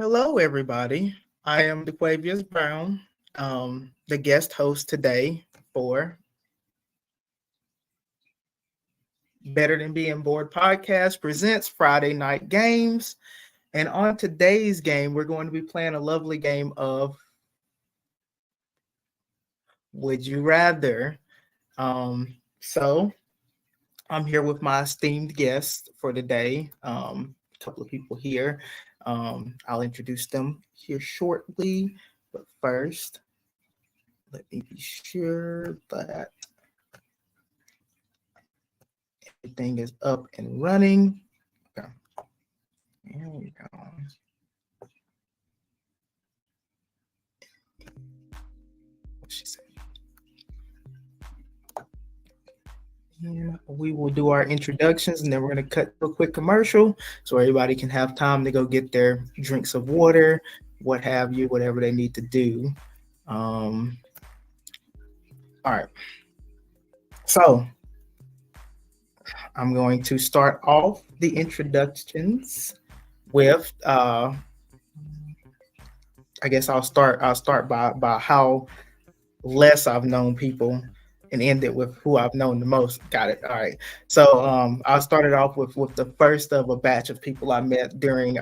Hello, everybody. I am Dequavius Brown, the guest host today for Better Than Being Bored podcast presents Friday Night Games. And on today's game, we're going to be playing a lovely game of Would You Rather? So I'm here with my esteemed guest for today. A couple of people here. I'll introduce them here shortly, but first, let me be sure that everything is up and running. Okay. There we go. What she said. And we will do our introductions and then we're going to cut to a quick commercial so everybody can have time to go get their drinks of water, what have you, whatever they need to do. All right. So I'm going to start off the introductions with I guess I'll start by how less I've known people and end it with who I've known the most. Got it. All right. So I started off with the first of a batch of people I met during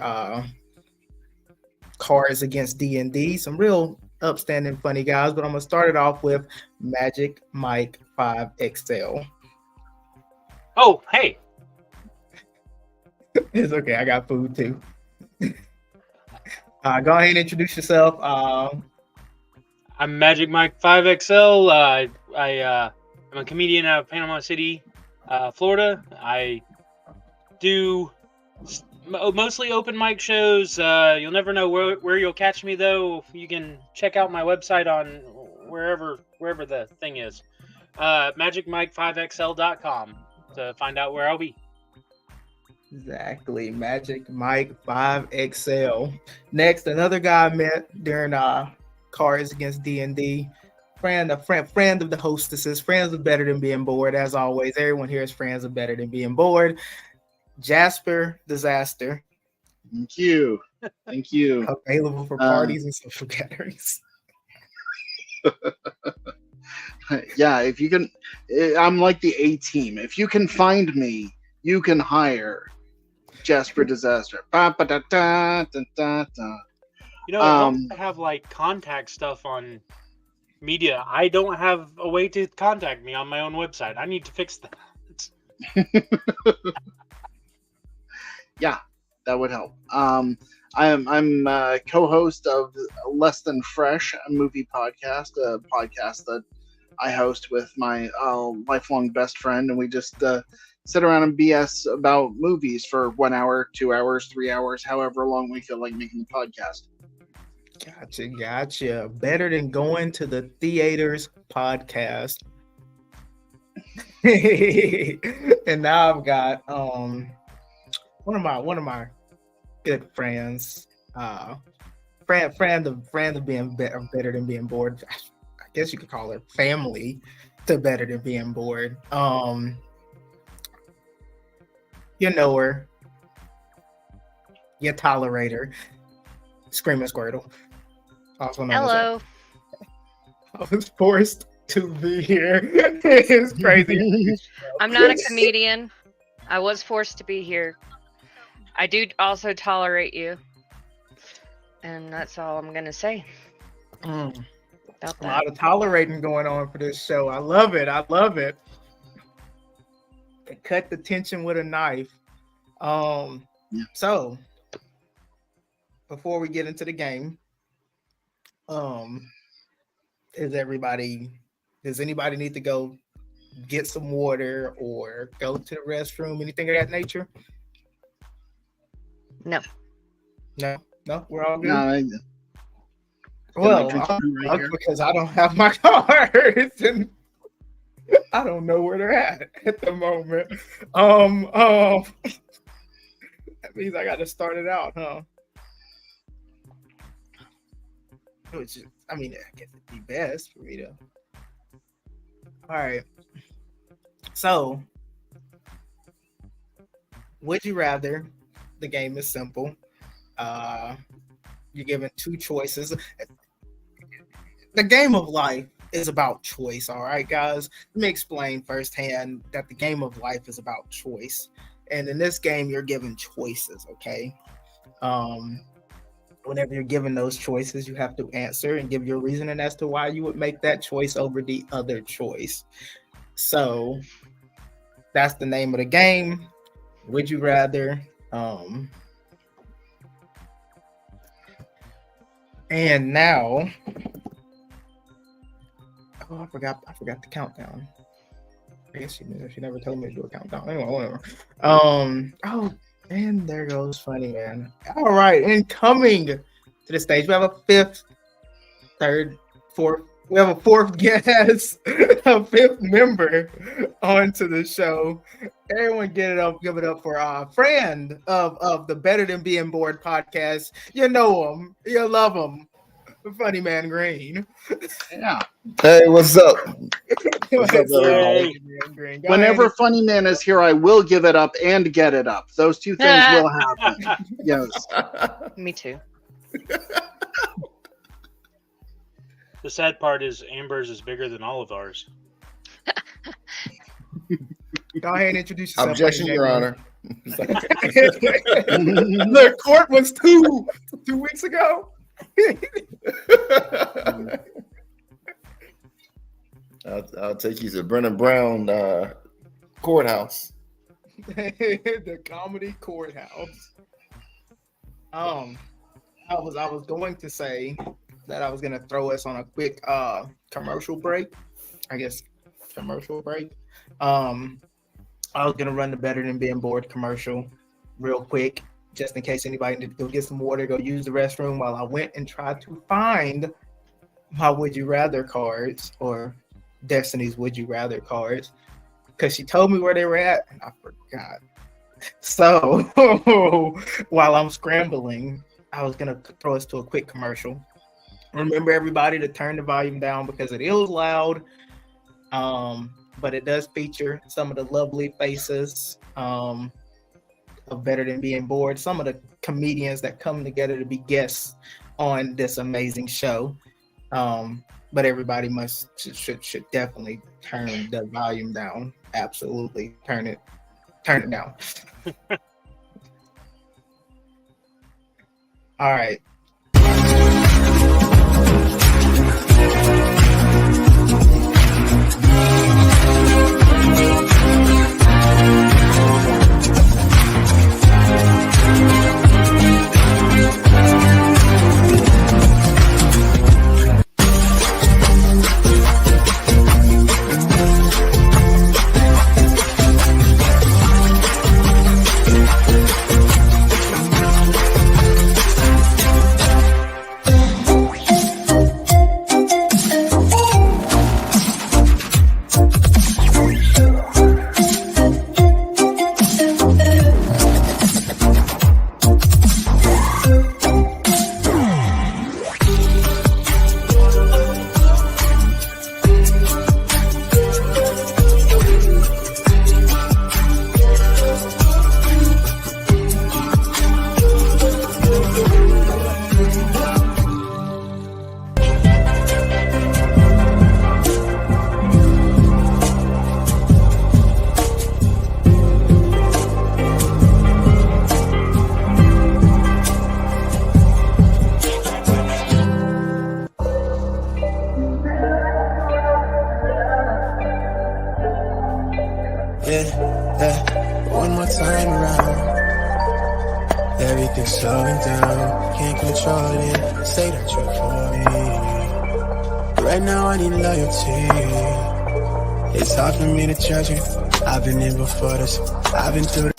Cards Against D&D. Some real upstanding funny guys, but I'm gonna start it off with Magic Mike 5XL. Oh, hey. It's okay. I got food too. Go ahead and introduce yourself. I'm Magic Mike 5XL. I'm a comedian out of Panama City, Florida. I do mostly open mic shows. You'll never know where you'll catch me, though. You can check out my website on wherever the thing is. MagicMike5XL.com to find out where I'll be. Exactly. Magic Mike 5XL. Next, another guy I met during Cards Against D&D. Friend of the hostesses. Friends of Better Than Being Bored. As always, everyone here is friends of Better Than Being Bored. Jasper Disaster. Thank you. Available for parties and social gatherings. Yeah, if you can, I'm like the A team. If you can find me, you can hire Jasper Disaster. I have like contact stuff on media. I don't have a way to contact me on my own website. I need to fix that. Yeah, that would help. I'm co-host of Less Than Fresh, a movie podcast, a podcast that I host with my lifelong best friend, and we just sit around and BS about movies for 1 hour, 2 hours, 3 hours, however long we feel like making the podcast. Gotcha. Better Than Going to the Theaters podcast. And now I've got one of my good friends, friend of being Better Than Being Bored. I guess you could call her family to Better Than Being Bored. You know her. You tolerate her. Screaming Squirtle. Also known Hello. as I was forced to be here. It's crazy. I'm not a comedian. I was forced to be here. I do also tolerate you. And that's all I'm going to say about A that. lot of tolerating going on for this show. I love it. They cut the tension with a knife. So before we get into the game, does anybody need to go get some water or go to the restroom, anything of that nature? No, we're all good. No, Well, because I don't have my cards and I don't know where they're at the moment. That means I got to start it out, huh? Which is, I guess it'd be best for me to. All right. So, would you rather? The game is simple. You're given two choices. The game of life is about choice, all right, guys? Let me explain firsthand that the game of life is about choice. And in this game, you're given choices, okay? Whenever you're given those choices, you have to answer and give your reasoning as to why you would make that choice over the other choice. So that's the name of the game. Would you rather? And now, I forgot the countdown. I guess she never told me to do a countdown. Anyway, whatever. Oh, and there goes Funny Man. All right, and coming to the stage, we have a fifth guest, a fifth member onto the show. Everyone give it up for our friend of the Better Than Being Bored podcast. You know him, you love him, Funny Man Green. Yeah. Hey, what's up? What's up, everybody? Whenever Funny Man is here, I will give it up and get it up. Those two things will happen. Yes. Me too. The sad part is Amber's is bigger than all of ours. Go ahead and introduce yourself. Objection, Your Honor. The court was two weeks ago. I'll take you to Brennan Brown courthouse. The comedy courthouse. I was going to say that I was gonna throw us on a quick commercial break. I guess commercial break. I was gonna run the Better Than Being Bored commercial real quick, just in case anybody needed to go get some water, go use the restroom, while I went and tried to find my Would You Rather cards, or Destiny's Would You Rather cards, because she told me where they were at and I forgot. So while I'm scrambling, I was gonna throw us to a quick commercial. Remember, everybody, to turn the volume down because it is loud, but it does feature some of the lovely faces of Better Than Being Bored, some of the comedians that come together to be guests on this amazing show. But everybody should definitely turn the volume down. Absolutely, turn it down. All right. One more time around. Everything's slowing down. Can't control it. Say that you're for me. Right now I need loyalty. It's hard for me to judge you. I've been in before this. I've been through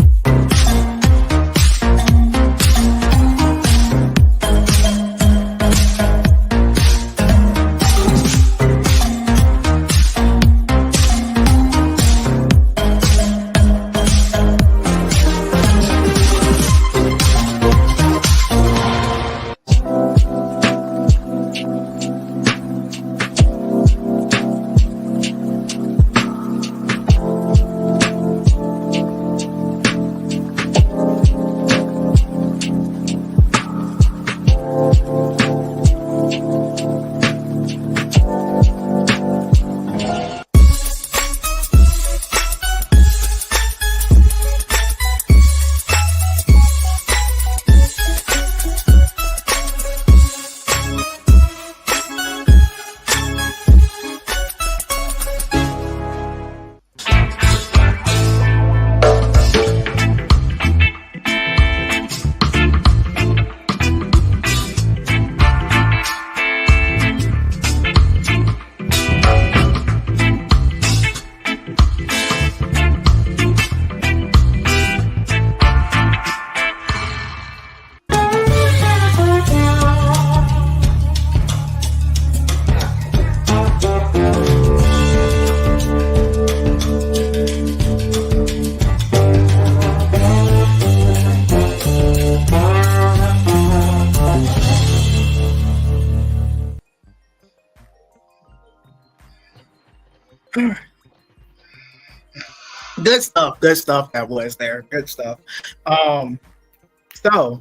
Good stuff. Good stuff that was there. Good stuff. So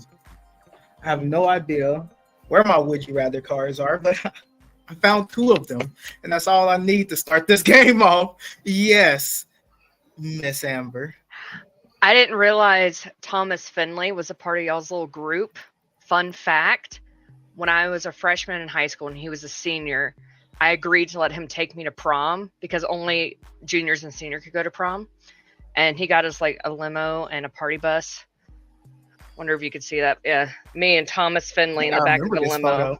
I have no idea where my would you rather cards are, but I found 2 of them, and that's all I need to start this game off. Yes, Miss Amber. I didn't realize Thomas Finley was a part of y'all's little group. Fun fact, when I was a freshman in high school and he was a senior, I agreed to let him take me to prom because only juniors and seniors could go to prom. And he got us like a limo and a party bus. Wonder if you could see that. Yeah, me and Thomas Finley in the back of the limo. Photo.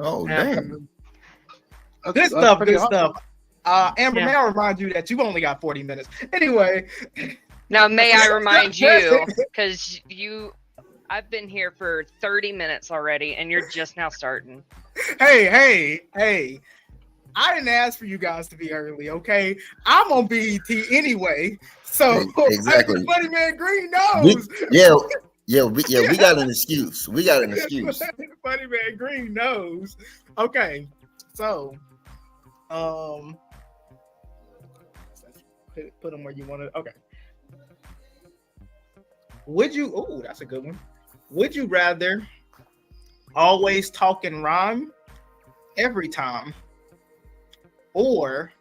Oh, Yeah. damn. Good stuff. pretty Good awesome. stuff. Amber, may I remind you that you've only got 40 minutes. Anyway. Now, may I remind you, because I've been here for 30 minutes already, and you're just now starting. Hey. I didn't ask for you guys to be early, okay? I'm on BET anyway. So Exactly. Funny Man Green knows. We got an excuse. Funny Man Green knows. Okay. So put them where you want to. Okay. That's a good one. Would you rather always talk and rhyme every time, or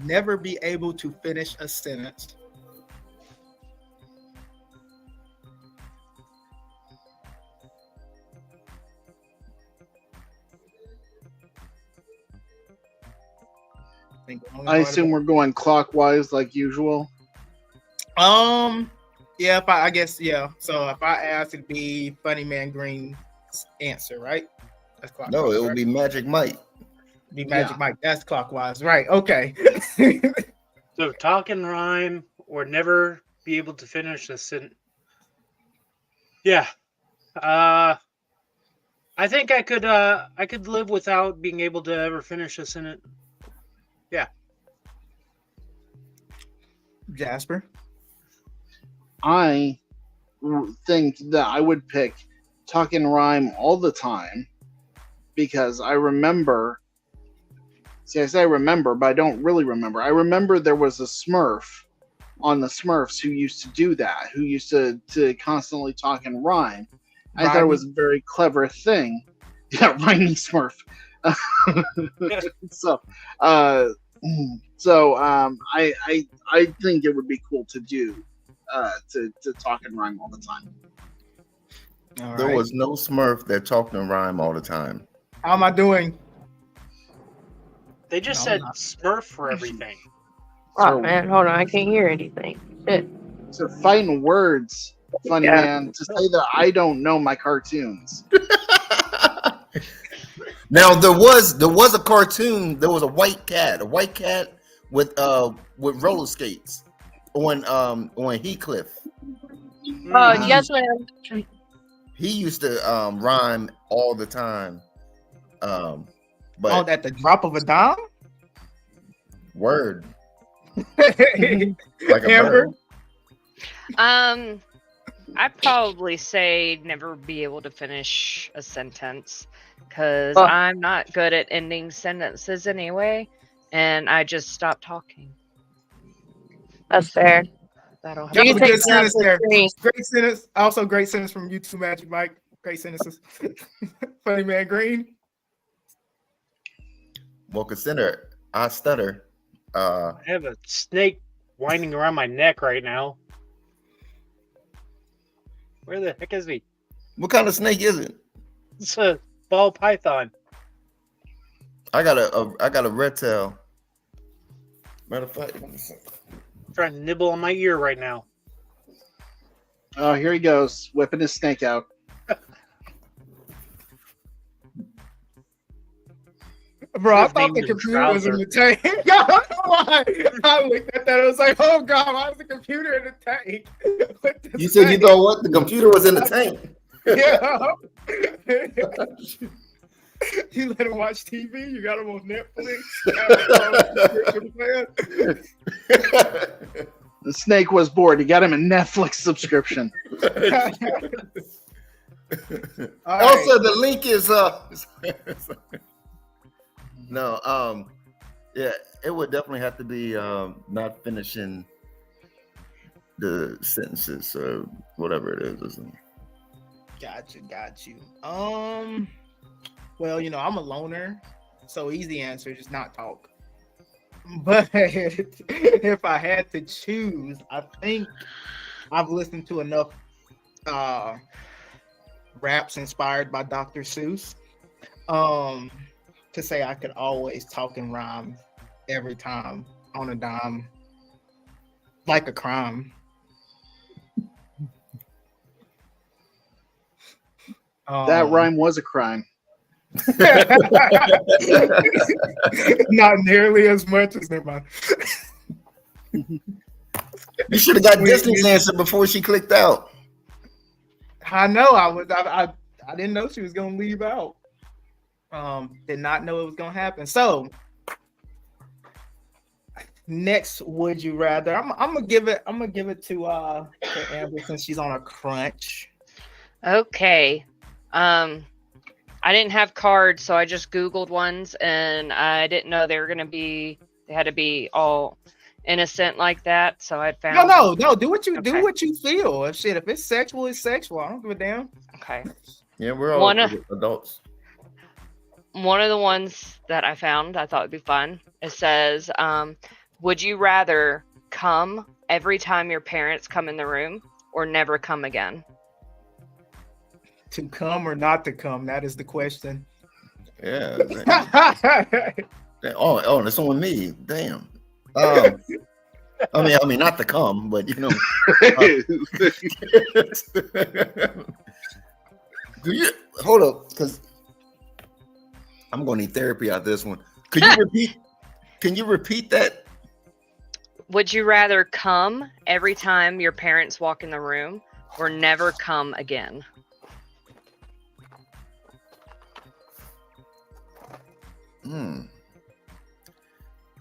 never be able to finish a sentence? I assume we're going clockwise like usual. Yeah, I guess, yeah. So if I ask, it'd be Funny Man Green's answer, right? That's clockwise. No, it would right? be Magic Mike. Be Magic Mike. That's clockwise, right? Okay. So talk and rhyme or never be able to finish a sentence. Yeah. I think I could live without being able to ever finish a sentence. Yeah. Jasper. I think that I would pick talk and rhyme all the time because I remember. See, I say I remember, but I don't really remember. I remember there was a Smurf on the Smurfs who used to do that, who used to constantly talk and rhyme. I thought it was a very clever thing. Yeah, rhyming Smurf. I think it would be cool to do to talk and rhyme all the time. All There right. was no Smurf that talked and rhyme all the time. How am I doing? They just said Smurf for everything. Oh man, hold on, I can't hear anything. Shit. So fighting words, Funny Man, to say that I don't know my cartoons. Now there was a cartoon. There was a white cat with roller skates on Heathcliff. Oh yes, ma'am. He used to rhyme all the time. But At the drop of a dime? word like a Amber? bird. I'd probably say never be able to finish a sentence because Oh. I'm not good at ending sentences anyway, and I just stop talking. That's fair. That'll That You was help. a take good me out sentence to the there. screen. Great sentence. Also, great sentence from you too, Magic Mike. Great sentences. Funny Man Green. Well, consider I stutter. I have a snake winding around my neck right now. Where the heck is he? What kind of snake is it? It's a ball python. I got a red tail. Matter of fact, let me see. Trying to nibble on my ear right now. Oh, here he goes, whipping his snake out. Bro, I His thought the name is computer was in Bowser. the tank. I don't know why. I looked at that. I was like, oh, God, why is the computer in the tank? What the You said you tank? thought what? The computer was in the tank. Yeah. You let him watch TV? You got him on Netflix? The snake was bored. You got him a Netflix subscription. All Also, the link is no. Yeah, it would definitely have to be not finishing the sentences or whatever it is. Isn't it? Got you. Well, I'm a loner, so easy answer, just not talk. But if I had to choose, I think I've listened to enough raps inspired by Dr. Seuss to say I could always talk and rhyme every time on a dime, like a crime. That rhyme was a crime. Not nearly as much as never mind. You should have got Disney's answer before she clicked out. I know. I didn't know she was gonna leave out. Did not know it was gonna happen. So next, would you rather? I'm gonna give it to Amber since she's on a crunch. Okay. I didn't have cards, so I just Googled ones, and I didn't know they had to be all innocent like that. So I found No. Do what you Okay. feel. If it's sexual, it's sexual. I don't give a damn. Okay. Yeah, we're all One- adults. One of the ones that I found I thought would be fun. It says, would you rather come every time your parents come in the room or never come again? To come or not to come? That is the question. Yeah. Oh, that's on me. Damn. I mean, not to come, but Do you hold up? Because I'm gonna need therapy out this one. Can you repeat that? Would you rather come every time your parents walk in the room or never come again?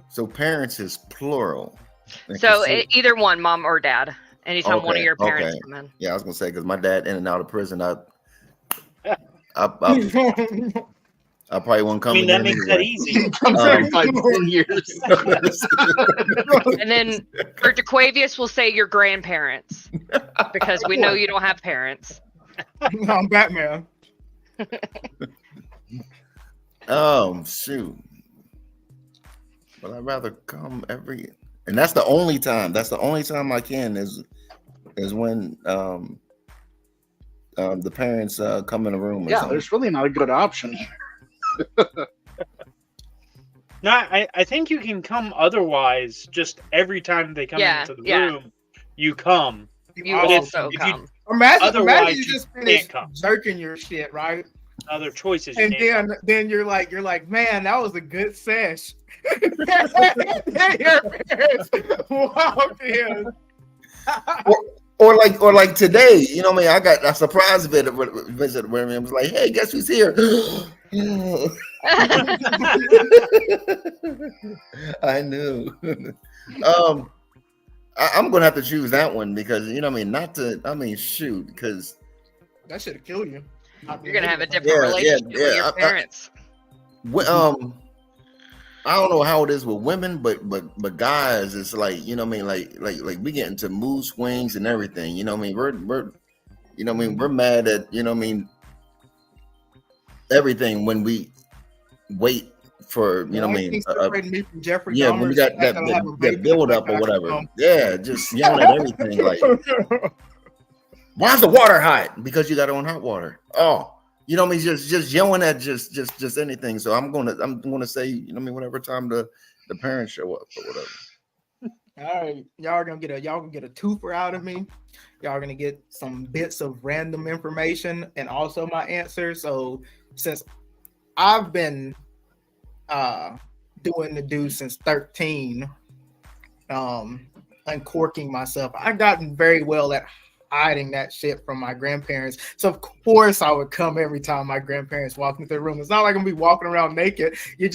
So parents is plural. So either one, mom or dad. Anytime one of your parents come in. Yeah, I was gonna say because my dad in and out of prison, I probably won't come. I mean, that again makes anyway. that easy. Comes every 5 years. And then for Dequavius, we'll say your grandparents because we know you don't have parents. I'm Batman. Shoot. But I'd rather come every, and that's the only time. That's the only time I can is when the parents come in the room. Or Yeah, something. there's really not a good option. No, I think you can come otherwise. Just every time they come into the room, you come. You But also if come. Imagine Otherwise, you you just can't finished come. jerking your shit, right? Other choices. And you can't then you're like, man, that was a good sesh. Then your parents walk in. Or like today, you know what I mean? I got a surprise visit where it was like, hey, guess who's here? I knew. I'm gonna have to choose that one because you know what I mean, shoot, because That should have killed you. You're gonna have a different relationship with your parents. I don't know how it is with women, but guys, it's like, you know what I mean, like we get into mood swings and everything. You know what I mean? We're you know what I mean, we're mad at, you know what I mean, everything when we wait for, you know what I mean, yeah, when we got that build up or whatever. Yeah, just yelling at everything like, why's the water hot? Because you got it on hot water. Oh, you know what I mean? Just yelling at just anything. So I'm gonna say, you know what I mean, whatever time the parents show up or whatever. All right, y'all gonna get a twofer out of me. Y'all gonna get some bits of random information and also my answer. So since I've been doing the do since 13, uncorking myself, I've gotten very well at hiding that shit from my grandparents. So of course I would come every time my grandparents walk into the room. It's not like I'm gonna be walking around naked. You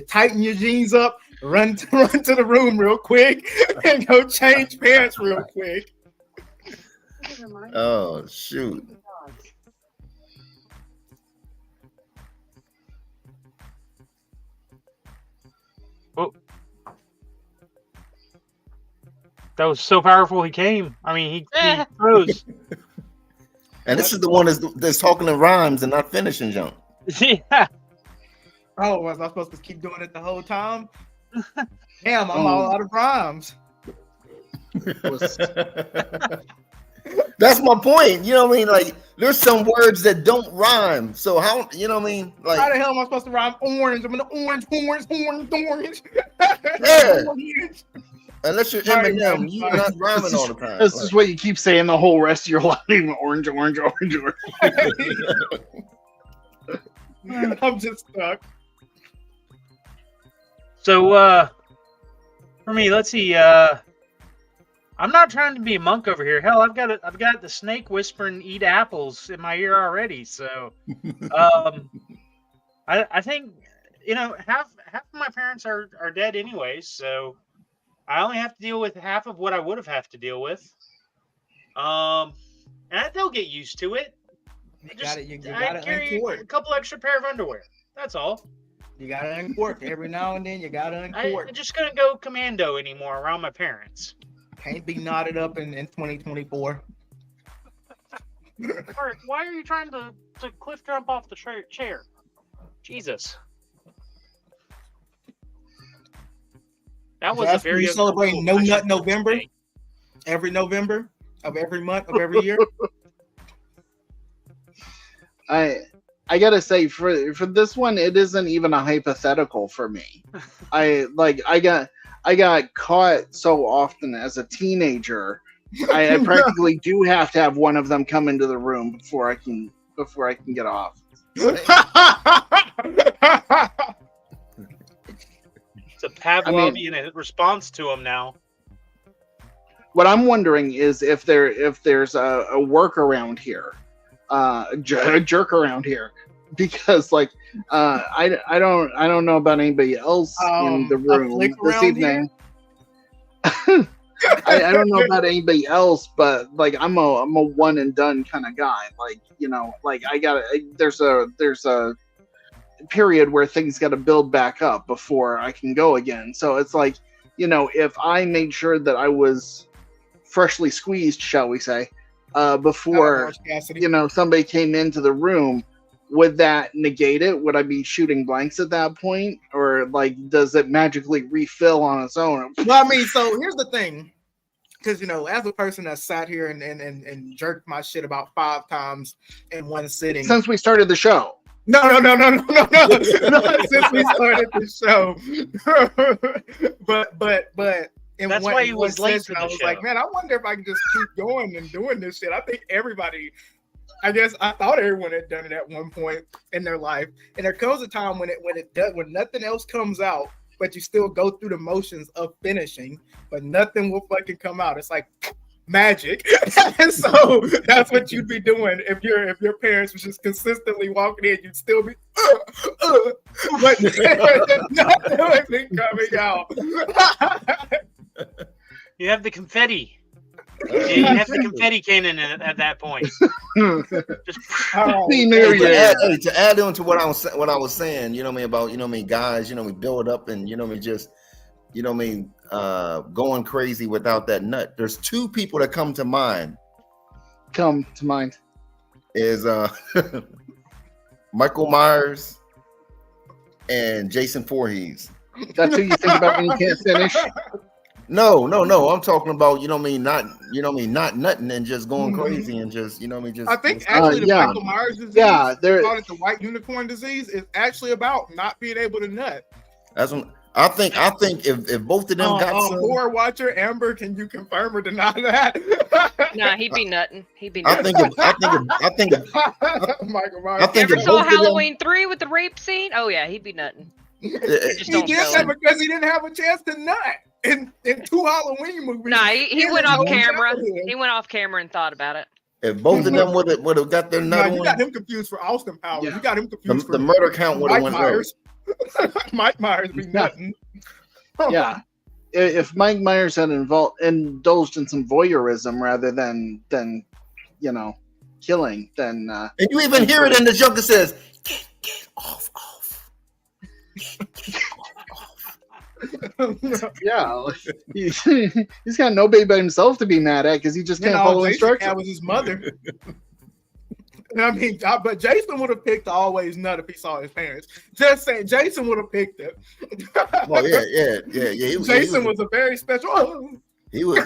tighten your jeans up, run to the room real quick, and go change pants real quick. Oh shoot. That was so powerful. He came. I mean, he froze. And this is the one that's talking in rhymes and not finishing junk. Yeah. Oh, was I supposed to keep doing it the whole time? Damn, I'm all out of rhymes. That's my point. You know what I mean? Like, there's some words that don't rhyme. So how, you know what I mean? Like, how the hell am I supposed to rhyme orange? I'm in the orange. Yeah. Orange. Unless you're Eminem, you're not rhyming all the time. This is what you keep saying the whole rest of your life. Orange. I'm just stuck. So, for me, let's see. I'm not trying to be a monk over here. Hell, I've got the snake whispering "eat apples" in my ear already. So, I think half of my parents are dead anyways. So, I only have to deal with half of what I would have to deal with. And they'll get used to it. I carry a couple extra pair of underwear. That's all. You gotta uncork every now and then. You gotta uncork. I'm just gonna go commando anymore around my parents. Can't be knotted up in 2024. Mark, why are you trying to cliff jump off the chair? Jesus. That was a very. You celebrate No Nut November every November of every month of every year. I gotta say, for this one, it isn't even a hypothetical for me. I got caught so often as a teenager. I practically do have to have one of them come into the room before I can get off. It's a Pavlovian response to him now. What I'm wondering is if there's a workaround here. Jerk around here, because I don't know about anybody else in the room this evening. I don't know about anybody else, but I'm a one and done kind of guy. There's a period where things got to build back up before I can go again. So it's if I made sure that I was freshly squeezed, shall we say, before somebody came into the room, would that negate it? Would I be shooting blanks at that point, or does it magically refill on its own? Well, I mean, so here's the thing, because as a person that sat here and jerked my shit about 5 times in one sitting since we started the show. No, since we started the show. but and that's why he was late for the show. I was like, man, I wonder if I can just keep going and doing this shit. I think I thought everyone had done it at one point in their life. And there comes a time when nothing else comes out, but you still go through the motions of finishing, but nothing will fucking come out. It's like magic. And so that's what you'd be doing if your parents was just consistently walking in. You'd still be but nothing would be coming out. You have the confetti. You have the confetti cannon at that point. Just to add on to what I was saying, about guys, we build up and just going crazy without that nut. There's 2 people that come to mind. Is Michael Myers and Jason Voorhees. That's who you think about when you can't finish. No. I'm talking about, not nutting and just going crazy and just, I think actually Michael Myers disease, they call it the white unicorn disease, is actually about not being able to nut. That's what I think if both of them got some. Horror watcher Amber, can you confirm or deny that? Nah, he'd be nutting. I think Michael Myers. Ever saw Halloween 3 with the rape scene? Oh yeah, he'd be nutting. He did that because he didn't have a chance to nut in 2 Halloween movies. Nah, he went off camera. He went off camera and thought about it. If both of them would have got their nut, you got him confused for Austin Powers. Yeah. You got him confused for the murder count would have went Myers. Mike Myers be nutting. Yeah. If Mike Myers had indulged in some voyeurism rather than killing, then and you even hear it in the joke that says, "Get off." Yeah, he's got nobody but himself to be mad at because he just can't follow instructions. That was his mother. I mean, but Jason would have picked to always nut if he saw his parents. Just saying, Jason would have picked it. Oh yeah. Jason was a very special. He was.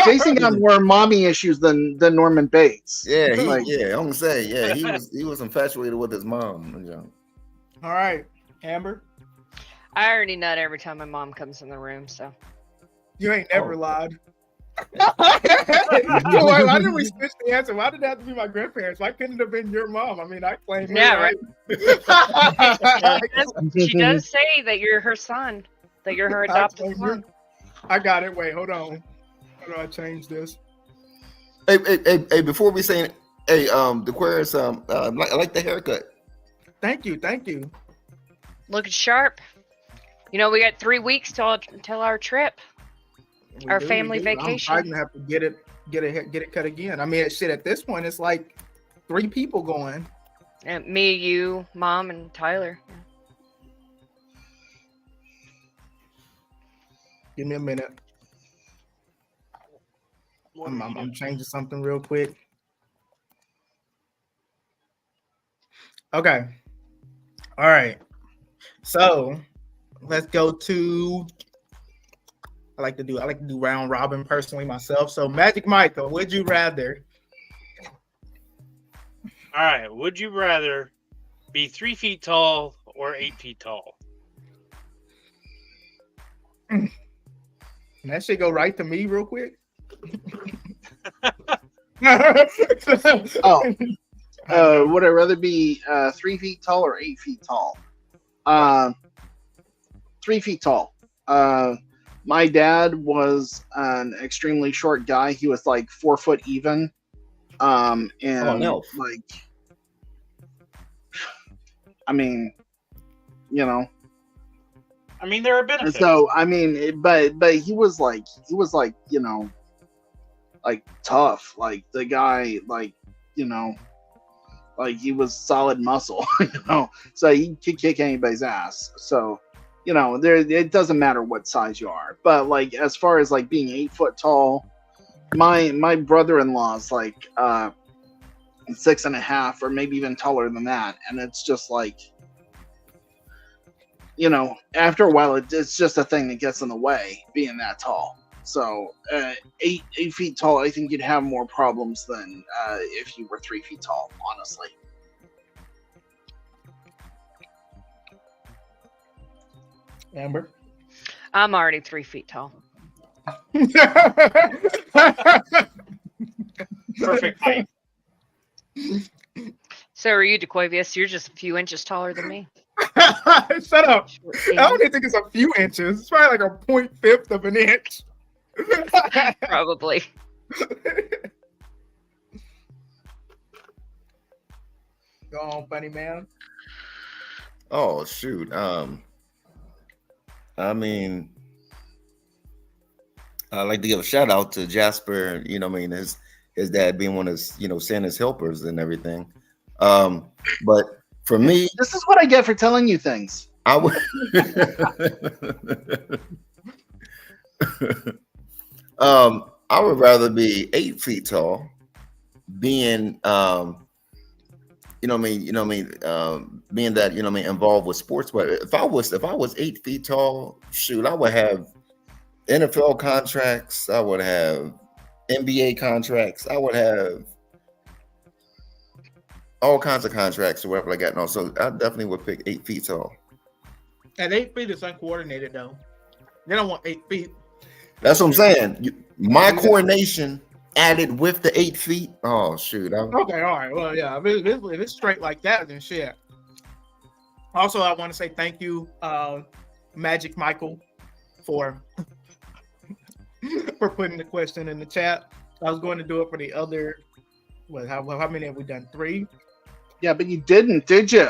Jason got more mommy issues than Norman Bates. Yeah, I'm gonna say, he was infatuated with his mom. All right, Amber. I already nut every time my mom comes in the room, so. You ain't never lied. Why did we switch the answer? Why did it have to be my grandparents? Why couldn't it have been your mom? I mean, I claim. Yeah, right. She does say that you're her son, that you're her adopted son. I got it. Wait, hold on. How do I change this? Hey, before we say, Dequavius, I like the haircut. Thank you. Looking sharp. You know, we got 3 weeks till our trip. Our family vacation. I'm gonna have to get it cut again. I mean, shit. At this point, it's like 3 people going. And me, you, Mom, and Tyler. Give me a minute. I'm changing something real quick. Okay. All right. So let's go to. I like to do round robin personally myself. So Magic Michael, would you rather? All right. Would you rather be 3 feet tall or 8 feet tall? And that shit go right to me real quick. Would I rather be 3 feet tall or 8 feet tall? 3 feet tall. My dad was an extremely short guy. He was like 4 foot even. I mean, there are benefits. So but he was like tough. Like the guy, like he was solid muscle. So he could kick anybody's ass. So. It doesn't matter what size you are, but like as far as like being 8 foot tall, my brother-in-law's like 6.5 or maybe even taller than that, and it's just like after a while it's just a thing that gets in the way being that tall. So 8 feet tall, I think you'd have more problems than if you were 3 feet tall, honestly. Amber? I'm already 3 feet tall. Perfect height. So are you, Dequavius? You're just a few inches taller than me. Shut up. I don't even think it's a few inches. It's probably like a 0.5 of an inch. Probably. Go on, funny man. Oh, shoot. I mean, I'd like to give a shout out to Jasper, his dad being one of Santa's helpers and everything. But for me, this is what I get for telling you things. I would I would rather be 8 feet tall, being being that involved with sports. But if I was 8 feet tall, shoot, I would have NFL contracts, I would have NBA contracts, I would have all kinds of contracts or whatever I got now. So I definitely would pick 8 feet tall. At 8 feet, it's uncoordinated though. They don't want 8 feet. That's what I'm saying. My coordination added with the 8 feet. Oh shoot. Okay, all right. Well, yeah. If it's straight like that, then shit. Also, I want to say thank you, Magic Michael, for putting the question in the chat. I was going to do it for the other. How many have we done? 3. Yeah, but you didn't, did you?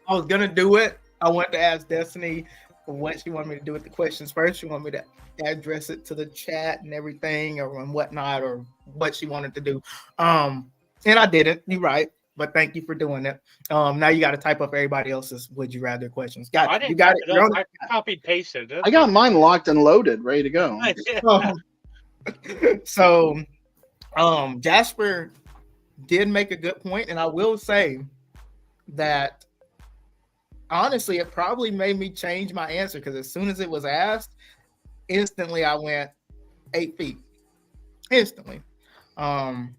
I was gonna do it. I wanted to ask Destiny what she wanted me to do with the questions first. She wanted me to address it to the chat and everything or whatnot or what she wanted to do. And I didn't. You're right. but thank you for doing it. Now you got to type up everybody else's would you rather questions. Got I it. didn't You got type it. it You're up. on I copied pasted. I got mine locked and loaded, ready to go. So, Jasper did make a good point, and I will say that honestly, it probably made me change my answer because as soon as it was asked, instantly I went 8 feet. Instantly. I'm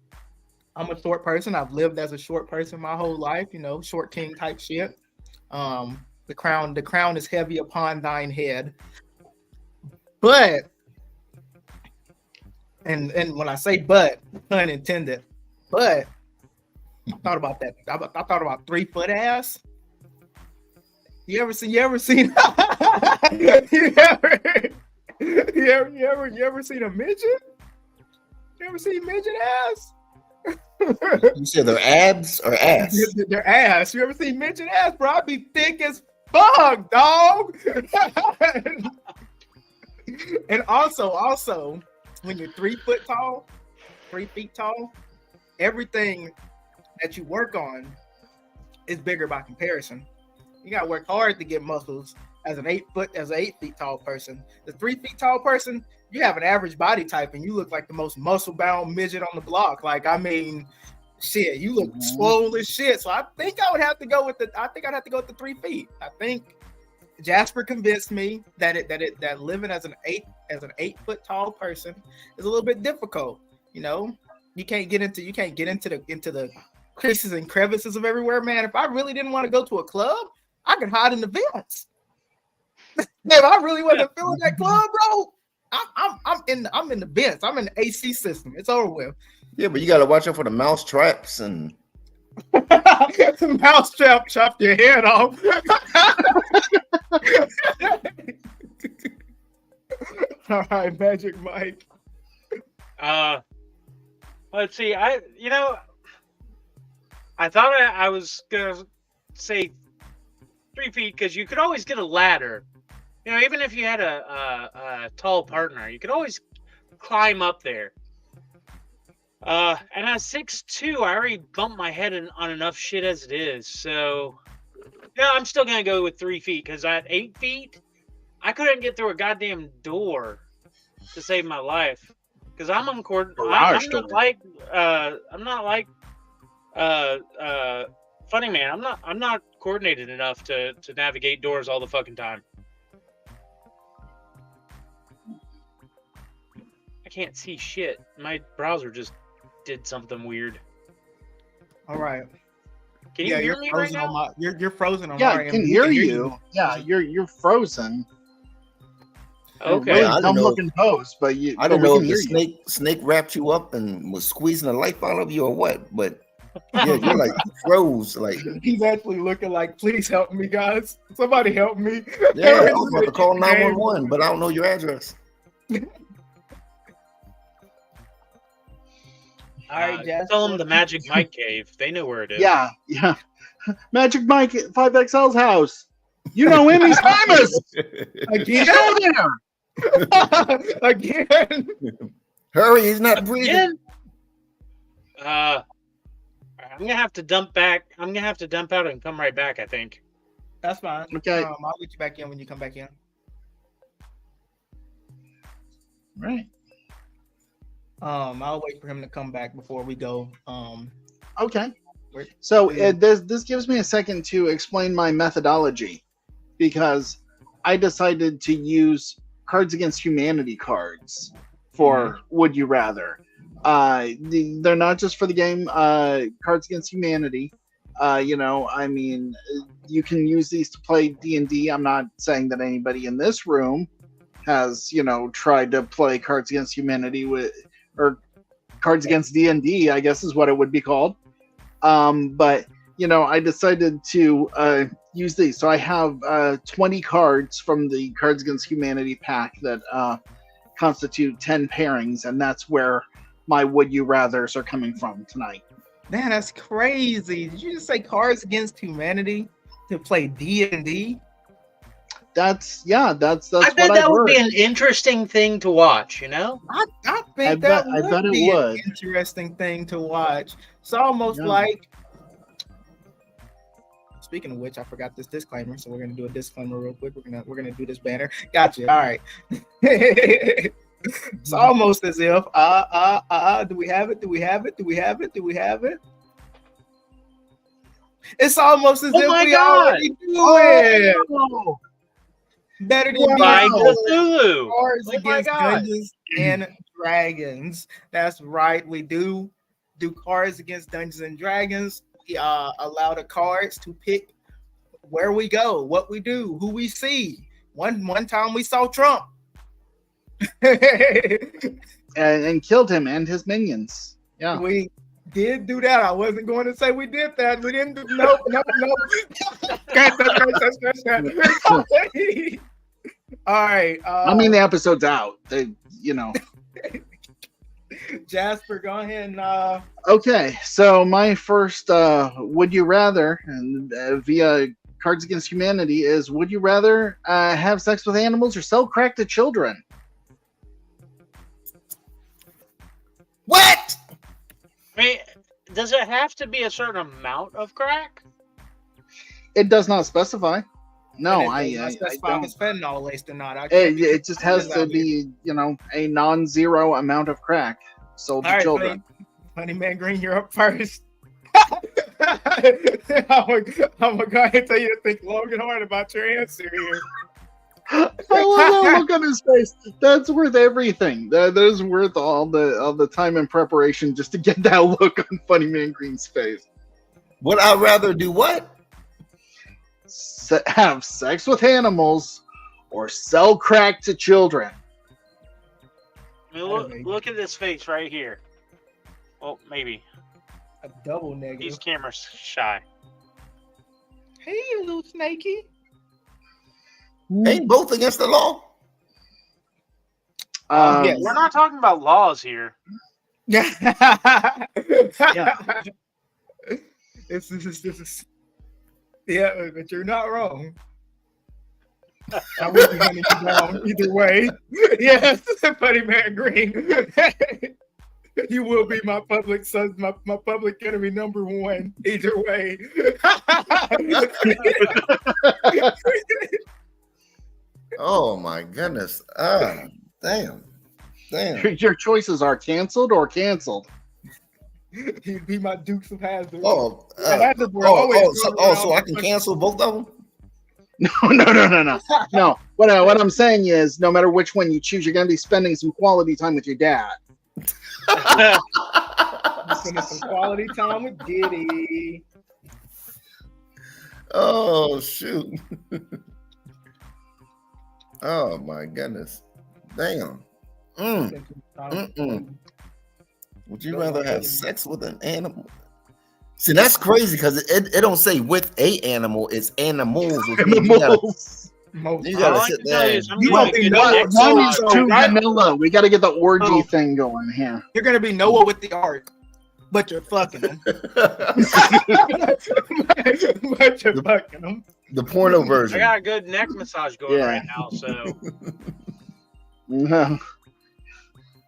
a short person. I've lived as a short person my whole life, short king type shit. The crown is heavy upon thine head. But and when I say but, pun intended, but I thought about that. I thought about 3 foot ass. You ever seen you ever seen a midget? You ever seen midget ass? You said their abs or ass? Their ass. You ever seen midget ass, bro? I'd be thick as fuck, dog. And also, when you're 3 feet tall, everything that you work on is bigger by comparison. You gotta work hard to get muscles as an 8 feet tall person. The 3 feet tall person, you have an average body type and you look like the most muscle bound midget on the block. Like, I mean, shit, you look swole as shit. So I think I would have to go with I'd have to go with the 3 feet. I think Jasper convinced me that living as an 8 foot tall person is a little bit difficult. You can't get into the creases and crevices of everywhere, man. If I really didn't want to go to a club, I could hide in the vents. If I really wasn't feeling that club, bro, I'm in the vents. I'm in the AC system. It's over with. Yeah, but you gotta watch out for the mouse traps and the mouse trap chopped your head off. All right, Magic Mike. Let's see. I thought I was gonna say 3 feet because you could always get a ladder. Even if you had a tall partner, you could always climb up there. And at 6'2", I already bumped my head on enough shit as it is. So, I'm still gonna go with 3 feet because at 8 feet, I couldn't get through a goddamn door to save my life because I'm uncoordinated. I'm not like Funny Man. I'm not coordinated enough to navigate doors all the fucking time. I can't see shit. My browser just did something weird. All right. Can you hear me right now? You're frozen on my end. I can hear you. Yeah, you're frozen. Okay. Really dumb looking post, but I don't know if the snake wrapped you up and was squeezing the life out of you or what, but yeah, you're like froze. Like he's actually looking like, please help me, guys. Somebody help me. Yeah, I was about to call 911, but I don't know your address. All right, Jess. Tell them the Magic Mike cave. They know where it is. Yeah. Magic Mike at 5XL's house. You know him, he's famous. Again. Again. Hurry, he's not breathing. I'm gonna have to dump back. I'm gonna have to dump out and come right back, I think. That's fine. Okay. I'll get you back in when you come back in. Right. I'll wait for him to come back before we go. Okay. So this gives me a second to explain my methodology because I decided to use Cards Against Humanity cards for Would You Rather. They're not just for the game Cards Against Humanity. You can use these to play D&D. I'm not saying that anybody in this room has, tried to play Cards Against Humanity or Cards Against D&D, I guess is what it would be called. But I decided to use these. So I have 20 cards from the Cards Against Humanity pack that constitute 10 pairings, and that's where my Would You Rathers are coming from tonight. Man, that's crazy. Did you just say Cards Against Humanity to play D&D? That's I bet that would be an interesting thing to watch, I think that would be an interesting thing to watch. It's almost like Speaking of which, I forgot this disclaimer, so we're gonna do a disclaimer real quick. We're gonna do this banner. Gotcha. All right. It's almost as if do we have it? Do we have it? Do we have it? Do we have it? It's almost as if we already do it. Oh, Better than By being Cthulhu. Cards Oh my Against God. Dungeons and Dragons. That's right. We do Cards Against Dungeons and Dragons. We allow the cards to pick where we go, what we do, who we see. One time we saw Trump. and killed him and his minions. Yeah. We did do that. I wasn't going to say we did that. We didn't do no. All right. I mean, the episode's out. Jasper, go ahead and Okay, so my first would you rather and via Cards Against Humanity is: would you rather have sex with animals or sell crack to children? What? I mean, does it have to be a certain amount of crack? It does not specify. No, and I it does not specify don't. if it's fentanyl laced or not. It just has to be, a non-zero amount of crack sold to children. Funny Man Green, you're up first. I'm gonna go ahead and tell you to think long and hard about your answer here. I love that look on his face. That's worth everything. That is worth all the time and preparation just to get that look on Funny Man Green's face. Would I rather do what? Have sex with animals or sell crack to children. I mean, look at this face right here. Well, maybe. A double negative. He's camera shy. Hey, you little snaky. Ain't both against the law? Yes. We're not talking about laws here. Yeah. This is. Yeah, but you're not wrong. I would be hunting you down either way. Yes, Funny Man Green. You will be my public son, my public enemy number one. Either way. Oh my goodness. Damn. Your choices are canceled or canceled. He'd be my Dukes of Hazzard. So I can cancel both of them? No. What I'm saying is, no matter which one you choose, you're going to be spending some quality time with your dad. Spending some quality time with Diddy. Oh shoot. Oh my goodness. Damn. Would you rather have sex with an animal? See, that's crazy because it don't say with a animal, it's animals. Animals. You gotta sit there. One is too vanilla. We got to get the orgy thing going here. You're gonna be Noah with the ark, but you're fucking them. But you're fucking them. The porno version. I got a good neck massage going right now, so.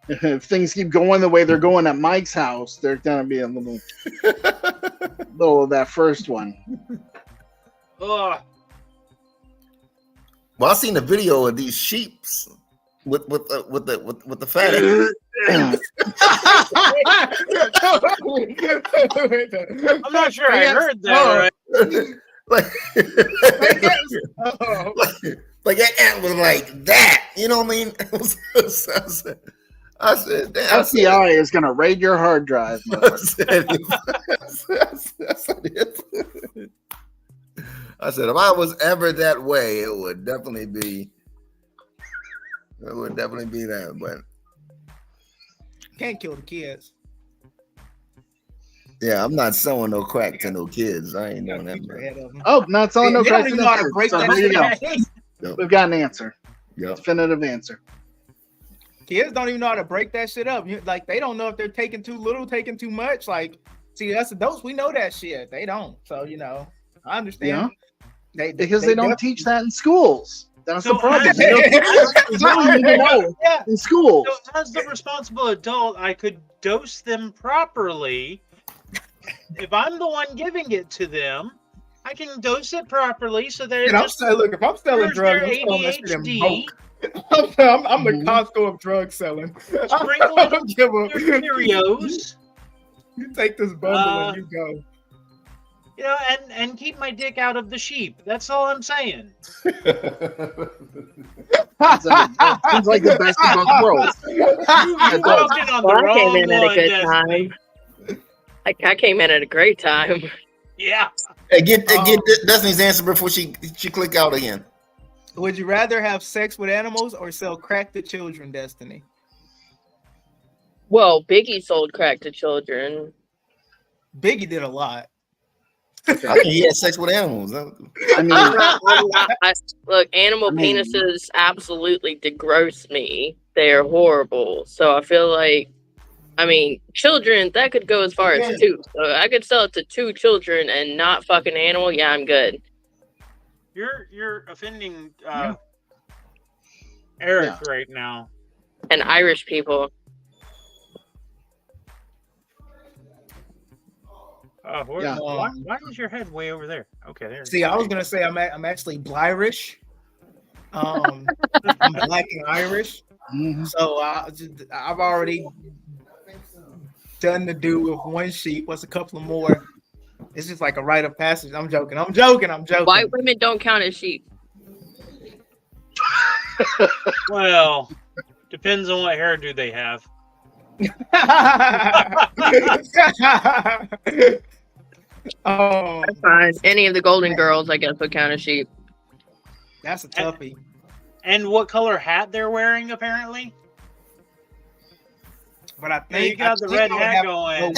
If things keep going the way they're going at Mike's house, there's gonna be a little of that first one. Ugh. Well, I seen the video of these sheeps with the fatty. I'm not sure I heard that. Like that ant was like that. You know what I mean? I said, damn, FBI is going to raid your hard drive. I said, if I was ever that way, it would definitely be that. But can't kill the kids. Yeah, I'm not selling no crack to no kids. I ain't doing that. Oh, not selling no crack to no kids. Break that shit. We've got an answer. Yep. Definitive answer. Kids don't even know how to break that shit up. Like, they don't know if they're taking too little, taking too much. Like, see, us adults, we know that shit. They don't. So, I understand. Yeah. Because they don't teach that in schools. That's the problem. In schools. So as the responsible adult, I could dose them properly. If I'm the one giving it to them, I can dose it properly so that it And I'm just saying, look, if I'm selling cures their drugs, I'm selling that shit in ADHD. bulk. I'm the Mhm. Costco of drug selling. Sprinkle I it don't give on your a. Cheerios. You take this bundle and you go. You know, and keep my dick out of the sheep. That's all I'm saying. Seems like the best of both worlds. You walked in on the Well, I came wrong in at a one, good Destiny. time. I came in at a great time. Yeah. Hey, get Destiny's answer before she click out again. Would you rather have sex with animals or sell crack to children, Destiny? Well, Biggie sold crack to children. Biggie did a lot. I think he had sex with animals. I mean, Look, animal I mean- penises absolutely degross me. They are horrible. So I feel like, children, that could go as far as 2. So I could sell it to 2 children and not fuck an animal. Yeah, I'm good. You're offending Eric right now. And Irish people. Yeah. Why is your head way over there? Okay, there. See, I was gonna say I'm actually Blirish. I'm Black and Irish, mhm. so I've already done the do with one sheep. What's a couple of more? It's just like a rite of passage. I'm joking. White women don't count as sheep. Well, depends on what hairdo they have. That's fine. Any of the Golden Girls, I guess, would count as sheep. That's a toughie. And what color hat they're wearing, apparently. But I Yeah, you think got the red hat going.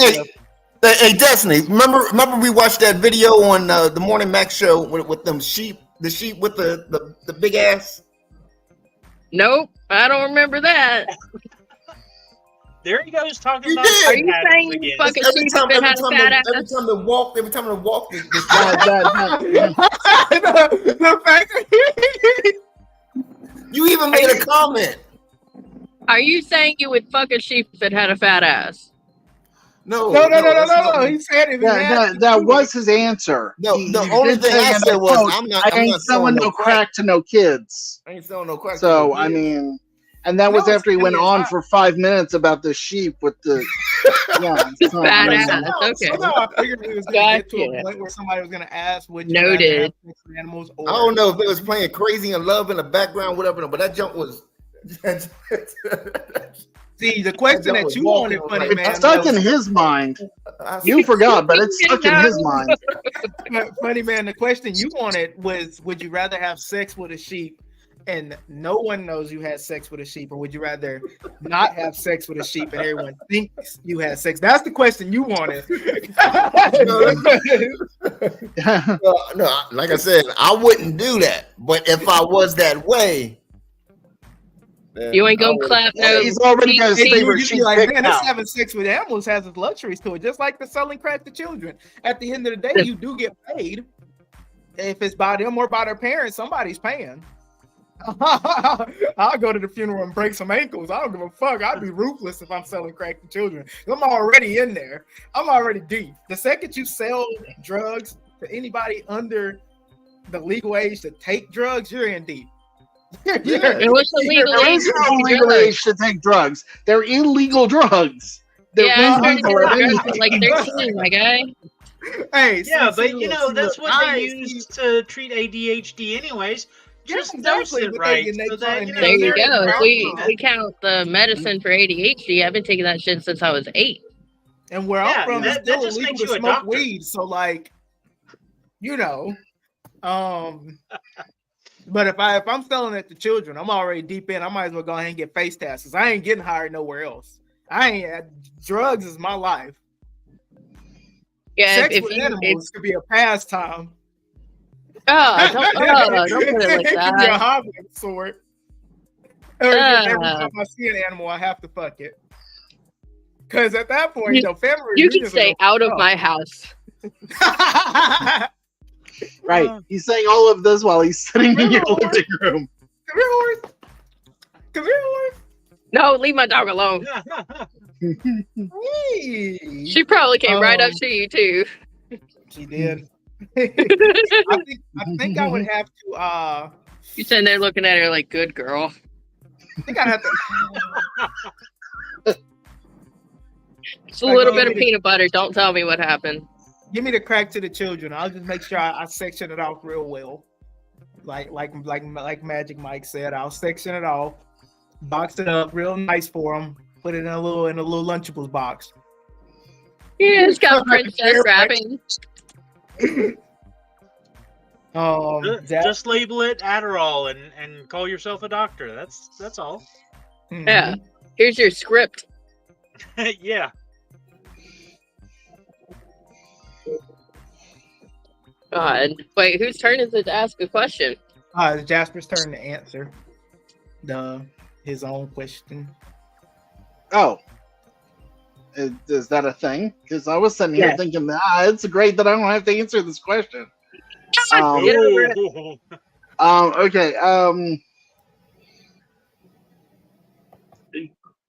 Hey, Destiny, remember we watched that video on the Morning Max show with them sheep, the sheep with the big ass. Nope, I don't remember that. There he goes talking You about. did. Are you hats saying you again. fucking sheep that had a fat ass? every time they walk, that- The fact that you even made a comment. Are you saying you would fuck a sheep that had a fat ass? No. no. that's He said it. that was his answer. No, He the only did thing say I in said the was, quote, I'm not I ain't selling no crack to no kids. I ain't selling no crack. So to no I kids. mean, and that was No, after he went it's on not. for 5 minutes about the sheep with the so, Fat I mean, ass. Okay. Somehow I figured he was going to get to Gotcha. a point where somebody was going to ask, would you rather Noted. have sex with animals or I don't know if it was playing Crazy in Love in the background, whatever, but that jump was. See, the question That that was you walking wanted, funny around. man. it's stuck in was- his mind. You forgot, but it's stuck in his mind. Funny man, the question you wanted was, would you rather have sex with a sheep and no one knows you had sex with a sheep, or would you rather not have sex with a sheep and everyone thinks you had sex? That's the question you wanted. No, like I said, I wouldn't do that. But if I was that way, then You ain't I gonna would- clap Yeah, no. he's already got his Hey, favorite you'd sheep be like, picked man, this out. having sex with animals has its luxuries to it, just like the selling crack to children. At the end of the day, you do get paid. If it's by them or by their parents, somebody's paying. I'll go to the funeral and break some ankles. I don't give a fuck. I'd be ruthless if I'm selling crack to children. I'm already in there. I'm already deep. The second you sell drugs to anybody under the legal age to take drugs, you're in deep. And what's the legal There age? is no legal age to take drugs. They're illegal drugs. They're Yeah, I'm trying to illegal at get any drugs at like 13, my guy. Hey, Yeah, see, but look, you know see, that's look, what they I- use to treat ADHD, anyways. Just Yeah, dose exactly, it but right, they so that you know. There you they're go. If we brown. count the medicine for ADHD, I've been taking that shit since I was 8. And where Yeah, I'm from, it's that still just illegal makes to you a smoke doctor. weed. So, like, you know, but if I'm selling it to children, I'm already deep in. I might as well go ahead and get face tasks. I ain't getting hired nowhere else. Drugs is my life. Yeah, Sex if with you animals could be a pastime. don't put it like It could be a that. hobby of sort. Or every time I see an animal, I have to fuck it. Because at that point, family You can reunions are stay gonna out of fuck my house. up. Right. He's saying all of this while he's sitting in your living room. Come here, horse. Come here, horse. No, leave my dog alone. Hey. She probably came right up to you too. She did. I think I would have to. You sitting there looking at her like, good girl. I think I'd have to. Just a little bit of peanut butter. Don't tell me what happened. Give me the crack to the children. I'll just make sure I section it off real well. Like Magic Mike said, I'll section it off, box it up real nice for them, put it in a little Lunchables box. Yeah, it's got princess wrapping. Just label it Adderall and call yourself a doctor. That's all. Mhm. Yeah. Here's your script. Yeah. God. Wait, whose turn is it to ask a question? It's Jasper's turn to answer his own question. Oh. Is that a thing? Because I was sitting here thinking, it's great that I don't have to answer this question. Okay.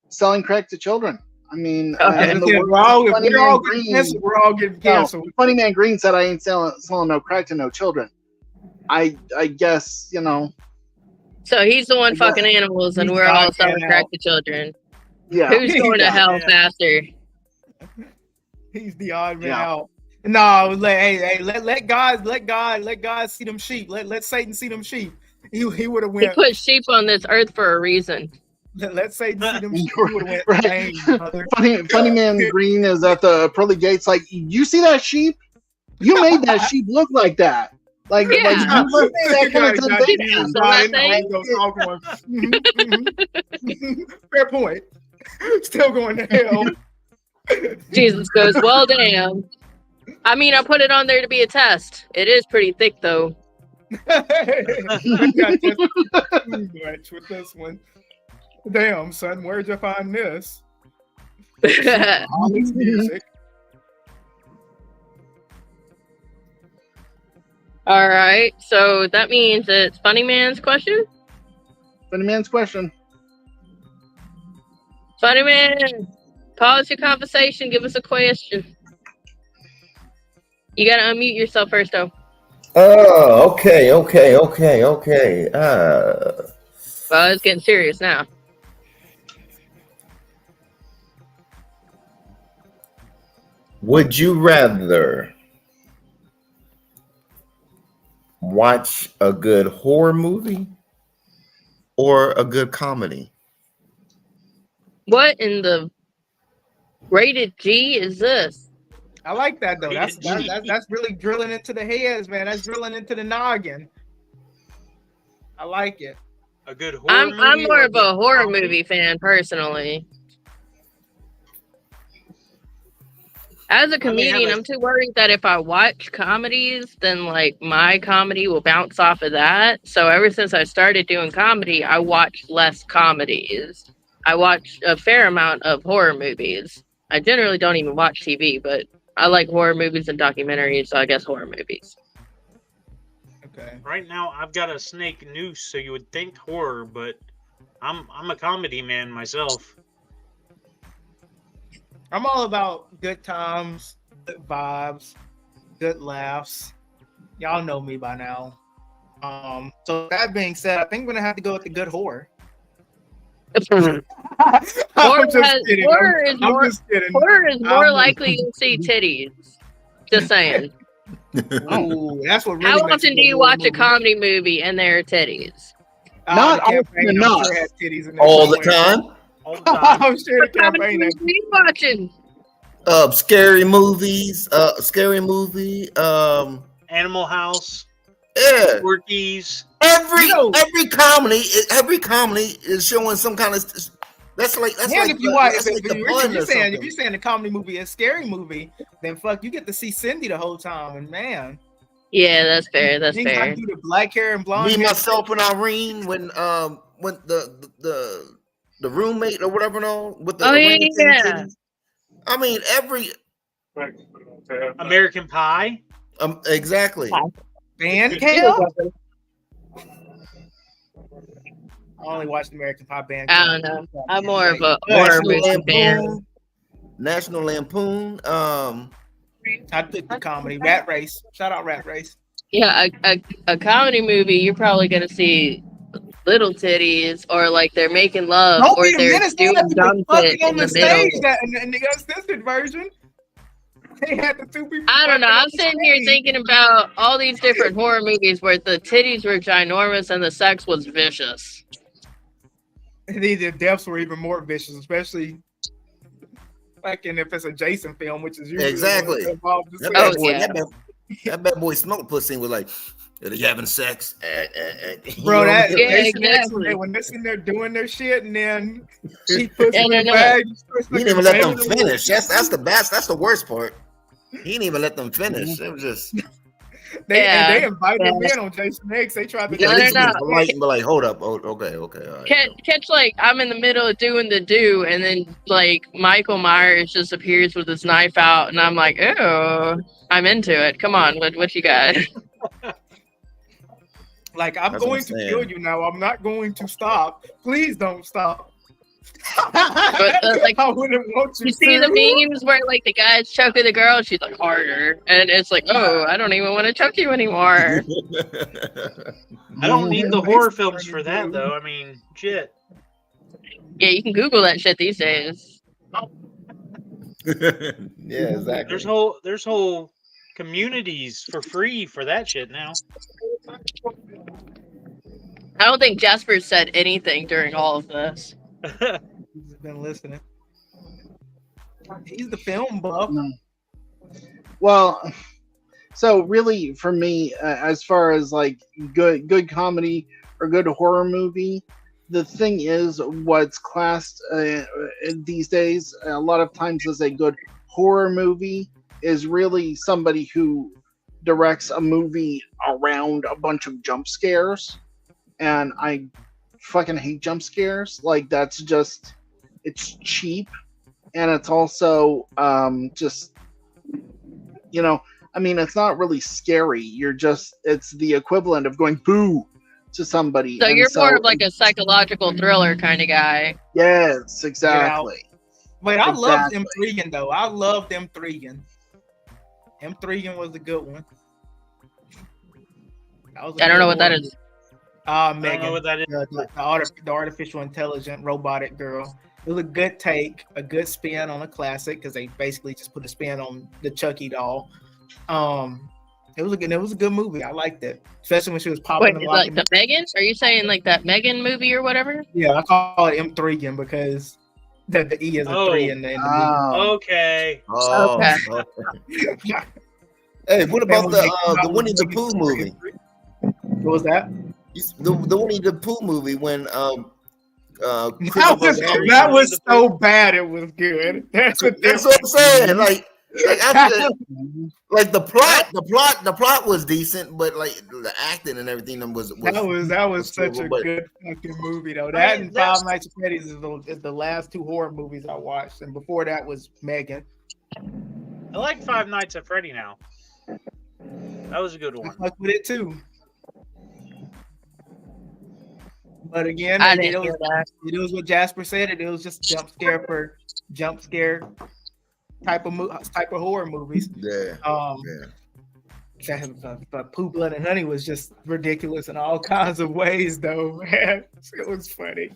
Selling crack to children. I mean, we're all getting canceled. Funny Man Green said I ain't selling no crack to no children. I guess, So he's the one fucking animals, and we're all selling crack to children. Yeah. Who's going to hell faster? He's the odd man out. No, let God see them sheep. Let Satan see them sheep. He would have went. He put sheep on this earth for a reason. Let Satan see them sheep. He would have went. Right. Funny Man Green is at the pearly gates. Like, you see that sheep? You made that sheep look like that. Like, you made that Fair point. Still going to hell. Jesus goes, well, damn. I mean, I put it on there to be a test. It is pretty thick, though. With this one. Damn, son, where'd you find this? Music. All right, so that means it's Funny Man's question? Funny Man's question. Funny Man, pause your conversation. Give us a question. You gotta unmute yourself first, though. Oh, okay. Well, it's getting serious now. Would you rather watch a good horror movie or a good comedy? What in the rated G is this? I like that though. That's really drilling into the heads, man. That's drilling into the noggin. I like it. A good horror movie. I'm more of a horror movie fan personally. As a comedian, I'm too worried that if I watch comedies, then like my comedy will bounce off of that. So ever since I started doing comedy, I watch less comedies. I watch a fair amount of horror movies. I generally don't even watch TV, but I like horror movies and documentaries, so I guess horror movies. Okay. Right now, I've got a snake noose, so you would think horror, but I'm a comedy man myself. I'm all about good times, good vibes, good laughs. Y'all know me by now. So that being said, I think I'm gonna have to go with the good horror. Horror is more likely to see titties. Just saying. Oh, that's what. Really How often do you watch a comedy movie and there are titties? Not often enough. All the time. I'm sure the campaign. What are you watching? Scary movies. Scary movie. Animal House. Yeah. Porkies. Every comedy is showing some kind of. That's like if you're saying the comedy movie is a scary movie, then fuck, you get to see Cindy the whole time, and man. Yeah, that's fair. That's fair. I do the black hair and blonde. Me, myself, and Irene when the roommate or whatever, with the yeah. I mean every American Pie. Exactly. Band camp. I only watched American Pie Band. I don't know. I'm more of a horror movie fan. National Lampoon. I picked the comedy. Rat Race. Shout out Rat Race. Yeah, a comedy movie, you're probably gonna see little titties, or like they're making love, Don't or be a they're menace. They doing had people dumb shit fucking on in the the middle. stage that in the uncensored version. They had the two people. I don't know. fucking on I'm the sitting here stage. thinking about all these different horror movies where the titties were ginormous and the sex was vicious. And then the deaths were even more vicious, especially like if it's a Jason film, which is usually Exactly. the one that's involved That in bad sex. boy, yeah. that bad boy smoked pussy and was like, "Are they having sex?" You Bro, know? that Yeah, Jason X, exactly. when they're sitting there doing their shit, and then he puts it in No, the no. bag. He didn't even let them finish. That's the best. That's the worst part. He didn't even let them finish. It was just They invited him in on Jason X. They tried to No, at least no. be polite and be like, "Hold up, okay, all right." Catch like I'm in the middle of doing the do, and then like Michael Myers just appears with his knife out, and I'm like, oh, I'm into it. Come on, what you got? Like, I'm That's what going I'm to saying. kill you now. I'm not going to stop. Please don't stop. But, like, I wouldn't want you You see to. the memes where like the guy's choking the girl, she's like harder, and it's like, oh, I don't even want to choke you anymore. I don't need the Yeah, horror Mason films Turner, for that dude. though. I mean, shit. Yeah, you can Google that shit these days. Yeah, exactly. There's whole communities for free for that shit now. I don't think Jasper said anything during all of this. He's been listening. He's the film buff. Well, so really for me, as far as like good comedy or good horror movie, the thing is what's classed these days a lot of times as a good horror movie is really somebody who directs a movie around a bunch of jump scares, and I fucking hate jump scares. Like, that's just, it's cheap, and it's also just, you know, I mean, it's not really scary. It's the equivalent of going boo to somebody. So And you're more of like a psychological thriller kind of guy. Yes, exactly. Wait, I loved Exactly. M3 though. I loved M3. M3 was a good one. That was a I don't good know what that horror is. movie. I don't know Megan, what that is. the artificial intelligent robotic girl. It was a good take, a good spin on a classic because they basically just put a spin on the Chucky doll. It was a good movie. I liked it, especially when she was popping Wait, and like locking. the Megan? Are you saying like that Megan movie or whatever? Yeah, I call it M3 because the E is a Oh. 3 in the movie. Okay. Oh, Okay. okay. Hey, what about the Winnie the Pooh movie? What was that? The Winnie the Pooh movie when That was so bad. It was good. That's what I'm saying. Like actually, like the plot was decent, but like the acting and everything was that was such a but- good fucking movie though. That and Five Nights at Freddy's is the last two horror movies I watched, and before that was Megan. I like Five Nights at Freddy now. That was a good I one. fuck with it too. But again, I it didn't hear that. was what Jasper said. It was just jump scare type of horror movies. Yeah. But Pooh, Blood, and Honey was just ridiculous in all kinds of ways, though. Man, it was funny.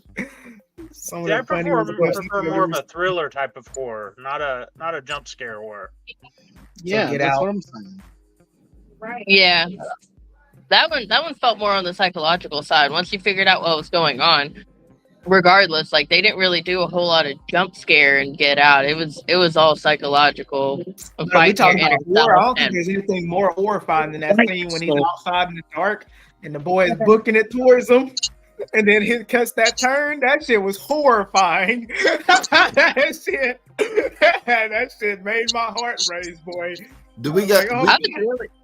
Some See, I of the funny prefer more of a thriller type of horror, not a jump scare horror. Yeah, Get that's Out. what I'm saying. Yeah. That one felt more on the psychological side. Once you figured out what was going on, regardless, like they didn't really do a whole lot of jump scare and Get Out. It was all psychological. We talking about horror. I don't think there's anything more horrifying than that scene when he's outside in the dark and the boy is booking it towards him, and then he cuts that turn. That shit was horrifying. that shit made my heart race, boy. Do we got?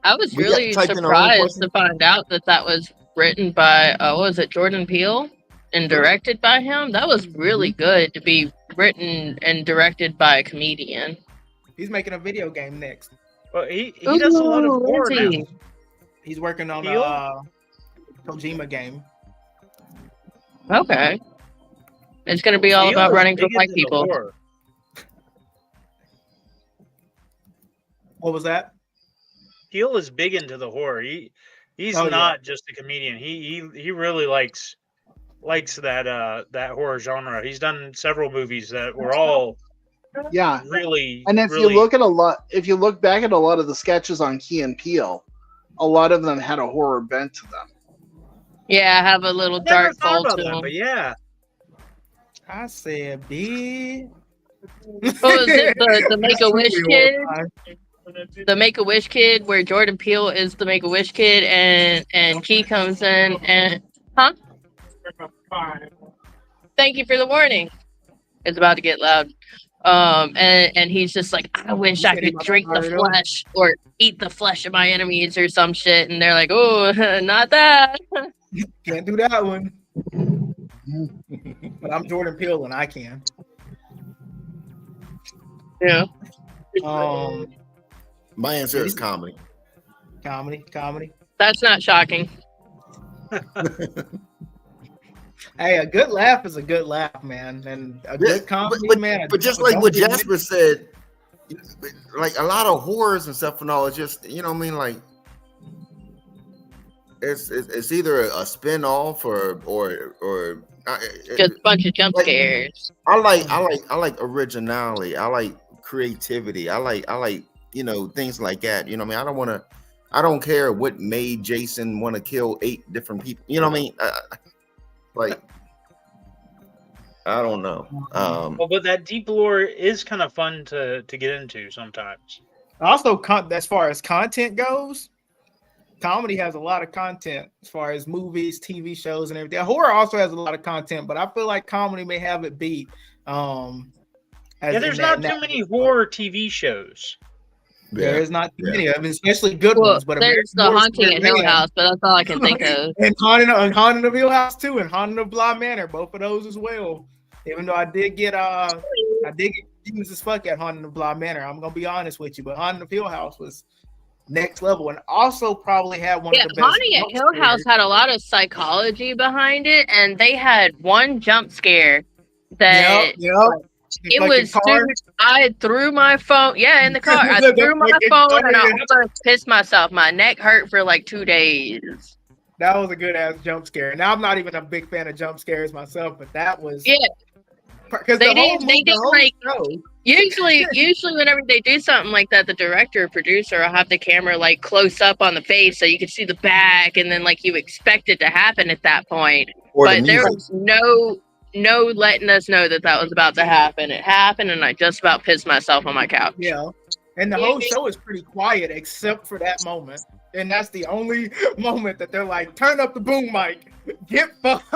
I was we really got typed in our own surprised question? to find out that was written by what was it, Jordan Peele, and directed by him. That was really good to be written and directed by a comedian. He's making a video game next. Well, he does a lot of Ooh, horror is now. he? He's working on Peele? a Kojima game. Okay. It's gonna be all Peele about is running from big white into the people. horror. What was that? Peele is big into the horror. He's Oh, not just a comedian. He really likes that horror genre. He's done several movies that were all Yeah. really. And if really, you look back at a lot of the sketches on Key and Peele, a lot of them had a horror bent to them. Yeah, have a little I never dark thought fall about to that, them. but yeah. I said, B. What was it? The Make-A-Wish kid? The Make-A-Wish kid, where Jordan Peele is the Make-A-Wish kid, and Key comes in and... Huh? Thank you for the warning. It's about to get loud. And he's just like, I wish I could drink the flesh or eat the flesh of my enemies or some shit. And they're like, oh, not that. Can't do that one. But I'm Jordan Peele and I can. Yeah. My answer is comedy. Comedy. That's not shocking. Hey, a good laugh is a good laugh, man, and a good comedy, man. But just like what Jasper said, like a lot of horrors and stuff and all, it's just, you know what I mean, like it's either a spin-off or just a bunch of jump scares. I like originality. I like creativity. I like things like that. You know what I mean? I don't care what made Jason want to kill 8 different people. You know what I mean? Like, I don't know. Well, but that deep lore is kind of fun to get into sometimes. Also, as far as content goes, comedy has a lot of content as far as movies, TV shows, and everything. Horror also has a lot of content, but I feel like comedy may have it beat. There's not too many horror TV shows. There is not too many of them, especially good ones. But there's the Haunting at Hill House, but that's all I can think of. And Haunting of Hill House too, and Haunting of Bly Manor, both of those as well. Even though I did get confused as fuck at Haunting of Bly Manor, I'm gonna be honest with you, but Haunting of Hill House was next level, and also probably had one of the best. Haunting at Hill House had a lot of psychology behind it, and they had one jump scare that. Yep. It was stupid. I threw my phone. Yeah, in the car. I threw my phone and I almost pissed myself. My neck hurt for like 2 days. That was a good ass jump scare. Now I'm not even a big fan of jump scares myself, but that was because they didn't like usually whenever they do something like that, the director or producer will have the camera like close up on the face so you can see the back, and then like you expect it to happen at that point. But there was no letting us know that was about to happen. It happened, and I just about pissed myself on my couch. Yeah, and the whole show is pretty quiet except for that moment, and that's the only moment that they're like, "Turn up the boom mic, get fucked."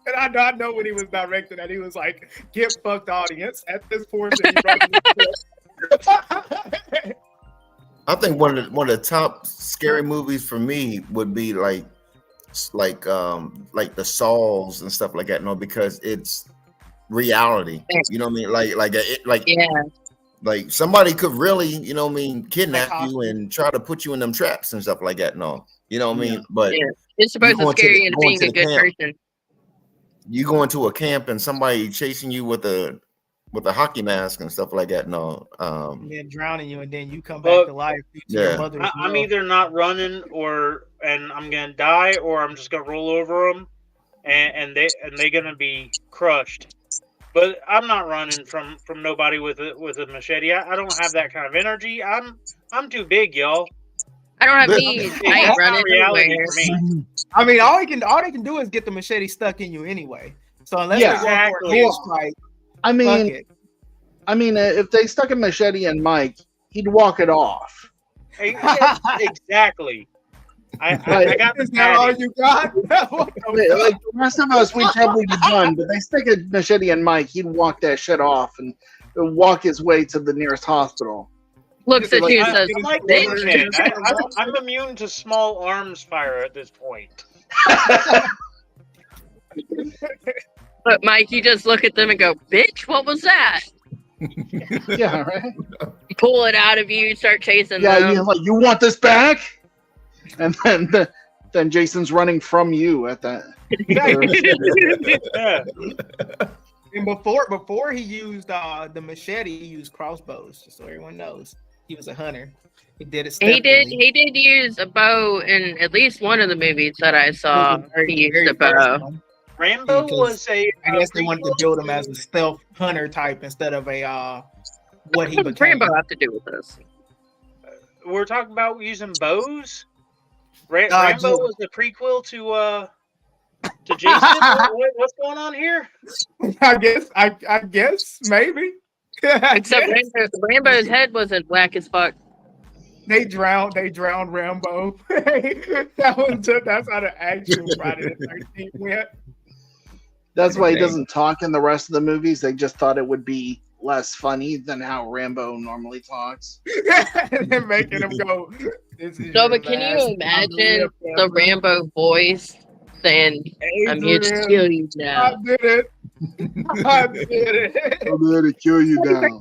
And I know when he was directing that, he was like, "Get fucked, audience." At this point, I think one of the top scary movies for me would be like the Saws and stuff like that, because it's reality. You know what I mean? Like somebody could really, kidnap you and try to put you in them traps and stuff like that. No, you know what I mean? But it's supposed to scare you into being a good person. You go into a camp and somebody chasing you with a hockey mask and stuff like that. No, and then drowning you, and then you come back to life. I'm either not running and I'm gonna die, or I'm just gonna roll over them, and they're gonna be crushed. But I'm not running from nobody with a machete. I don't have that kind of energy. I'm too big, y'all. I don't have needs. I ain't running anywhere. For me. I mean, all they can do is get the machete stuck in you anyway. So unless they go for a strike, I mean, if they stuck a machete in Mike, he'd walk it off. Exactly. I got is that all you got? Like the rest of us, we'd probably be done. But they stick a machete in Mike, he'd walk that shit off and walk his way to the nearest hospital. Looks at you and says, I'm immune to small arms fire at this point. But Mike, you just look at them and go, "Bitch, what was that?" Yeah, right. Pull it out of you, start chasing them. Yeah, like, you want this back? And then Jason's running from you at that. And before he used the machete, he used crossbows, just so everyone knows. He was a hunter. He did it. He did. stealthily. He did use a bow in at least one of the movies that I saw. He used Very a first bow. one. Rambo Because was a. I guess they wanted to build him as a stealth hunter type instead of a what he What does became. Rambo have to do with this? We're talking about using bows. Rambo just- was the prequel to Jason. What's going on here? I guess maybe. Except Rambo's head wasn't black as fuck. They drowned Rambo. That's how the actual Friday the 13th went. That's why he doesn't talk in the rest of the movies. They just thought it would be less funny than how Rambo normally talks. And then making him go. "This is No, your but can last you imagine time the ever." Rambo voice saying, "I'm here to Adrian, kill you I now"? did it. I did it. I'm here to kill you now.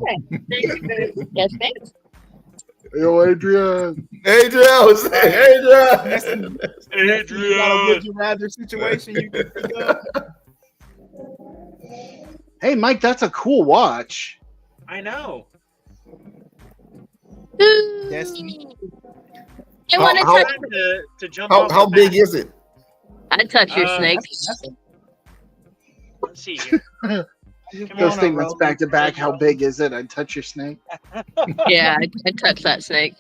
Yes, thanks. Yo, Adrian. Adrian, Adrian. You got a would you rather situation you can think of? Hey, Mike, that's a cool watch. I know. Destiny. I want to How- touch. To jump off How the big map. is it? I touch your Uh, snake. Let's see here. Come Those on, statements Earl. back to back. How big is it? I'd touch your snake. Yeah, I touch that snake.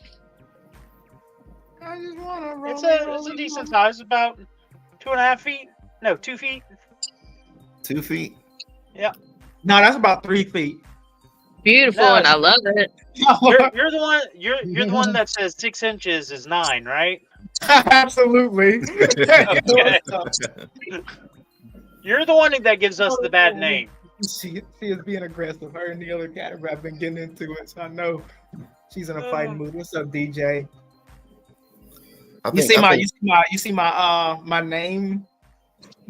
I just want to roll. It's a decent size, about 2.5 feet. No, 2 feet. 2 feet. No, that's about 3 feet. Beautiful, No. and I love it. You're the one. You're the one that says 6 inches is 9, right? Absolutely. Okay. You're the one that gives us the bad name. She is being aggressive. Her and the other cat have been getting into it, so I know she's in a fighting mood. What's up, DJ? You see my name,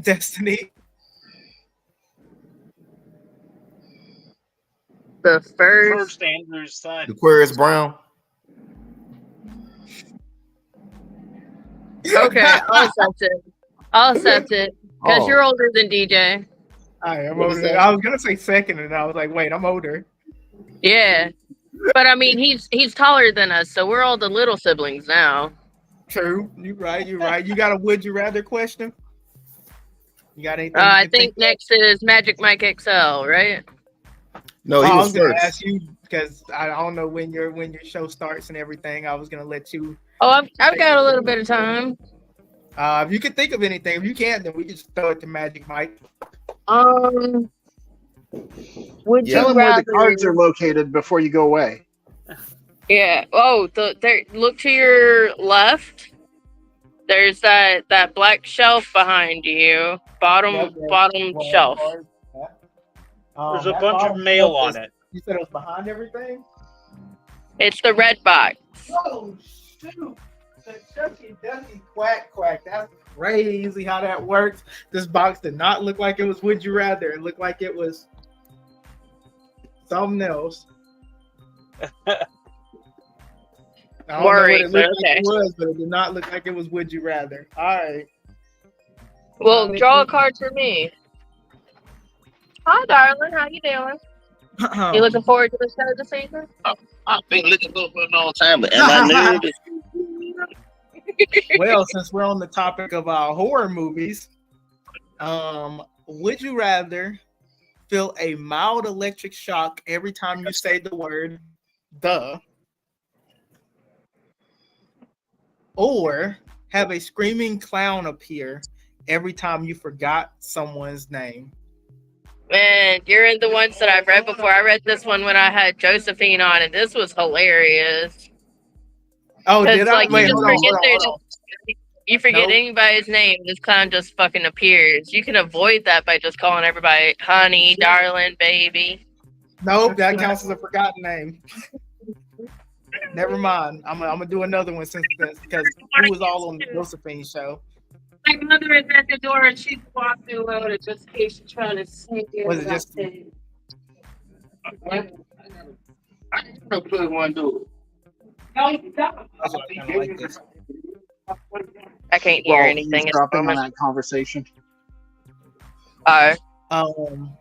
Destiny. The first. First Andrew's son. Dequavius Brown. Okay, I'll accept it. I'll accept it because Oh. you're older than DJ. I am What is older. that? I was gonna say second, and I was like, wait, I'm older. Yeah, but I mean, he's taller than us, so we're all the little siblings now. True. You're right. You got a would you rather question? You got anything? I think next is Magic Mike XL, right? No, he I was was gonna first. ask you because I don't know when your show starts and everything. I was gonna let you. Oh, I've got a little bit of time. If you can think of anything, if you can't, then we can just throw it to Magic Mike. Would Yeah. Tell you him where rather? the cards are located before you go away. Yeah. Oh, there. Look to your left. There's that black shelf behind you. Bottom shelf. There's a bunch of mail on it. You said it was behind everything? It's the red box. Oh, shoot. The Chucky Ducky Quack Quack. That's crazy how that works. This box did not look like it was Would You Rather. It looked like it was something else. I don't Worried, know what it looked but like okay. it was, but it did not look like it was Would You Rather. All right. Well, draw a card for me. Hi, darling. How you doing? You looking forward to the show this evening? I've been looking for a long time, but am I nervous? Well, since we're on the topic of horror movies, would you rather feel a mild electric shock every time you say the word "the," or have a screaming clown appear every time you forgot someone's name? Man, you're in the ones that I've read before. I read this one when I had Josephine on, and this was hilarious. Oh, Because did I? like Wait, you just hold on, forget hold on. you forget Nope. anybody's name, this clown just fucking appears. You can avoid that by just calling everybody honey, darling, baby. Nope, that counts as a forgotten name. Never mind. I'm gonna do another one since because we was all on the Josephine show. My mother is at the door and she's walking out it just in case she's trying to sneak in. Was it just- I don't put one door. No, you don't. That's what I kinda like this. I can't hear anything at the Dropping on moment. that conversation. Oh, Um,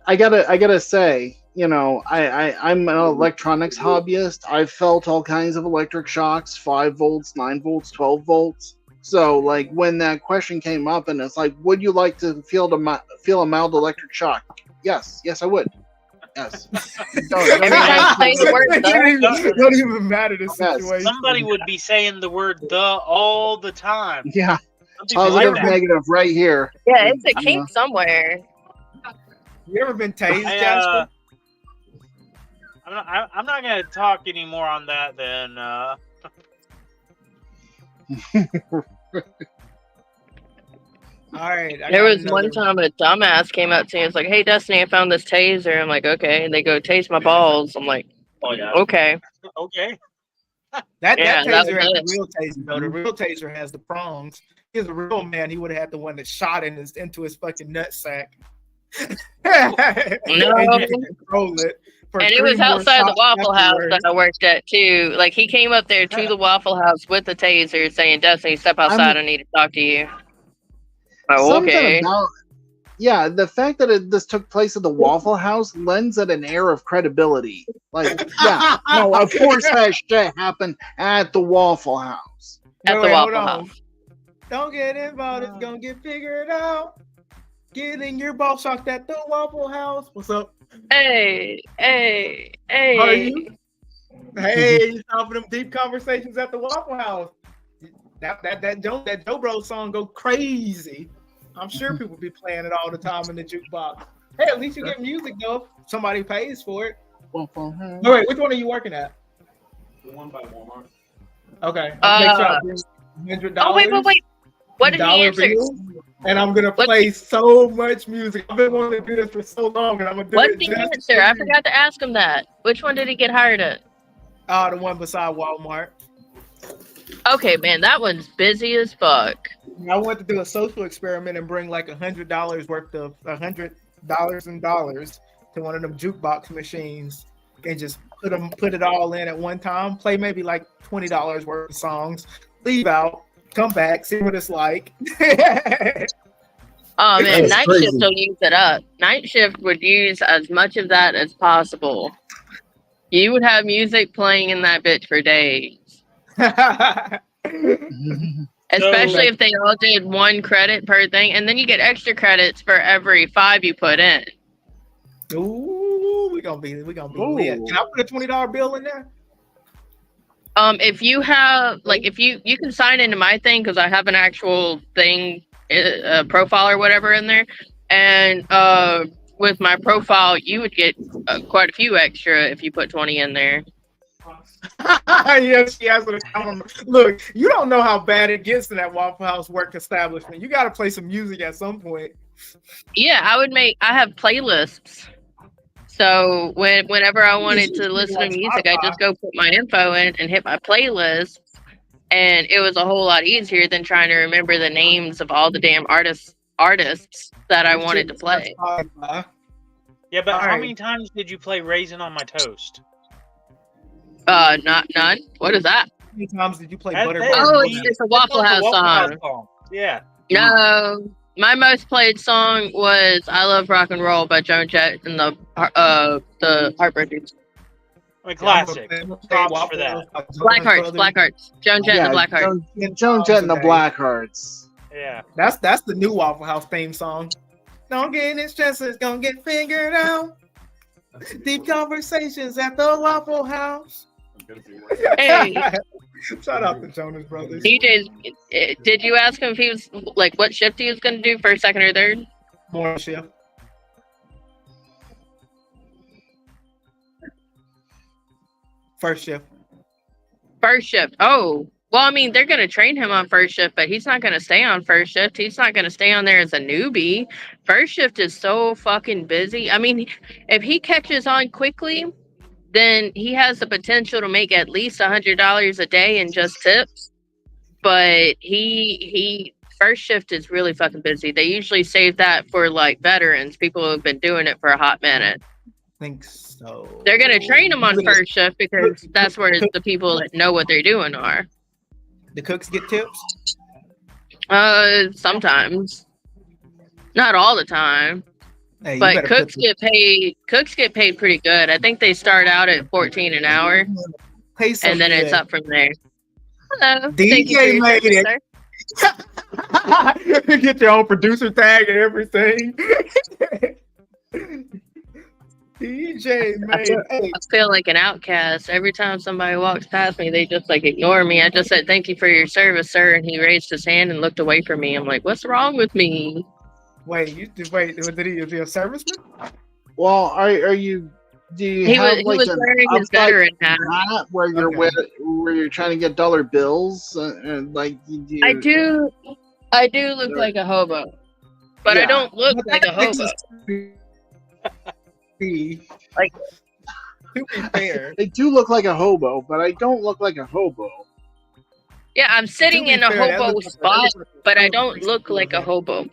I gotta say, I'm an electronics hobbyist. I've felt all kinds of electric shocks, 5 volts, 9 volts, 12 volts. So, like, when that question came up and it's like, would you like to feel a mild electric shock? Yes, I would. Yes. Every time you say the word It don't even matter the Yes. situation. Somebody would be saying the word "the" all the time. Yeah. Some people Positive, like that. negative, right here. Yeah, it's a kink somewhere. You ever been tased, I, Jasper? I'm not going to talk anymore on that then. All right. I There got was one another- time a dumbass came up to me and was like, "Hey, Destiny, I found this taser." I'm like, "Okay." And they go, "Taste my balls." I'm like, "Okay." Okay. That Yeah, that taser was has it. the real taser though. The real taser has the prongs. If he was a real man, he would have had the one that shot into his fucking nutsack. And you can control it. For And it 3 was more outside the shots Waffle House afterwards. that I worked at too. Like he came up there to the Waffle House with the taser, saying, "Destiny, step outside. I need to talk to you." Oh, okay. The fact that this took place at the Waffle House lends it an air of credibility. Like, yeah, no, of course that shit happened at the Waffle House. At the hold Waffle on. House. Don't get involved. It's gonna get figured out. Getting your ball shocked at the Waffle House. What's up? Hey. How are you? Hey, it's time for them deep conversations at the Waffle House. That Joe Bro song go crazy. I'm sure people be playing it all the time in the jukebox. Hey, at least you get music though. Somebody pays for it. Wait, which one are you working at? The one by Walmart. Okay. Make sure I bring $100. Oh, wait. What did he $1 answer? bill, and I'm gonna play so much music. I've been wanting to do this for so long, and I'm gonna do What it. did he answer? I forgot to ask him that. Which one did he get hired at? The one beside Walmart. Okay, man, that one's busy as fuck. I wanted to do a social experiment and bring like $100 worth of $100 in dollars to one of them jukebox machines and just put it all in at one time. Play maybe like $20 worth of songs. Leave out. Come back. See what it's like. Oh man, That's night crazy. shift will use it up. Night shift would use as much of that as possible. You would have music playing in that bitch for days. Especially if they all did 1 credit per thing, and then you get extra credits for every 5 you put in. Ooh, we gonna be lit. Can I put a $20 bill in there? If you have if you can sign into my thing because I have an actual thing, profile or whatever in there, and with my profile you would get quite a few extra if you put 20 in there. Yes, she has an account. Look, you don't know how bad it gets in that Waffle House work establishment. You got to play some music at some point. Yeah, I have playlists. So whenever I wanted to listen to music, I just go put my info in and hit my playlist, and it was a whole lot easier than trying to remember the names of all the damn artists that I wanted to play. Yeah, but how Alright. many times did you play Raisin on My Toast? None. What is that? How many times did you play That- Butter? that- Oh, Buttermilk? it's a Waffle That's House the Waffle song. song. Yeah. No, my most played song was "I Love Rock and Roll" by Joan Jett and the Heartbreakers. I mean, classic. Props for that. Blackhearts. Joan Jett and the Blackhearts. Joan Jett and the Blackhearts. Yeah. That's the new Waffle House theme song. Don't get any stress, it's gonna get figured out. Deep conversations at the Waffle House. Hey, Shout out to Jonas Brothers. DJs, did you ask him if he was like what shift he was going to do, first, second, or third? Morning shift. First shift. First shift. Oh, well, I mean, they're going to train him on first shift, but he's not going to stay on first shift. He's not going to stay on there as a newbie. First shift is so fucking busy. I mean, if he catches on quickly, then he has the potential to make at least $100 a day in just tips. But he first shift is really fucking busy. They usually save that for like veterans, people who have been doing it for a hot minute. I think so. They're going to train them on first shift because that's where the people that know what they're doing are. The cooks get tips? Sometimes. Not all the time. Hey, you But better cooks put get paid. Cooks get paid pretty good. I think they start out at 14 an hour, pay some and then it's good. up from there. Hello. Thank you for DJ your made service, it. sir. Get your own producer tag and everything. DJ made it. I feel like an outcast. Every time somebody walks past me, they just like ignore me. I just said, "Thank you for your service, sir," and he raised his hand and looked away from me. I'm like, "What's wrong with me?" Wait, is he a serviceman? Well, are you? Do you He have was like an wearing his upside veteran hat. hat where you're Okay. where you're trying to get dollar bills? And like you I do look like a hobo, but I Yeah. don't look like a hobo. Like- to be fair, They do look like a hobo, but I don't look like a hobo. Yeah, I'm sitting To be in a fair, that hobo looks like- spot, that looks like but I a don't look like a hobo.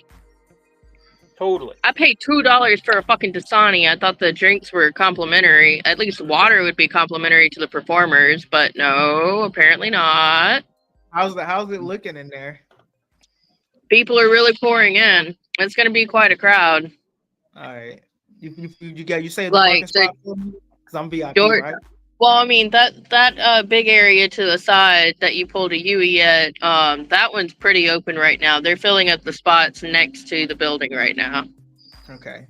Totally. I paid $2 for a fucking Dasani. I thought the drinks were complimentary. At least water would be complimentary to the performers, but no, apparently not. How's it looking in there? People are really pouring in. It's gonna be quite a crowd. All right, you say the Like, parking spot for me? Because I'm VIP, George- right? Well, I mean that big area to the side that you pulled a Yui at, that one's pretty open right now. They're filling up the spots next to the building right now. Okay.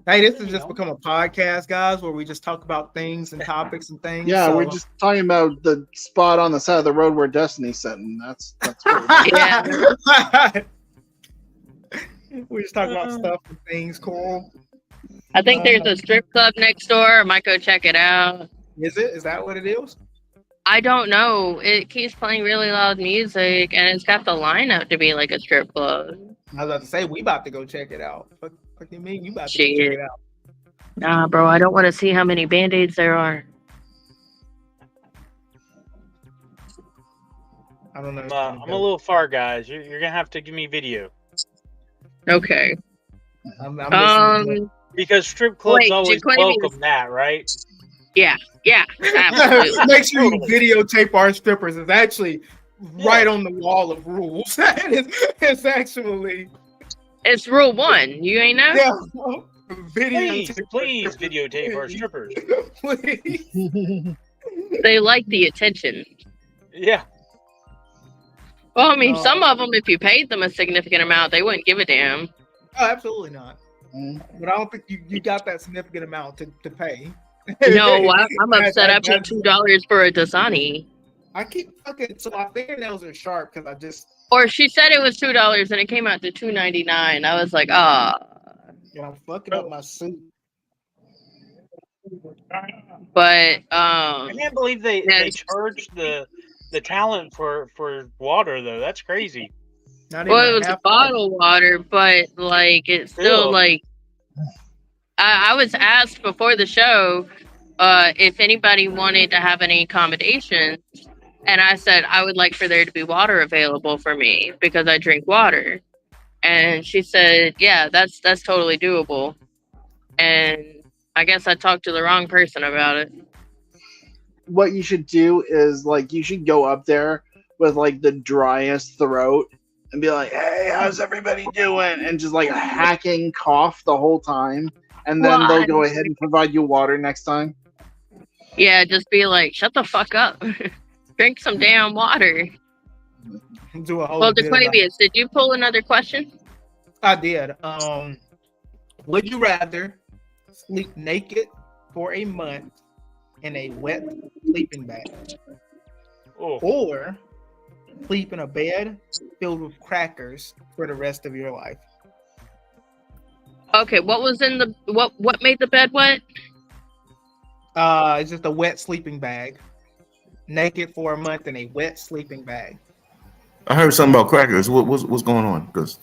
Hey, this has just become a podcast, guys, where we just talk about things and topics and things. Yeah, so- we're just talking about the spot on the side of the road where Destiny's sitting. That's what we're Yeah. we just talk about stuff and things. Cool. I think there's a strip club next door. I might go check it out. Is it? Is that what it is? I don't know. It keeps playing really loud music, and it's got the lineup to be like a strip club. I was about to say we about to go check it out. What do you mean you about to Shit. go check it out? Nah, bro, I don't want to see how many band-aids there are. I don't know. I'm a little far, guys. You're gonna have to give me video Okay. I'm listening to because strip clubs Wait, always Dequavius- welcome that, right? Yeah, it. absolutely. Make sure you videotape our strippers. It's actually right on the wall of rules. it's actually It's rule 1. You ain't know? yeah. Please Videotape. videotape our strippers. Please. They like the attention. Yeah. Well, I mean, Oh. some of them, if you paid them a significant amount, they wouldn't give a damn. Oh, absolutely not. Mm. But I don't think you got that significant amount to pay. No, I'm upset. I paid That- $2 for a Dasani. I keep fucking so my fingernails are sharp because I just Or she said it was $2 and it came out to $2.99. I was like, ah. I'm fucking up my suit. But I can't believe they Yes. charge the talent for water though. That's crazy. Not well, even it was half bottled water, but like it's still Ew. like I was asked before the show if anybody wanted to have any accommodations, and I said I would like for there to be water available for me because I drink water. And she said, "Yeah, that's totally doable." And I guess I talked to the wrong person about it. What you should do is like you should go up there with like the driest throat and be like, "Hey, how's everybody doing?" and just like a hacking cough the whole time, and then Well, they'll go ahead and provide you water next time. Yeah, just be like, "Shut the fuck up, drink some damn water." do a whole Well, bit about it. Dequavius, did you pull another question? I did. Would you rather sleep naked for a month in a wet sleeping bag, Oh, or sleep in a bed filled with crackers for the rest of your life? Okay, what was in the what made the bed wet? It's just a wet sleeping bag. Naked for a month in a wet sleeping bag. I heard something about crackers. What's going on? Because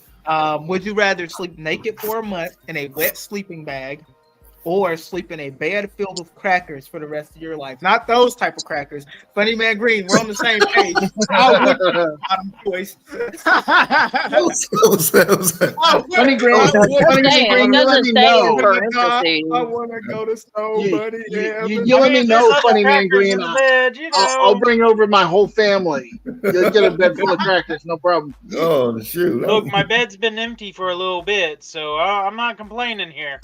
Would you rather sleep naked for a month in a wet sleeping bag, or sleep in a bed filled with crackers for the rest of your life? Not those type of crackers. Funny Man Green, we're on the same page. I would bottom choice. Funny Green, I would- Funny Hey, Green, it you let doesn't me say know. in parentheses. I want to go to Stone, buddy. Yeah, You let me know, Funny Man Green. Bed, you know. I'll bring over my whole family. You'll get a bed full of crackers, no problem. oh shoot! Look, my bed's been empty for a little bit, so I'm not complaining here.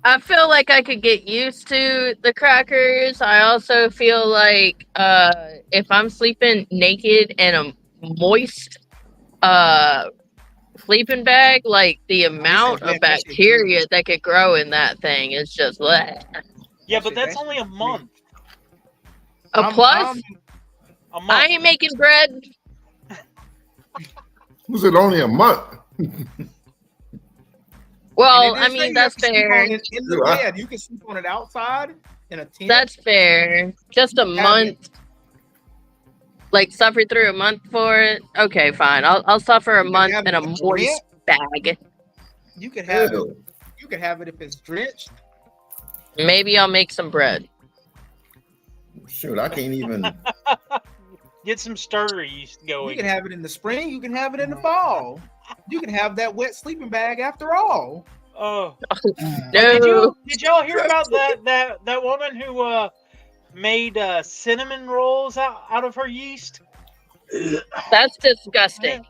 I feel like I could get used to the crackers. I also feel like if I'm sleeping naked in a moist sleeping bag, like the amount of bacteria that could grow in that thing is just bleh. Yeah, but that's only a month. A plus? A month. I ain't making bread. Was it only a month? Well, I mean, that's fair. In the bed, you can sleep on it outside in a tent. That's fair. Just a month. Like suffer through a month for it. Okay, fine. I'll suffer a month in a moist bag. You could have it. You could have it if it's drenched. Maybe I'll make some bread. Shoot, I can't even. Get some starter yeast going. You can have it in the spring. You can have it in the fall. You can have that wet sleeping bag after all. Oh no! Did y'all hear about that woman who made cinnamon rolls out of her yeast? That's disgusting.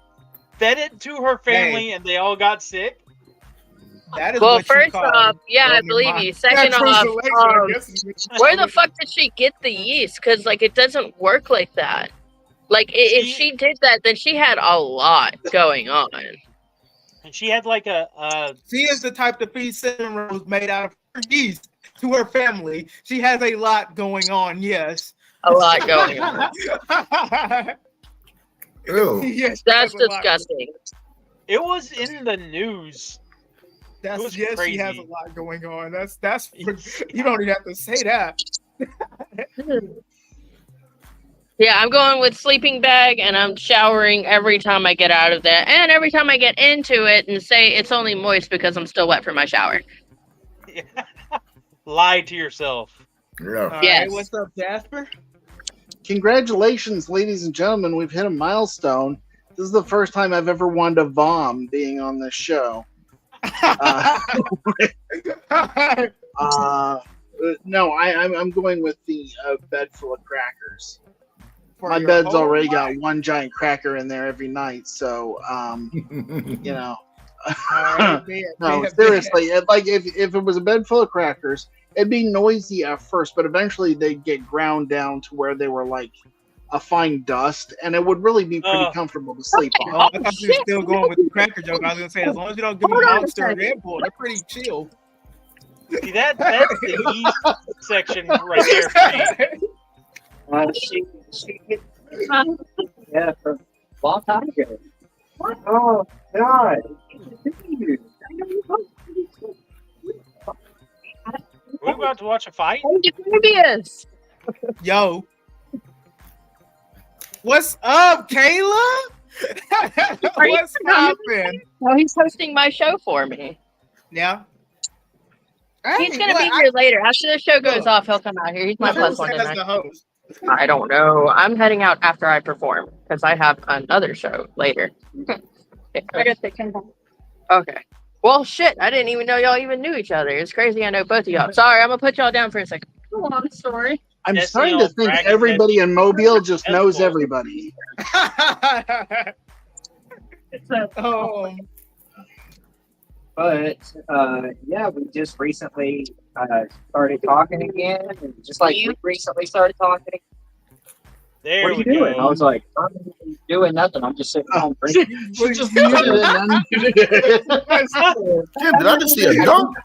Fed it to her family, and they all got sick. That is well, first off, yeah, I believe you. Second off, where the fuck did she get the yeast? Because like it doesn't work like that. Like if she did that, then she had a lot going on. And she had like a. She is the type to feed cinnamon rolls made out of her yeast to her family. She has a lot going on. Yes, a lot going on. Ew. Yes, that's disgusting. It was in the news. That's yes, crazy. She has a lot going on. That's you don't even have to say that. Yeah, I'm going with sleeping bag, and I'm showering every time I get out of that, and every time I get into it, and say it's only moist because I'm still wet from my shower. Yeah. Lie to yourself. Yeah. Yes. Right, what's up, Jasper? Congratulations, ladies and gentlemen. We've hit a milestone. This is the first time I've ever won a vom being on this show. No, I'm going with the bed full of crackers. My bed's already got one giant cracker in there every night, so you know. No, seriously, like if it was a bed full of crackers, it'd be noisy at first, but eventually they'd get ground down to where they were like a fine dust, and it would really be pretty comfortable to sleep on. Oh, I thought you were still going with the cracker joke. I was gonna say, as long as you don't give me Monster or Red Bull, they're pretty chill. See, that's the yeast section right there for me. Yeah, for a long time ago. Oh, God. We're about to watch a fight? Dequavius! Yo. What's up, Kayla? What's poppin'? Well, he's hosting my show for me. Yeah. He's going to be here later. After the show goes off, he'll come out here. He's my plus one tonight. The host. I don't know. I'm heading out after I perform because I have another show later. I guess they can. Okay. Well, shit. I didn't even know y'all even knew each other. It's crazy. I know both of y'all. Sorry, I'm gonna put y'all down for a second. Go on, story. I'm starting to think everybody in Mobile just knows everybody. But yeah, we just recently started talking again, and just like we recently started talking. There what are you doing? I was like, I'm doing nothing. I'm just sitting home drinking. We're just muted it. Did I just see a dunk?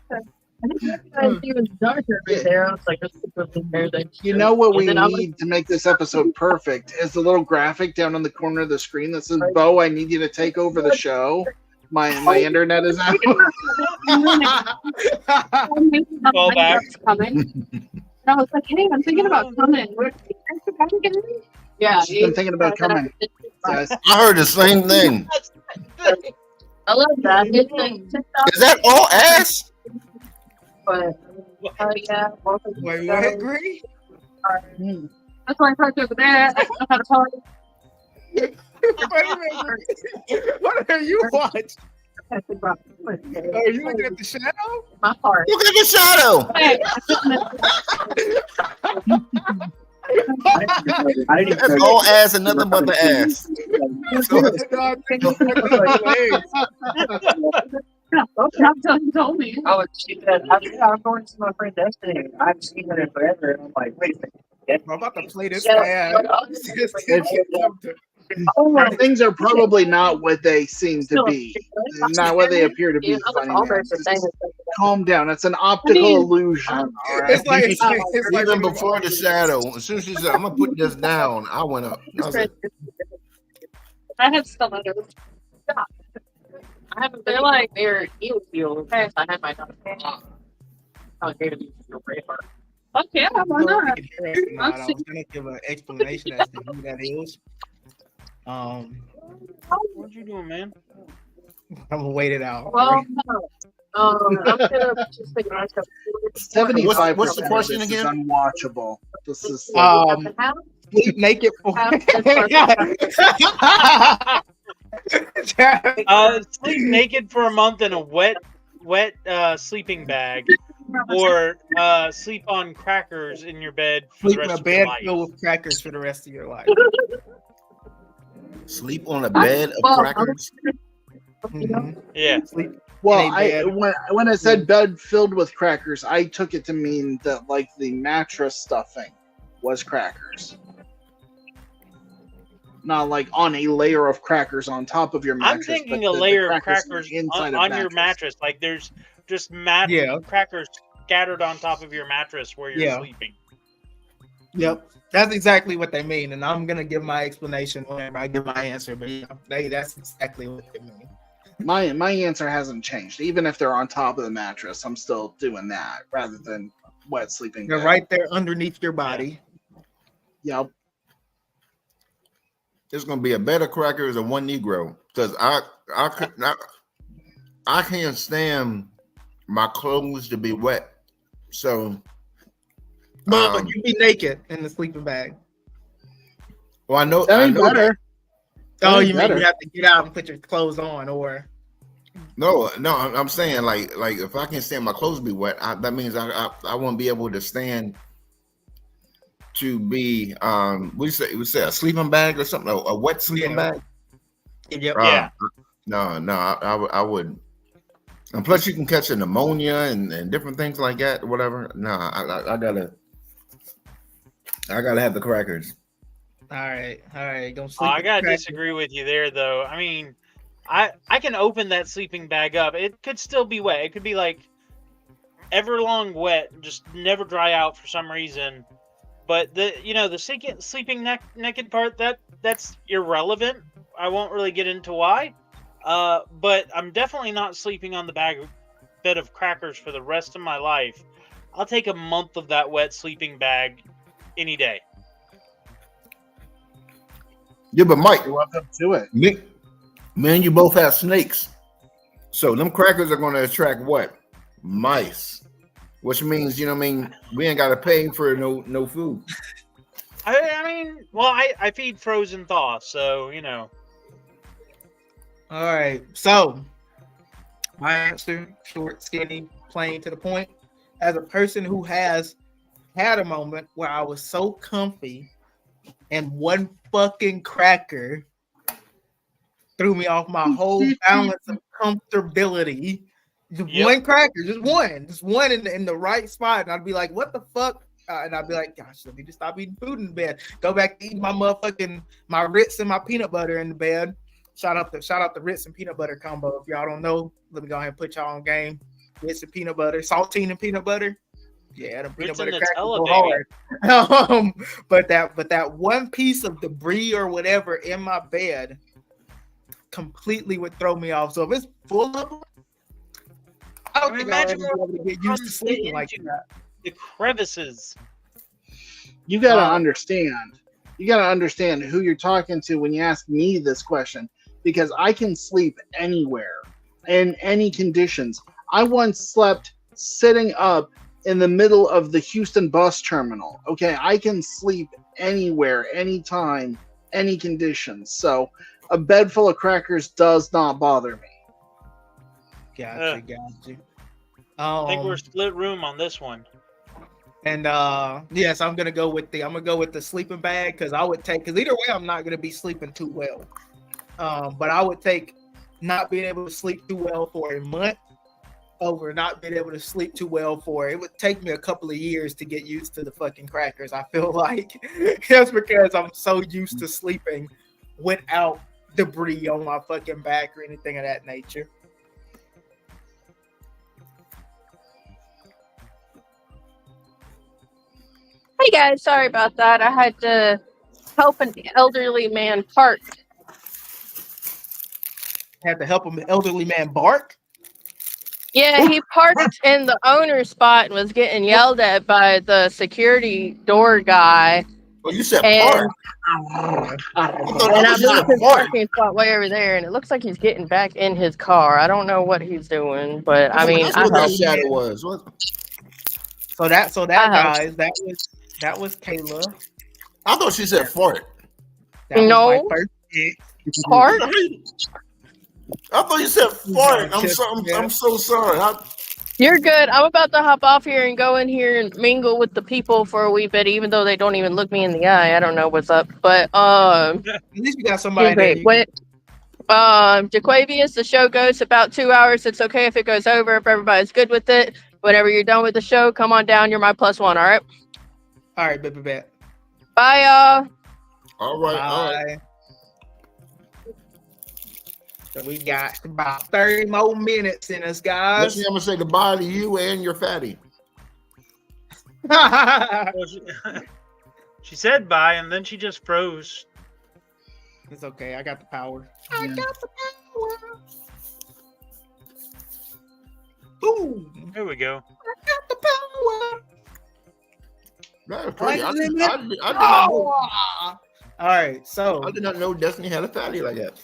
You know what we need to make this episode perfect is the little graphic down on the corner of the screen that says, "Bo, I need you to take over the show. My internet is out." Fall back. And I was like, hey, I'm thinking about coming. Yeah. She's been thinking about coming. Guys. I heard the same thing. I love that. Is that all ass? But, yeah. Wait, what, Agree? That's why I parked over there. I had a party. What are you watching? Are you looking at the shadow? My heart. Look at the shadow. That's all ass and nothing but the ass. Okay, I'm telling you told me. I was, she said, I'm going to my friend Destiny. I've seen her in forever. And I'm like, wait a minute. I'm about to play this Yeah, ad. Things are probably not what they seem to be, not what they appear to be. Funny man. Just calm down. It's an optical illusion. All right? It's like Even before the shadow, as soon as she said, "I'm gonna put this down," I went up. I was like, I have stilettos. I haven't been like very ill feel. I had my I gave it to Braveheart. Fuck yeah, why not? I was gonna give an explanation as to who that is. What you doing, man? I'm gonna wait it out. Well, I'm gonna just think about 75%. What's the question of this again? Is unwatchable. This is Sleep naked for Sleep naked for a month in a wet sleeping bag, or sleep on crackers in your bed for sleep the in a rest of your bed life. filled with crackers for the rest of your life. sleep on a bed of crackers. Mhm. Yeah. Sleep. well. Hey, When I said bed filled with crackers, I took it to mean that like the mattress stuffing was crackers, not like on a layer of crackers on top of your I'm mattress. thinking but a the layer of crackers crackers inside on of your mattress. Like there's just Yeah. crackers scattered on top of your mattress where you're Yeah. sleeping. Yep, that's exactly what they mean, and I'm gonna give my explanation whenever I give my answer. But yeah, that's exactly what they mean. My answer hasn't changed. Even if they're on top of the mattress, I'm still doing that rather than wet sleeping. They're bag. right there underneath your body. Yep. It's gonna be a bed of crackers and one Negro because I can't stand my clothes to be wet. So, But you be naked in the sleeping bag. well, I know That I ain't know better. Oh, Ain't you mean better. you have to get out and put your clothes on, or No, I'm saying like if I can't stand my clothes to be wet, that means I won't be able to stand to be we say a sleeping bag or something, a wet sleeping Yeah. bag. Yep. Yeah. No, I wouldn't. And plus, you can catch a pneumonia and different things like that, whatever. No, I gotta have the crackers. All right. Gonna sleep. I with gotta crackers. disagree with you there, though. I mean, I can open that sleeping bag up. It could still be wet. It could be like everlong wet, just never dry out for some reason. But the sleeping naked part, that's irrelevant. I won't really get into why. But I'm definitely not sleeping on the bed of crackers for the rest of my life. I'll take a month of that wet sleeping bag any day. Yeah, but Mike, You're welcome to it. me and you both have snakes, so them crackers are going to attract what? Mice, which means we ain't got to pay for no food. I mean, well, I feed frozen thaw, so All right. So my answer: short, skinny, plain, to the point. As a person who has had a moment where I was so comfy, and one fucking cracker threw me off my whole balance of comfortability. Just one cracker, just one in the right spot, and I'd be like, "What the fuck?" And I'd be like, "Gosh, let me just stop eating food in bed. Go back to eating my Ritz and my peanut butter in the bed." Shout out the Ritz and peanut butter combo. If y'all don't know, let me go ahead and put y'all on game. Ritz and peanut butter, saltine and peanut butter. Yeah, the peanut Ritz butter and crackers Nutella, go hard. But that one piece of debris or whatever in my bed completely would throw me off. So if it's full of them, I don't think I'll ever be able to get used to sleeping like that. The crevices. You gotta understand. You gotta understand who you're talking to when you ask me this question, because I can sleep anywhere in any conditions. I once slept sitting up in the middle of the Houston bus terminal. Okay, I can sleep anywhere, anytime, any conditions. So a bed full of crackers does not bother me. Gotcha. I think we're split room on this one. And yes, I'm gonna go with the sleeping bag because either way I'm not gonna be sleeping too well. But I would take not being able to sleep too well for a month over not being able to sleep too well for it. It would take me a couple of years to get used to the fucking crackers. I feel like just because I'm so used to sleeping without debris on my fucking back or anything of that nature. Hey guys, sorry about that. I had to help an elderly man park. Had to help an elderly man bark. Yeah, he parked in the owner's spot and was getting yelled at by the security door guy. Well, you said And- park. And I moved his parking spot way over there, and it looks like he's getting back in his car. I don't know what he's doing, but I mean, That's I what that helped. shadow was. What? So that I guys, that was Kayla. I thought she said fart. That was No. my first pick. Park? I thought you said fart. I'm so sorry. You're good. I'm about to hop off here and go in here and mingle with the people for a wee bit, even though they don't even look me in the eye. I don't know what's up, but At least we got somebody. wait, wait. Dequavius, the show goes about 2 hours. It's okay if it goes over. If everybody's good with it, whenever you're done with the show, come on down. You're my +1. All right. All right, baby bet. Bye, y'all. All right. All right. So we got about 30 more minutes in us, guys. Let's see, I'm gonna say goodbye to you and your fatty. Well, she said bye, and then she just froze. It's okay. I got the power. Yeah. I got the power. Boom. There we go. I got the power. That's pretty. I did Oh. not know. All right. So I did not know Destiny had a fatty like that.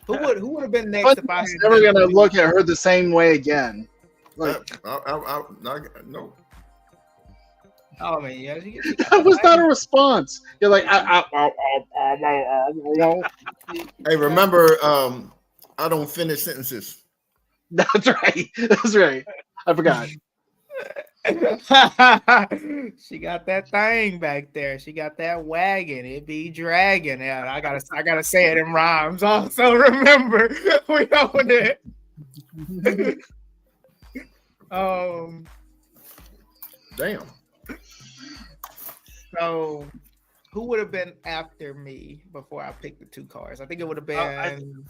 who would have been next But if I had never done gonna this? look at her the same way again. Like No. Oh man, yeah. that was not a response. You're like, Hey, remember, I don't finish sentences. That's right. That's right. I forgot. She got that thing back there. She got that wagon. It be dragging. Yeah, I gotta say it in rhymes. Also, remember we own it. Damn. So who would have been after me before I picked the two cars? I think it would have been.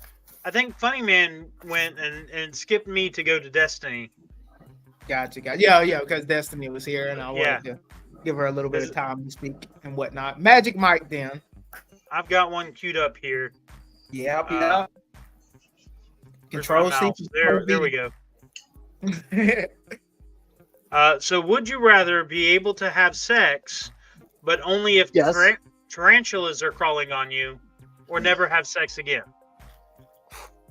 I think Funny Man went and skipped me to go to Destiny. Gotcha. Yeah, because Destiny was here, and I wanted Yeah. to give her a little bit of time to speak and whatnot. Magic Mike, then. I've got one queued up here. Yep. Where's Control my C. mouse? There we go. So would you rather be able to have sex, but only if Yes. tarantulas are crawling on you, or never have sex again?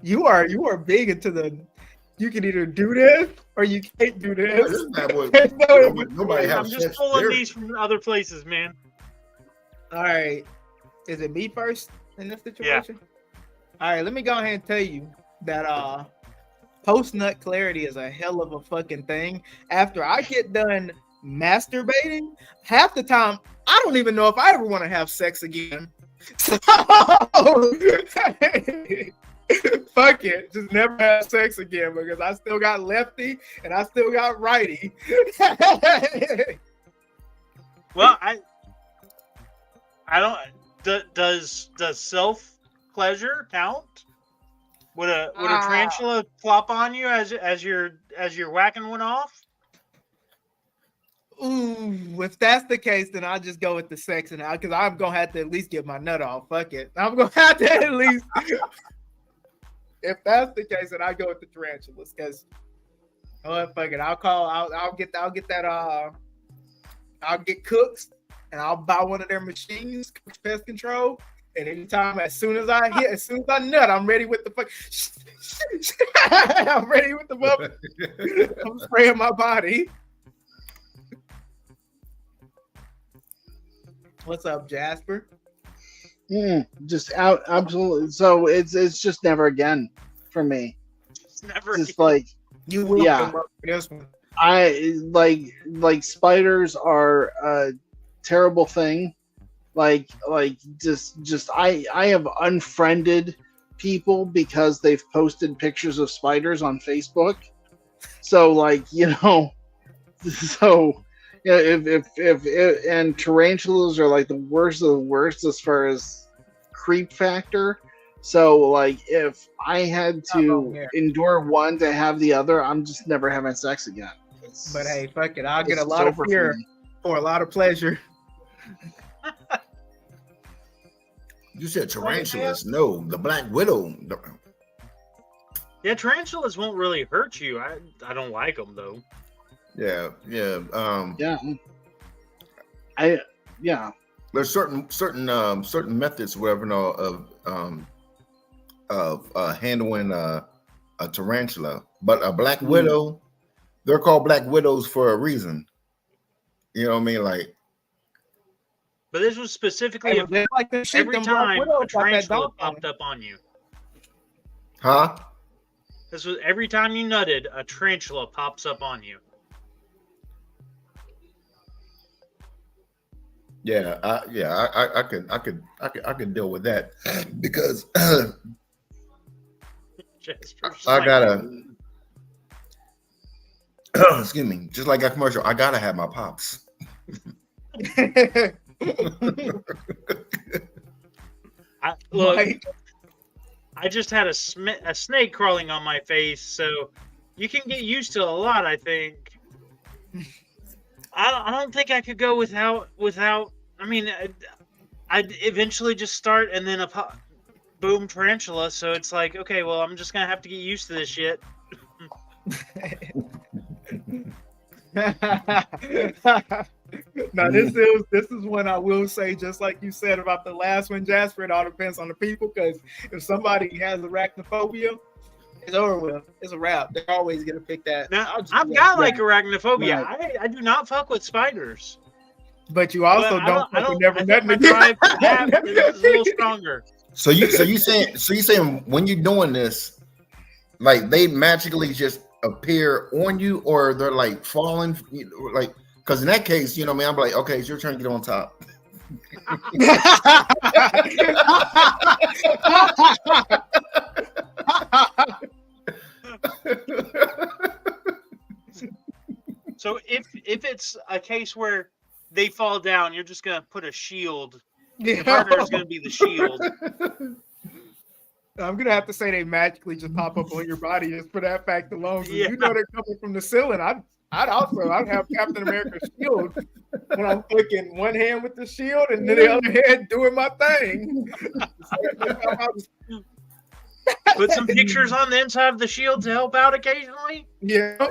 You are big into the. You can either do this or you can't do this. Isn't that what- There's no in between. Nobody I'm has just sex. pulling There. these from other places, man. All right. Is it me first in this situation? All right, let me go ahead and tell you that post-nut clarity is a hell of a fucking thing. After I get done masturbating, half the time I don't even know if I ever want to have sex again. So, fuck it. Just never have sex again because I still got lefty and I still got righty. Well, I don't. Does self pleasure count? Would a tarantula flop on you as you're whacking one off? Ooh, if that's the case, then I'll just go with the sex and because I'm gonna have to at least get my nut off. Fuck it. I'm gonna have to at least. If that's the case, then I go with the tarantulas because fuck it. I'll get that I'll get Cooks and I'll buy one of their machines, Cooks Pest Control. And anytime, as soon as I nut, I'm ready with the fuck. I'm ready with the bubble. I'm spraying my body. What's up, Jasper? Just out, absolutely. So it's just never again for me. It's never. Just like You will Yeah. work for this one. I like spiders are a terrible thing. Like just I have unfriended people because they've posted pictures of spiders on Facebook. So like, so yeah, if and tarantulas are like the worst of the worst as far as creep factor. So like, if I had to endure one to have the other, I'm just never having sex again. But hey, fuck it, I'll get a it's lot of over for fear me. for a lot of pleasure. You said tarantulas. No, the Black Widow. Yeah, tarantulas won't really hurt you. I don't like them though. Yeah. There's certain methods, whatever, of handling a tarantula, but a Black Widow, they're called Black Widows for a reason. You know what I mean? Like, but this was specifically like every time a tarantula popped up on you. Huh? This was every time you nutted, a tarantula pops up on you. Yeah, I could deal with that because I gotta. Excuse me. Just like a commercial, I gotta have my pops. I just had a snake crawling on my face, so you can get used to a lot. I think. I don't think I could go without. I mean, I'd eventually just start and then boom, tarantula. So it's like, okay, well, I'm just gonna have to get used to this shit. Now this is one I will say, just like you said about the last one, Jasper. It all depends on the people, because if somebody has arachnophobia, it's over with. It's a wrap. They're always gonna pick that. Now I've got like arachnophobia. Right. I do not fuck with spiders. But you also don't never nothing is a little stronger. So you saying when you're doing this, like they magically just appear on you, or they're like falling, like, because in that case, you know what I mean, I'm like, okay, it's your turn to get on top. So if it's a case where they fall down, you're just gonna put a shield. The partner's gonna be the shield. I'm gonna have to say they magically just pop up on your body just for that fact alone. Yeah. You know they're coming from the ceiling. I'd have Captain America's shield when I'm flicking one hand with the shield and then the other hand doing my thing. Put some pictures on the inside of the shield to help out occasionally. Yeah,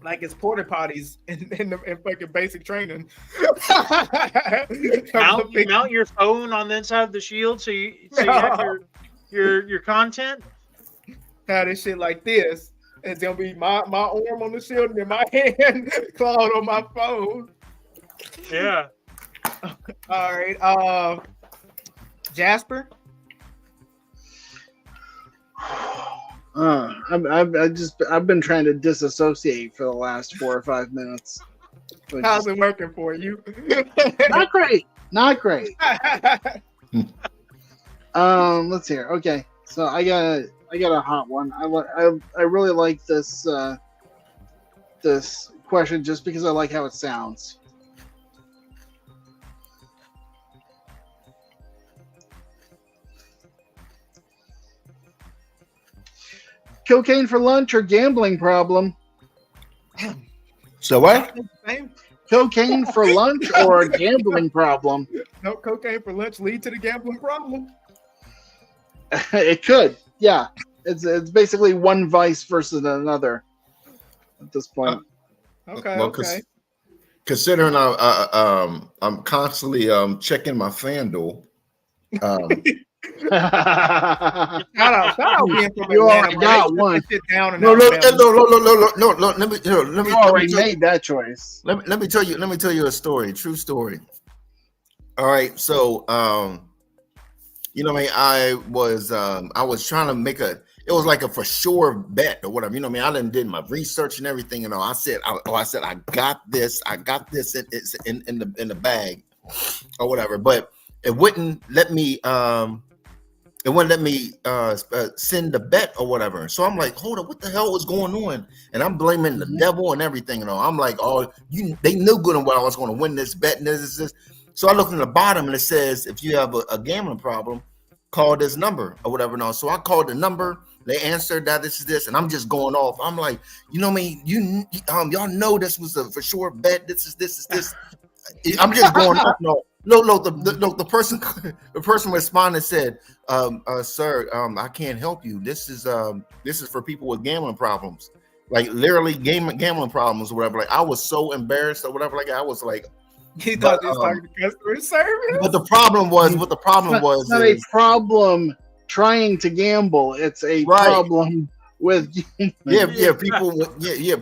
like it's porta potties in fucking basic training. Mount your phone on the inside of the shield so you have your content. Have this shit like this. It's gonna be my arm on the shield and then my hand clawed on my phone. Yeah. All right. Jasper. I've been trying to disassociate for the last 4 or 5 minutes. How's it working for you? Not great. Let's hear. Okay, so I got a hot one. I really like this this question just because I like how it sounds. Cocaine for lunch or gambling problem? So what? Cocaine for lunch or a gambling problem? No, cocaine for lunch lead to the gambling problem. It could, yeah. It's basically one vice versus another at this point. Okay. Considering I'm constantly checking my FanDuel. You already got one. No. Let me. You already made that choice. Let me tell you a story. True story. All right. So, you know, I was trying to make it was like a for sure bet or whatever. You know, I did my research and everything. I said I got this. It's in the bag or whatever. But it wouldn't let me. it wouldn't let me send the bet or whatever. So I'm like, hold up, what the hell is going on? And I'm blaming the devil and everything. You know, I'm like, oh, they knew good and well I was going to win this bet and this. So I looked in the bottom and it says, if you have a gambling problem, call this number or whatever. No, so I called the number. They answered that this is this, and I'm just going off. I'm like, you know me, y'all know this was a for sure bet. This is this. I'm just going off. No, the person responded said, sir, I can't help you. This is for people with gambling problems, like literally gambling problems or whatever. Like I was so embarrassed or whatever. Like I was like, he thought he was talking to customer service. But the problem was, it's not a problem trying to gamble. It's a problem with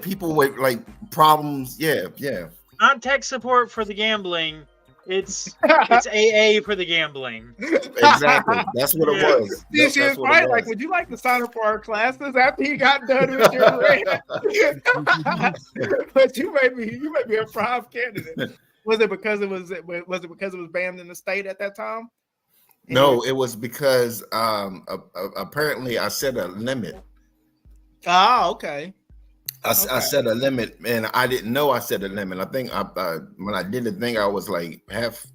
people with like problems. Yeah. Not tech support for the gambling. It's AA for the gambling. Exactly. That's what it was. She was right. Like, would you like to sign up for our classes after you got done with your rant? But you may be a prime candidate. Was it because it was banned in the state at that time? No, it was because apparently I set a limit. Oh, okay. I set a limit, and I didn't know I set a limit. I think when I did the thing, I was like half,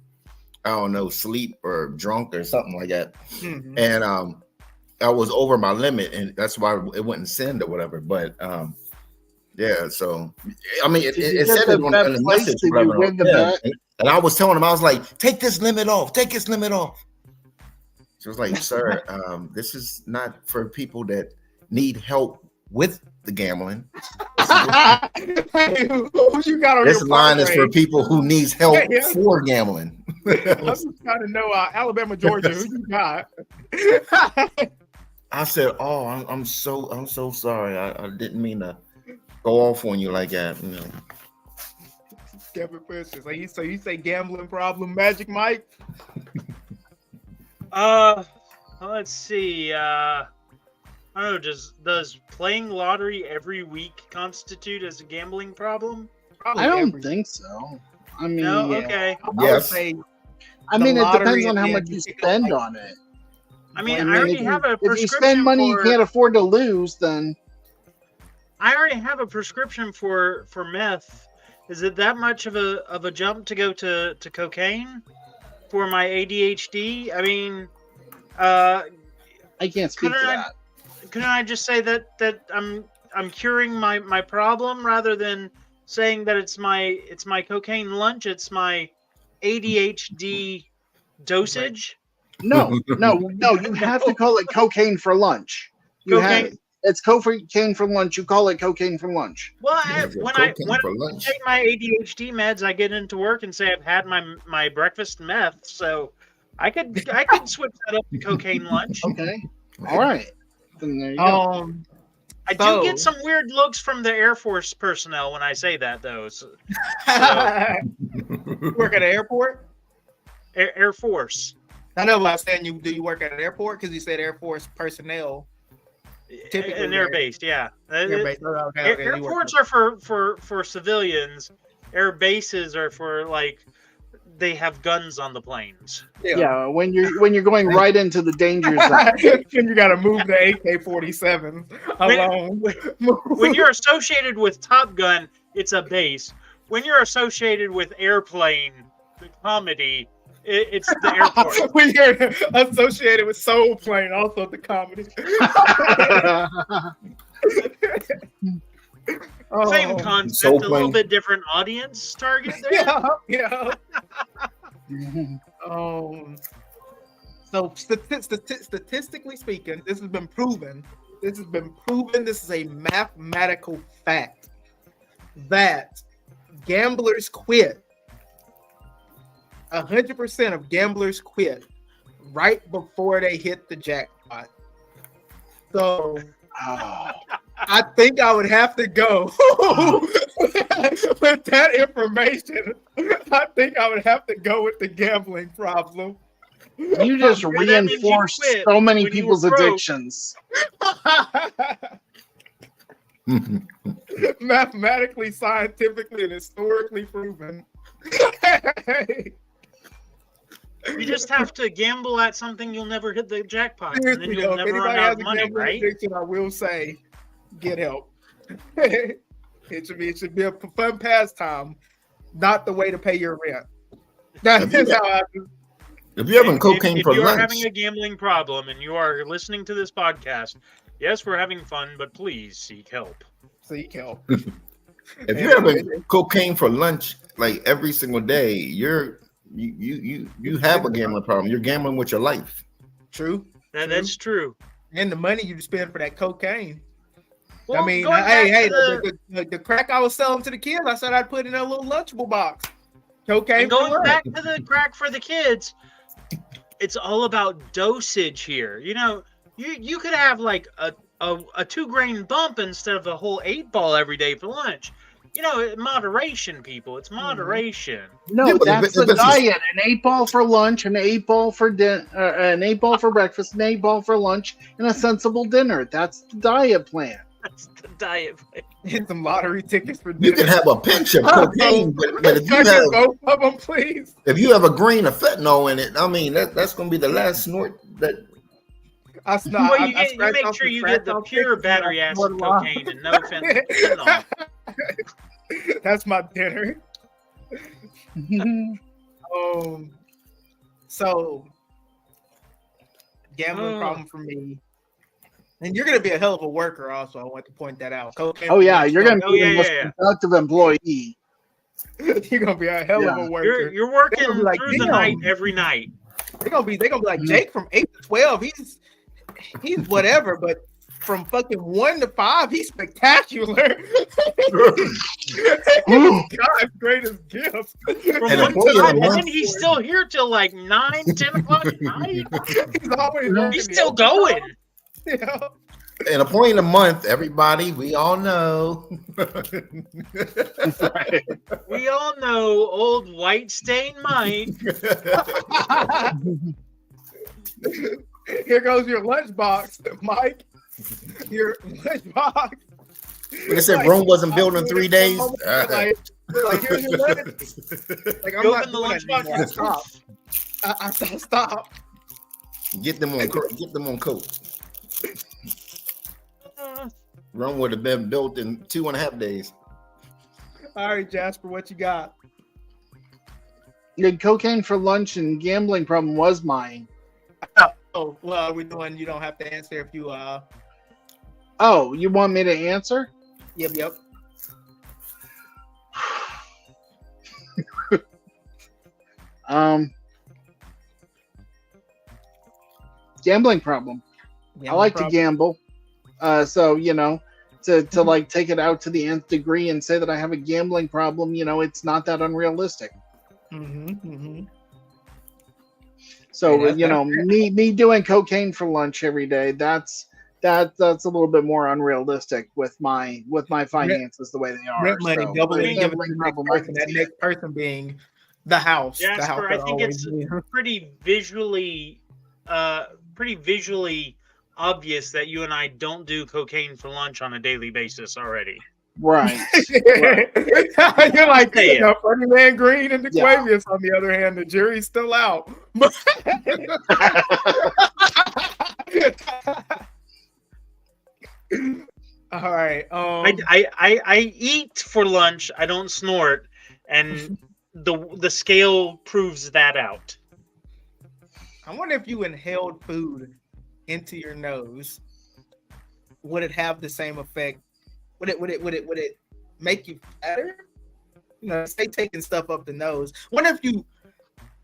I don't know, sleep or drunk or something like that, and I was over my limit, and that's why it wouldn't send or whatever. But yeah, so I mean, it said it on the message, and I was telling him, I was like, take this limit off. She was like, sir, this is not for people that need help with the gambling. You got on this your line is for people who needs help for gambling. I'm just trying to know Alabama, Georgia, who you got? I said, oh, I'm so sorry. I didn't mean to go off on you like that. You know. Kevin Fisher. So you say gambling problem, Magic Mike? Let's see. I don't know. Does playing lottery every week constitute as a gambling problem? I don't think so. I mean, no? Okay. Yes. I mean, it depends on how much you spend on it. I mean, I already have a prescription. If you spend money you can't afford to lose, then I already have a prescription for meth. Is it that much of a jump to go to cocaine for my ADHD? I mean, I can't speak to that. Couldn't I just say that I'm curing my problem rather than saying that it's my cocaine lunch? It's my ADHD dosage. No. You have to call it cocaine for lunch. It's cocaine for lunch. You call it cocaine for lunch. Well, when I take my ADHD meds, I get into work and say I've had my breakfast meth. So I could switch that up to cocaine lunch. Okay. All right. Then there you go. I do get some weird looks from the Air Force personnel when I say that, though. So. Work at an airport? Air Force. I know, but I'm saying, do you work at an airport? Because you said Air Force personnel. Typically, an air base, yeah. Okay, airports are for civilians. Air bases are for like they have guns on the planes. Yeah, when you're going right into the danger zone, and you got to move the AK-47 along. When you're associated with Top Gun, it's a base. When you're associated with Airplane, the comedy, it's the airport. When you're associated with Soul Plane, also the comedy. Same concept, a little bit different audience target there. Yeah. So statistically speaking, this has been proven. This is a mathematical fact that gamblers quit. 100% of gamblers quit right before they hit the jackpot. So I think I would have to go with that information. I think I would have to go with the gambling problem. You just reinforced so many people's addictions. Mathematically, scientifically, and historically proven. You just have to gamble at something you'll never hit the jackpot, and then Seriously, you'll though, if never run anybody out has of a money, gambling right? addiction, I will say, get help. It should be a fun pastime, not the way to pay your rent. That is how I do. If you're having cocaine if for you are lunch, having a gambling problem and you are listening to this podcast, yes, we're having fun, but please seek help. Seek help. if you're having cocaine for lunch like every single day, you have a gambling problem. You're gambling with your life. True. That's true. And the money you spend for that cocaine. Well, I mean, going hey, back to the crack I was selling to the kids, I said I'd put in a little Lunchable box. Cocaine. And going back to the crack for the kids, it's all about dosage here. You know, you could have like a 2 grain bump instead of a whole 8-ball every day for lunch. You know, moderation, people. It's moderation. No, Yeah, but that's if the it's a- diet. An 8-ball for lunch, an 8-ball for an 8-ball for breakfast, an 8-ball for lunch, and a sensible dinner. That's the diet plan. That's the diet plan. Get some lottery tickets for You dinner. can have a pinch of cocaine, but if Can I you get have both of them, please? a grain of fentanyl in it, I mean that's going to be the last snort that. I snort. Well, you make sure you get the pure battery acid cocaine and no fentanyl. That's my dinner. So gambling problem for me. And you're gonna be a hell of a worker, also. I want to point that out. Cocaine Oh yeah, you're gonna be yeah, the most yeah. productive employee. You're gonna be a hell of a worker. You're working They're gonna be like, through the "Damn." night every night. They're gonna be like Jake from 8 to 12. He's whatever, but from fucking 1 to 5, he's spectacular. God's greatest gift. From And 1 a to 5, month- and then he's still here till like 9, 10 o'clock at night. He's always working He's the still overtime. going. You know? And a point a month, everybody, we all know. We all know old white stain Mike. Here goes your lunchbox, Mike. Your lunchbox. They said Rome wasn't built in 3 days. Like, here's your lunch. Like, I'm You not open the doing that lunchbox anymore. and Stop. I stop. Get them on coke. Rome would have been built in 2.5 days. All right, Jasper, what you got? The cocaine for lunch and gambling problem was mine. Oh, well, we're doing. You don't have to answer if you. Oh, you want me to answer? Yep. Gambling problem. I like to gamble. So, to like take it out to the nth degree and say that I have a gambling problem, it's not that unrealistic. So, Yeah, me doing cocaine for lunch every day, that's a little bit more unrealistic with my finances the way they are. Rent money So, doubling, the giving gambling to the next problem, I person. can That see next person being the house. Jasper, the house I that think always it's is. pretty visually obvious that you and I don't do cocaine for lunch on a daily basis already. Right. You're like, Say it. Funny Man Green and Dequavius. On the other hand, the jury's still out. All right. I eat for lunch. I don't snort, and the scale proves that out. I wonder if you inhaled food into your nose, would it have the same effect? Would it make you fatter? Say taking stuff up the nose. Wonder if you.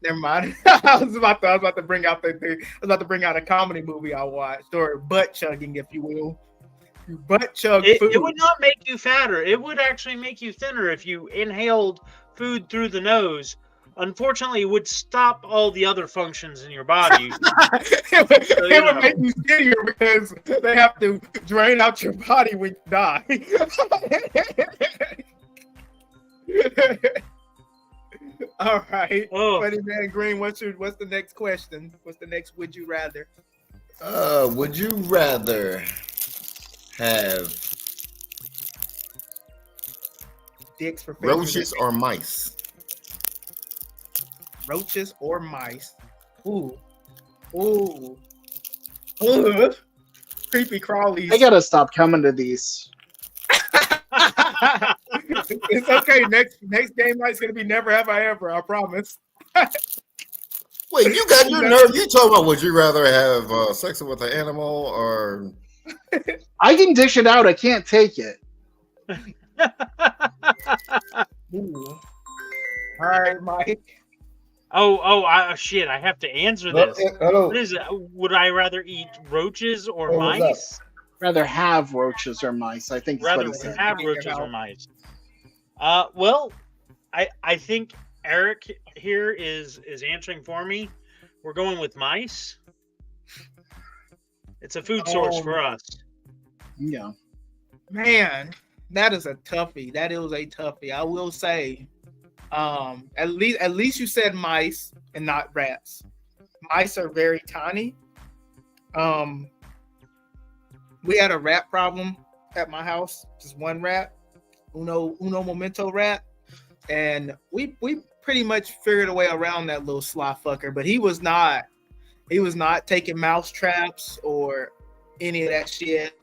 Never mind. I was about to bring out a comedy movie I watched, or butt chugging, if you will. You butt chug food. It would not make you fatter. It would actually make you thinner if you inhaled food through the nose. Unfortunately, it would stop all the other functions in your body. It would make you skinnier because they have to drain out your body when you die. All right. Funny Man Green, what's the next question? What's the next would you rather? Would you rather have dicks for roaches or mice? Roaches or mice? Ooh. Ooh. Ugh. Creepy crawlies. I gotta stop coming to these. It's okay. Next game night's gonna be never have I ever. I promise. Wait, you got your nerve? You talking about would you rather have sex with an animal or? I can dish it out. I can't take it. Ooh. All right, Mike. Shit! I have to answer this. What is it? Would I rather eat roaches or mice? Rather have roaches or mice. I think that's what he said. Have roaches or mice. Well, I think Eric here is answering for me. We're going with mice. It's a food source for us. Yeah. Man, that is a toughie. That is a toughie. I will say. At least you said mice and not rats. Mice are very tiny. We had a rat problem at my house. Just one rat, uno momento rat, and we pretty much figured a way around that little sly fucker. But he was not taking mouse traps or any of that shit.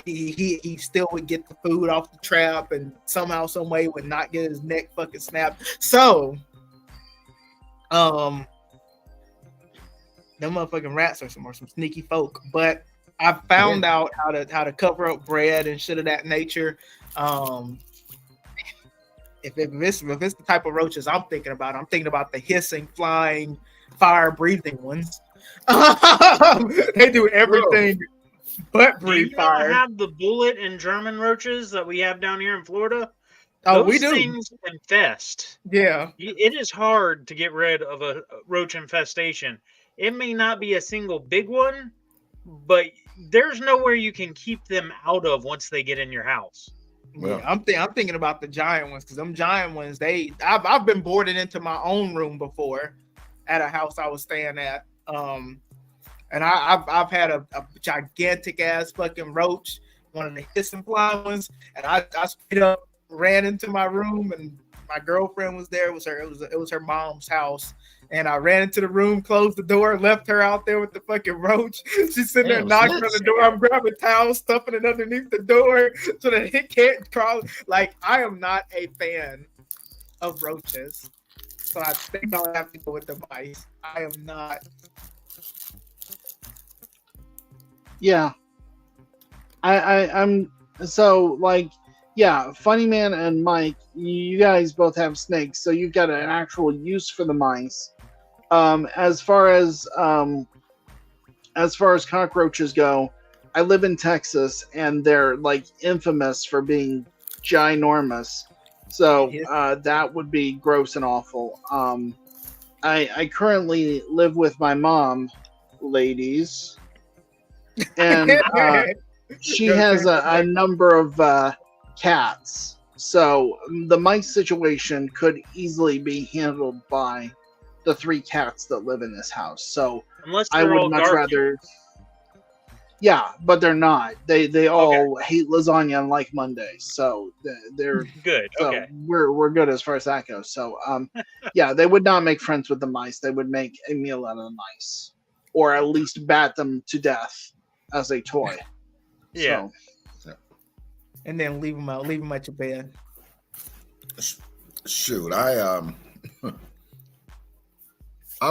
He still would get the food off the trap and somehow, some way would not get his neck fucking snapped. So, them motherfucking rats are some sneaky folk. But I found out how to cover up bread and shit of that nature. If it's the type of roaches I'm thinking about the hissing, flying, fire breathing ones. They do everything. But breathe fire. Have the bullet and German roaches that we have down here in Florida? Oh, Those we do. Things infest. Yeah. It is hard to get rid of a roach infestation. It may not be a single big one, but there's nowhere you can keep them out of once they get in your house. Yeah, I'm thinking about the giant ones because them giant ones, I've been boarded into my own room before at a house I was staying at. And I've had a gigantic ass fucking roach, one of the hissing fly ones, and I straight up ran into my room, and my girlfriend was there. It was her mom's house, and I ran into the room, closed the door, left her out there with the fucking roach. She's sitting there knocking on the door. I'm grabbing towels, stuffing it underneath the door so that it can't crawl. Like, I am not a fan of roaches, so I think I'll have to go with the mice. I am not. Yeah, I'm so like, yeah, Funny Man and Mike, you guys both have snakes, so you've got an actual use for the mice. As far as cockroaches go, I live in Texas, and they're like infamous for being ginormous. So that would be gross and awful. I currently live with my mom, ladies. And she has a number of cats, so the mice situation could easily be handled by the 3 cats that live in this house. So I would much rather. Yeah, but they're not. They all hate lasagna and like Mondays, so they're good. So okay, we're good as far as that goes. So yeah, they would not make friends with the mice. They would make a meal out of the mice, or at least bat them to death as a toy. Yeah. So. And then leave them at your bed. Shoot, I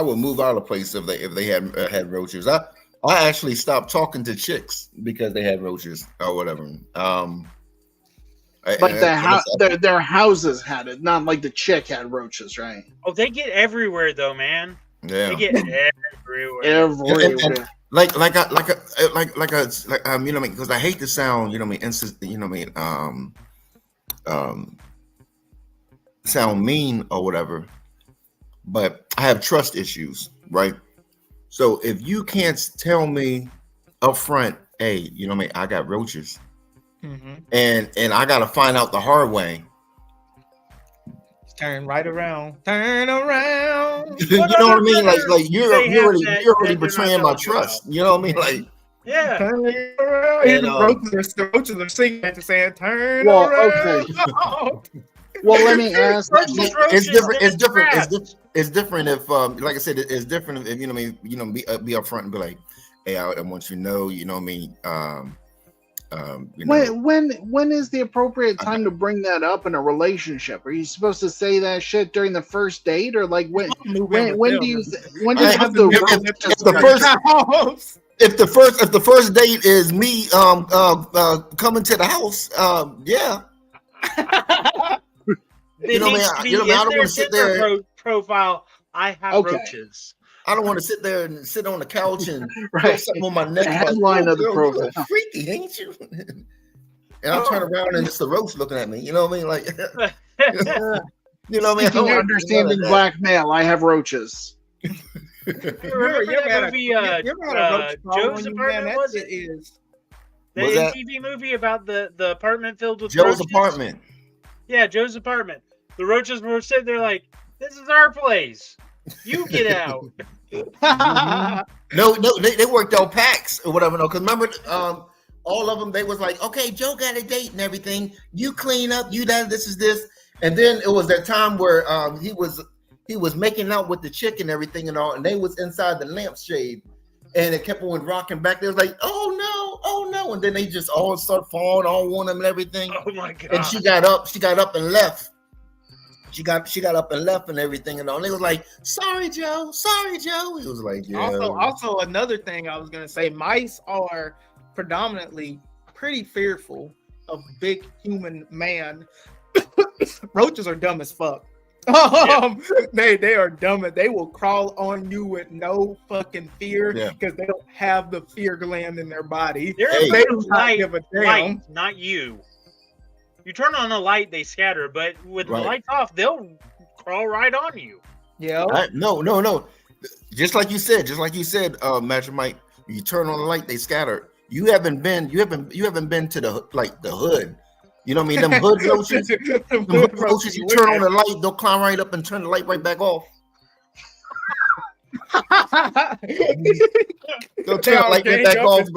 would move out of the place if they had roaches. I actually stopped talking to chicks because they had roaches or whatever. But their houses had it, not like the chick had roaches, right? Oh, they get everywhere though, man. Yeah, they get everywhere. Everywhere. Like you know what I mean, because I hate the sound, you know what I mean, sound mean or whatever, but I have trust issues, right? So if you can't tell me up front, hey, you know what I mean, I got roaches, and I gotta find out the hard way. Turn right around. Turn around. You know what I mean? Like you're already betraying my trust. You know what I mean? Like, yeah. Turn around. And, roaches are singing at the same turn well, around. Okay. Well, let me ask. It's different. It's different. It's different if, like I said, it's different if be upfront and be like, hey, I want you to know, you know what I mean. When is the appropriate time to bring that up in a relationship? Are you supposed to say that shit during the first date, or like when do you have if the first date is me coming to the house, yeah. You know, I don't want to sit there. Profile. I have roaches. I don't want to sit there and sit on the couch and put something on my neck. Headline of the profile. Freaky, ain't you? And I turn around and it's the roach looking at me. You know what I mean? Like, you know what I mean? Speaking understanding black male, I have roaches. Remember that movie, Joe's Apartment? Was it? The MTV movie about the apartment filled with Joe's roaches? Apartment. Yeah, Joe's Apartment. The roaches were sitting there like, "This is our place. You get out." No, they worked out packs or whatever. No, because remember, all of them, they was like, okay, Joe got a date and everything. You clean up, you that, this is this. And then it was that time where he was making out with the chick and everything and all, and they was inside the lampshade, and it kept on rocking back. They was like, oh no, and then they just all start falling on them and everything. Oh my god! And she got up and left. She got up and left and everything and all. And they was like, sorry, Joe. He was like, yeah. Also another thing I was gonna say, mice are predominantly pretty fearful of big human man. Roaches are dumb as fuck. They are dumb. They will crawl on you with no fucking fear because they don't have the fear gland in their body. They do not give a damn. Light, not you. You turn on a light, they scatter, but with the lights off, they'll crawl right on you. Yeah. No. Just like you said, Magic Mike. You turn on the light, they scatter. You haven't been to the hood. You know what I mean? Them hood roaches. You turn on the light, they'll climb right up and turn the light right back off. They'll turn the light right back off.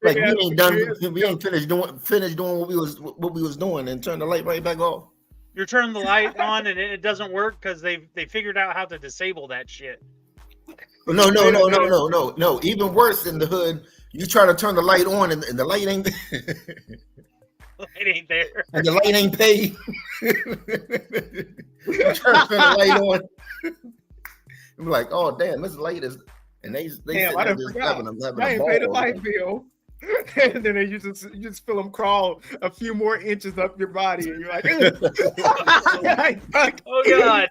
Like we ain't done. We ain't finished doing what we was doing, and turn the light right back off. You're turning the light on, and it doesn't work because they figured out how to disable that shit. No. Even worse in the hood, you try to turn the light on, and the light ain't. It ain't there. And the light ain't paid. You try to turn the light on. I'm like, oh damn, this light is, and they damn, I just having I ain't paid the light bill. And then you just feel them crawl a few more inches up your body, and you're like, oh god.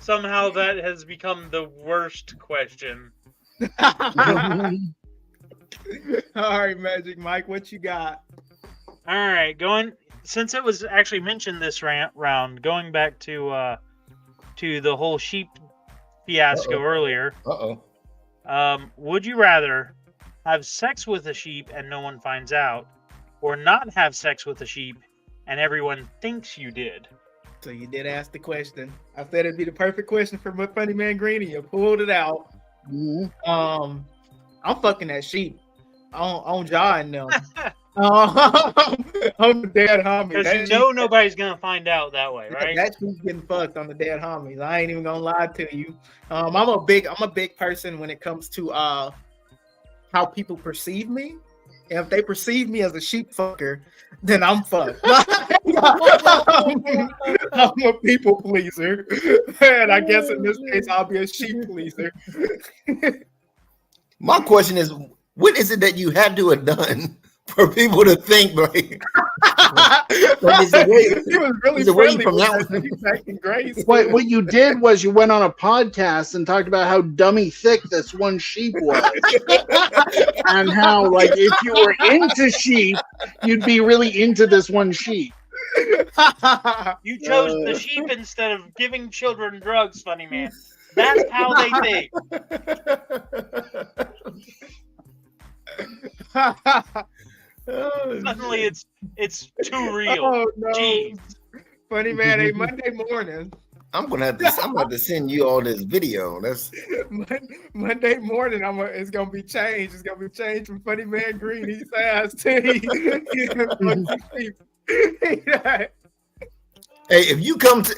Somehow that has become the worst question. All right, Magic Mike, what you got? All right, since it was actually mentioned this round, going back to the whole sheep fiasco earlier. Would you rather have sex with a sheep and no one finds out, or not have sex with a sheep and everyone thinks you did? So you did ask the question. I said it'd be the perfect question for Funny Man Green, and you pulled it out. I'm fucking that sheep on Jaw and them. I'm the dead homie. Because you know nobody's gonna find out that way, right? That sheep's getting fucked on the dead homies. I ain't even gonna lie to you. I'm a big person when it comes to how people perceive me. And if they perceive me as a sheep fucker, then I'm fucked. I'm a people pleaser. And I guess in this case, I'll be a sheep pleaser. My question is, what is it that you had to have done for people to think like he was really friendly from that one. He's acting great. What you did was you went on a podcast and talked about how dummy thick this one sheep was, and how like if you were into sheep, you'd be really into this one sheep. You chose the sheep instead of giving children drugs, Funny Man. That's how they think. Suddenly it's too real. Oh, no. Jeez. Funny Man, a Monday morning. I'm gonna have to send you all this video. That's Monday morning. It's gonna be changed. It's gonna be changed from Funny Man Green. He's ass. Hey, if you come to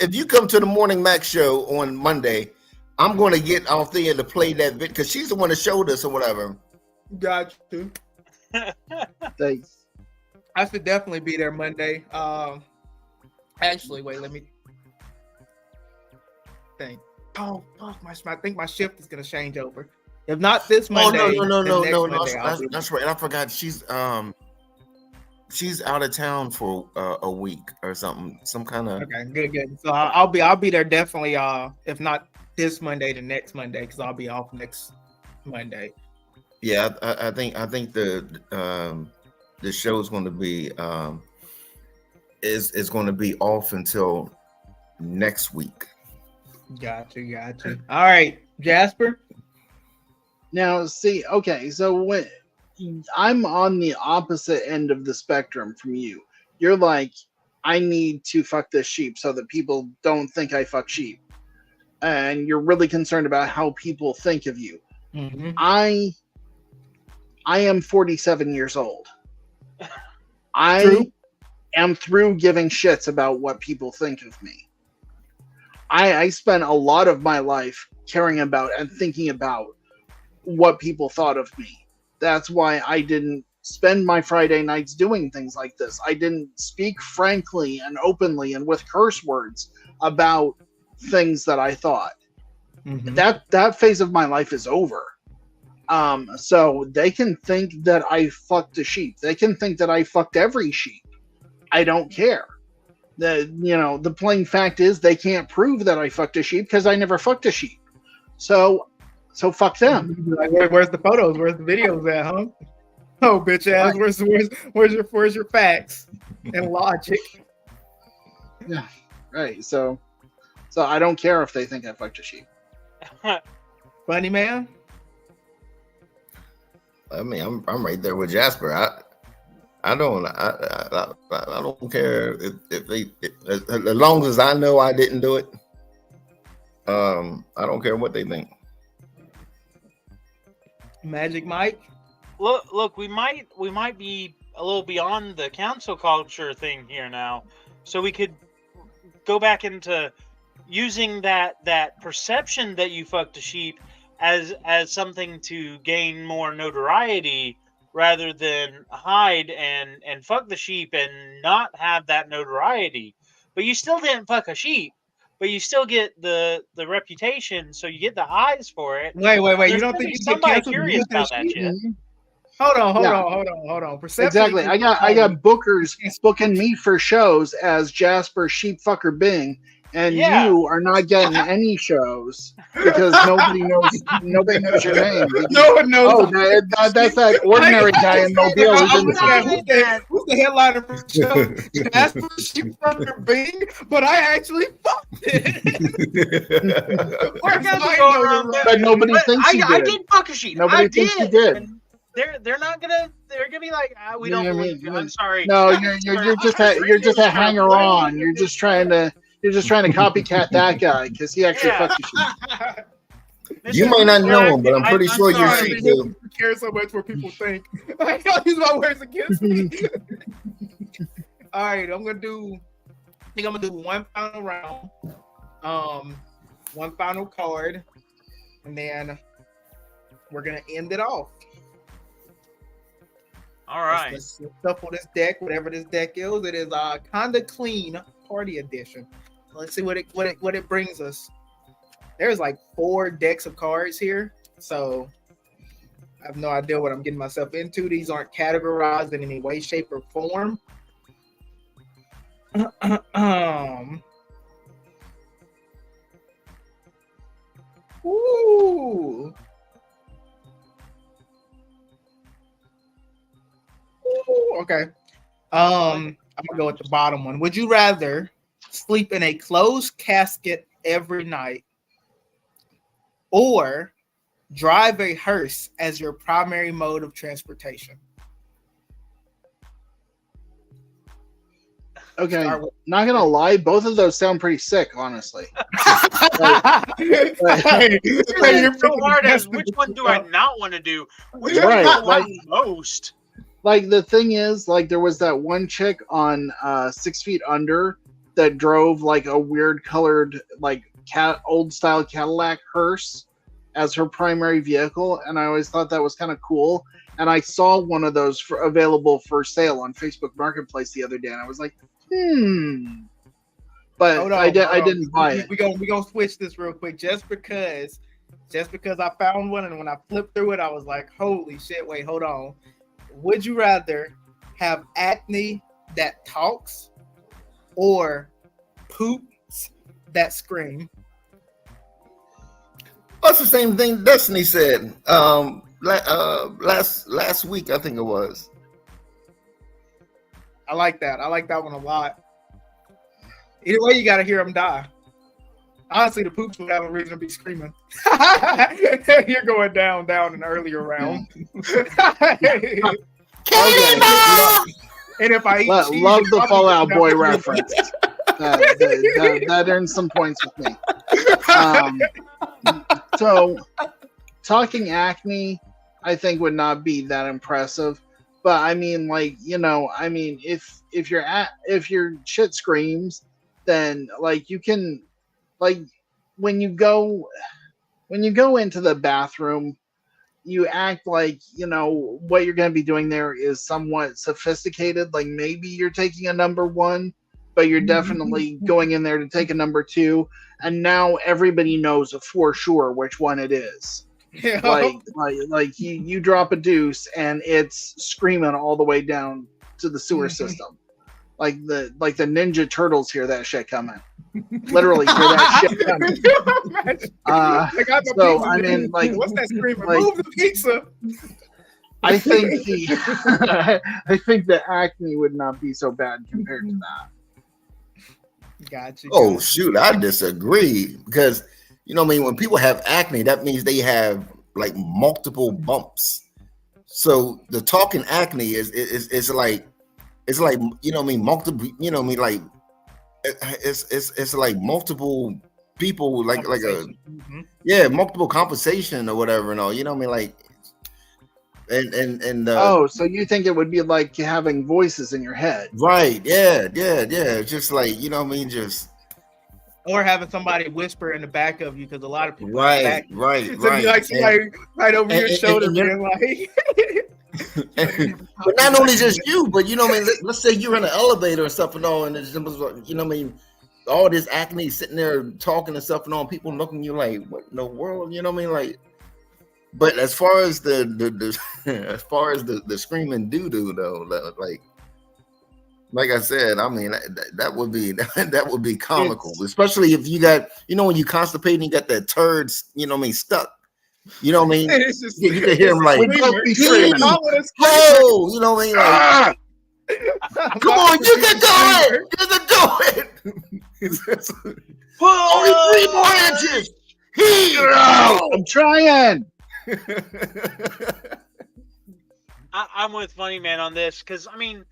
the Morning Max show on Monday, I'm going to get Althea to play that bit because she's the one that showed us or whatever. Got you. Thanks. I should definitely be there Monday. Actually, wait, let me think. Oh fuck, I think my shift is gonna change over. If not this Monday, no. Monday, That's right. I forgot she's out of town for a week or something. Some kind of. Okay, good. So I'll be there definitely. If not this Monday, the next Monday, because I'll be off next Monday. Yeah, I think the show is going to be is going to be off until next week. Gotcha. All right, Jasper. Now, see, okay, so when I'm on the opposite end of the spectrum from you, you're like, I need to fuck this sheep so that people don't think I fuck sheep, and you're really concerned about how people think of you. Mm-hmm. I am 47 years old. True. I am through giving shits about what people think of me. I spent a lot of my life caring about and thinking about what people thought of me. That's why I didn't spend my Friday nights doing things like this. I didn't speak frankly and openly and with curse words about things that I thought. Mm-hmm. That phase of my life is over. So they can think that I fucked a sheep. They can think that I fucked every sheep. I don't care. The plain fact is they can't prove that I fucked a sheep because I never fucked a sheep. So fuck them. Like, where's the photos? Where's the videos at, huh? Oh, bitch ass. Where's your facts and logic? Yeah, right. So I don't care if they think I fucked a sheep. Funny man. I mean, I'm right there with Jasper. I don't care if they as long as I know I didn't do it. I don't care what they think. Magic Mike. Look, we might be a little beyond the cancel culture thing here now, so we could go back into using that perception that you fucked a sheep as something to gain more notoriety, rather than hide and fuck the sheep and not have that notoriety. But you still didn't fuck a sheep, but you still get the reputation, so you get the eyes for it. Wait. There's You don't think you get somebody canceled curious about that shit? Hold on. Perception. Exactly. I got bookers booking me for shows as Jasper Sheepfucker Bing, and you are not getting any shows because nobody knows your name. No one knows. Oh, that's that ordinary guy in Mobile. Who's the headliner for the show? Jasper Sheepfucker Bing, but I actually fucked it. But nobody thinks you did. I did fuck a sheep. Nobody thinks you did. They're gonna be like, we don't believe you. I'm sorry. No, you're just a hanger on. You're just trying to copycat that guy because he actually fucked you. You might not know him, but I'm pretty sure you're sheep too. I care so much what people think. I don't use my words against me. All right, I'm gonna do one final round, one final card, and then we're gonna end it off. All right. Let's shuffle this deck, whatever this deck is. It is Kinda Clean Party Edition. Let's see what it brings us. There's like 4 decks of cards here, so I have no idea what I'm getting myself into. These aren't categorized in any way, shape, or form. Ooh. Okay. I'm gonna go with the bottom one. Would you rather sleep in a closed casket every night or drive a hearse as your primary mode of transportation? Okay, not gonna lie, both of those sound pretty sick, honestly. You're so hard as which one do I not want to do? Which one do I want most? Like the thing is, like there was that one chick on 6 Feet Under that drove like a weird colored like old style Cadillac hearse as her primary vehicle, and I always thought that was kind of cool. And I saw one of those available for sale on Facebook Marketplace the other day, and I was like, But I didn't buy it. We gonna switch this real quick, just because I found one, and when I flipped through it, I was like, holy shit! Wait, hold on. Would you rather have acne that talks or poops that scream? That's the same thing Destiny said last week, I think it was. I like that. I like that one a lot. Either way, you got to hear them die. Honestly, the poops would have a reason to be screaming. You're going down in the earlier round. And if I love the Fallout Boy reference. That earns some points with me. So, talking acne, I think would not be that impressive. But I mean, like, you know, I mean, if your shit screams, then like you can, like, when you go into the bathroom, you act like, you know, what you're going to be doing there is somewhat sophisticated. Like maybe you're taking a number one, but you're definitely going in there to take a number two. And now everybody knows for sure which one it is. Yeah. Like you drop a deuce and it's screaming all the way down to the sewer system. Like the Ninja Turtles hear that shit coming. Literally hear that shit coming. So I mean, like, what's that screaming? Like, move the pizza. I think the acne would not be so bad compared to that. Gotcha. Oh shoot, I disagree, because you know what I mean, when people have acne, that means they have like multiple bumps. So the talking acne is like, it's like, you know what I mean, multiple, you know what I mean, like it's like multiple people, like a multiple conversation or whatever, and all, you know what I mean, like and so you think it would be like having voices in your head, right? Yeah, just like, you know what I mean, just, or having somebody whisper in the back of you, because a lot of people right. Be like somebody right over your shoulder being like. But not only just you, but you know what I mean, let's say you're in an elevator and stuff and all, and it's, you know what I mean, all this acne sitting there talking and stuff and all, people looking at you like, what in the world, you know what I mean, like. But as far as the screaming doo-doo though, like I said, I mean, that would be comical, especially if you got, you know, when you constipate and you got that turds, you know what I mean, stuck. You know what I mean? It's just, you can hear him like, oh, you know what I mean? Like, come on, you can do it. Only 3 more inches. I'm trying. I'm with Funny Man on this, because I mean,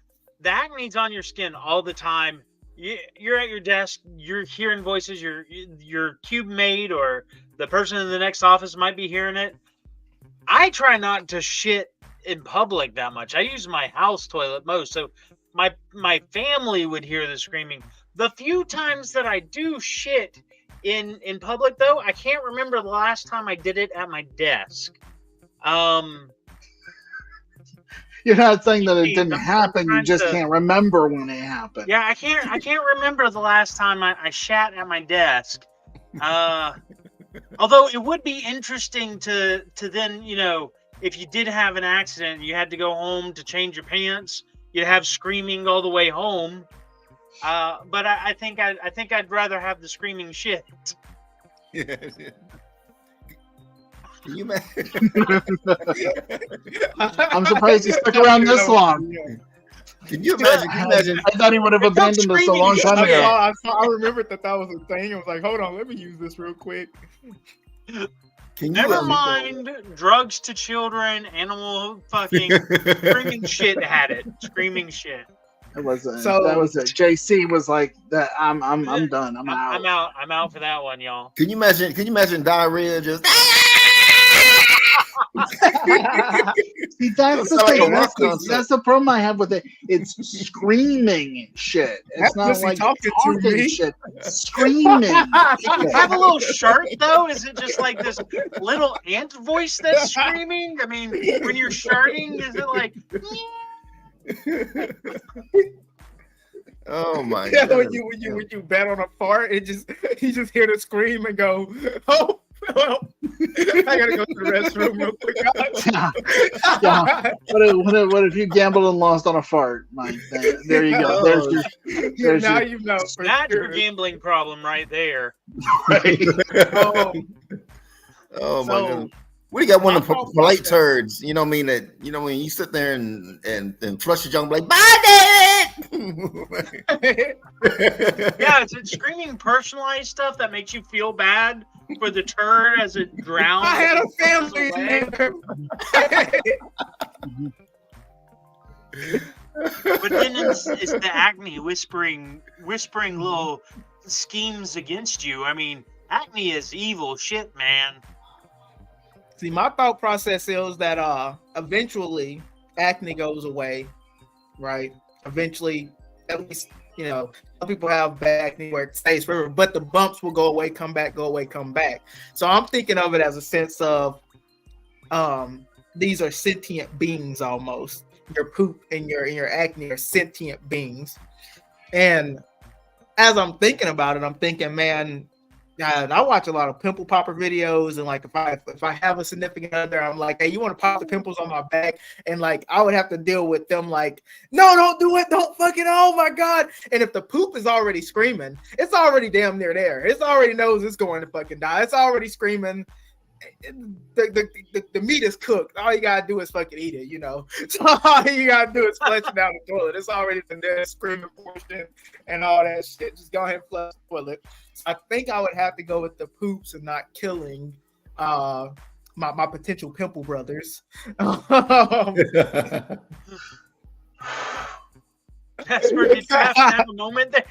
the acne's on your skin all the time. You're at your desk, you're hearing voices, your cube mate or the person in the next office might be hearing it. I try not to shit in public that much. I use my house toilet most, so my family would hear the screaming. The few times that I do shit in public, though, I can't remember the last time I did it at my desk. You're not saying that it didn't happen. You just can't remember when it happened. Yeah, I can't remember the last time I shat at my desk. Although it would be interesting to then, you know, if you did have an accident, you had to go home to change your pants, you'd have screaming all the way home. But I think I'd rather have the screaming shit. Yeah. Can you imagine? I'm surprised you stuck around this long. Can you imagine? I thought he would have abandoned this a long time ago. I remembered that was a thing. I was like, hold on, let me use this real quick. Never mind drugs to children, animal fucking screaming shit had it. Screaming shit. That was it. JC was like that. I'm done. I'm out. I'm out for that one, y'all. Can you imagine diarrhea just? See, that's the Sound like thing. a rock concert. That's the problem I have with it. It's screaming shit. It's That not pussy like talking to talking me. shit. Screaming. Do you have a little shark though? Is it just like this little ant voice that's screaming? I mean, when you're sharting, is it like? Oh my Yeah, god! when you bet on a fart, you just hear the scream and go, oh, well, I gotta go to the restroom real quick. Yeah. What if you gambled and lost on a fart, Mike? There you go. There's Now your you know. For That's sure. your gambling problem right there. Um, Oh my So, god! We got one of the my thought polite process- turds. You know what I mean? That when you sit there and flush your junk, like, bye, David. Yeah, it's screaming personalized stuff that makes you feel bad for the turd as it drowns. I had a and floats family away. But then it's the acne whispering little schemes against you. I mean, acne is evil shit, man. See, my thought process is that eventually acne goes away, right? Eventually, at least, some people have bad acne where it stays forever, but the bumps will go away, come back, go away, come back. So I'm thinking of it as a sense of these are sentient beings almost. Your poop and your acne are sentient beings. And as I'm thinking about it, I'm thinking, man, God, I watch a lot of pimple popper videos, and like if I have a significant other, I'm like, hey, you want to pop the pimples on my back? And like I would have to deal with them like, no, don't do it, don't fucking, oh my god. And if the poop is already screaming, it's already damn near there. It already knows it's going to fucking die. It's already screaming. The meat is cooked. All you gotta do is fucking eat it, So all you gotta do is flush it down the toilet. It's already been there, screaming portion and all that shit. Just go ahead and flush the toilet. So I think I would have to go with the poops and not killing my potential pimple brothers. That's where did you have to have a moment there?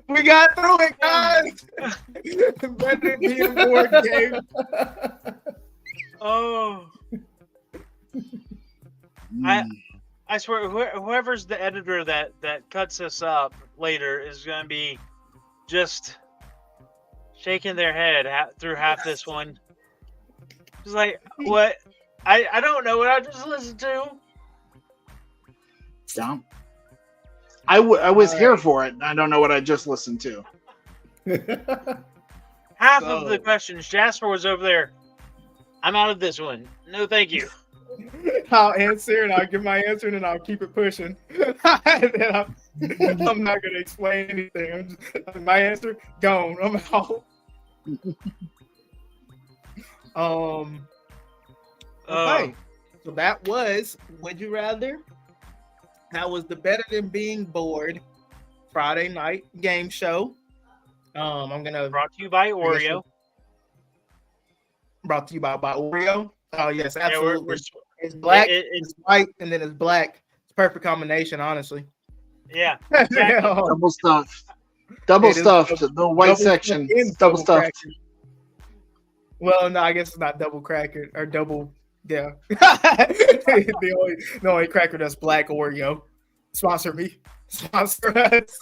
We got through it, guys. Better be a board game. Oh. I swear, whoever's the editor that cuts us up later is going to be just shaking their head through half this one. It's like, what? I don't know what I just listened to. Dumb. I was here for it. I don't know what I just listened to. Half of the questions, Jasper was over there. I'm out of this one. No, thank you. I'll answer and I'll give my answer and then I'll keep it pushing. And then I'm not going to explain anything. My answer, gone. I'm out. Okay. So that was Would You Rather? That was the Better Than Being Bored Friday night game show. I'm gonna brought to you by Oreo. Brought to you by Oreo. Oh yes, absolutely. Yeah, it's black, it's white, and then it's black. It's a perfect combination, honestly. Yeah. Exactly. Double stuffed. Double stuffed. The white section. Double stuffed. Cracker. Well, no, I guess it's not double cracker or double. Yeah. the only cracker that's black Oreo. Sponsor me. Sponsor us.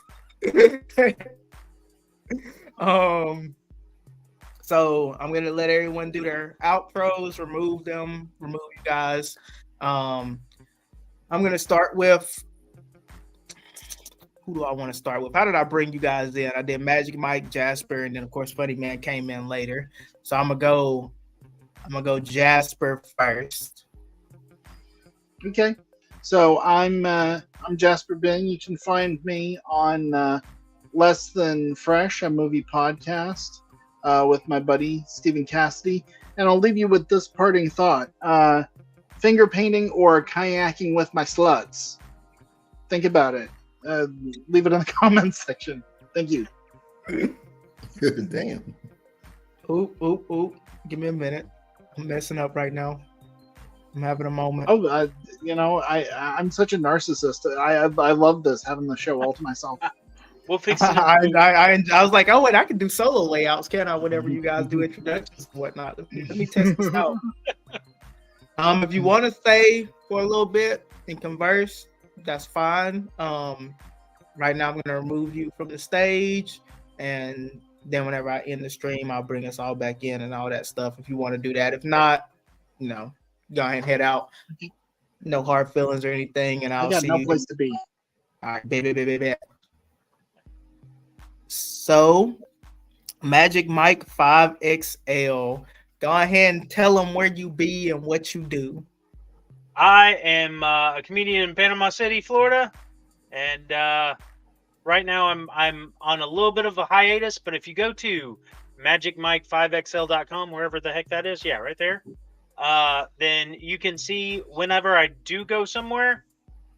So I'm gonna let everyone do their outros, remove you guys. I'm gonna start with who do I want to start with? How did I bring you guys in? I did Magic Mike, Jasper, and then of course Funny Man came in later. So I'm gonna go Jasper first. Okay. So I'm Jasper Ben. You can find me on Less Than Fresh, a movie podcast with my buddy Stephen Cassidy. And I'll leave you with this parting thought. Finger painting or kayaking with my sluts? Think about it. Leave it in the comments section. Thank you. Damn. Oop. Give me a minute. I'm messing up right now. I'm having a moment. Oh, I'm such a narcissist. I love this, having the show all to myself. We'll fix it. I was like, oh wait, I can do solo layouts, can I? Whenever you guys do introductions and whatnot. Let me test this out. If you want to stay for a little bit and converse, that's fine. Right now I'm gonna remove you from the stage, and then whenever I end the stream, I'll bring us all back in and all that stuff. If you want to do that, if not, go ahead and head out. No hard feelings or anything, and I'll got see no you. place to be. All right, baby. So, Magic Mike 5XL, go ahead and tell them where you be and what you do. I am a comedian in Panama City, Florida, and right now I'm on a little bit of a hiatus. But if you go to magicmike5xl.com, wherever the heck that is, yeah, right there, then you can see whenever I do go somewhere,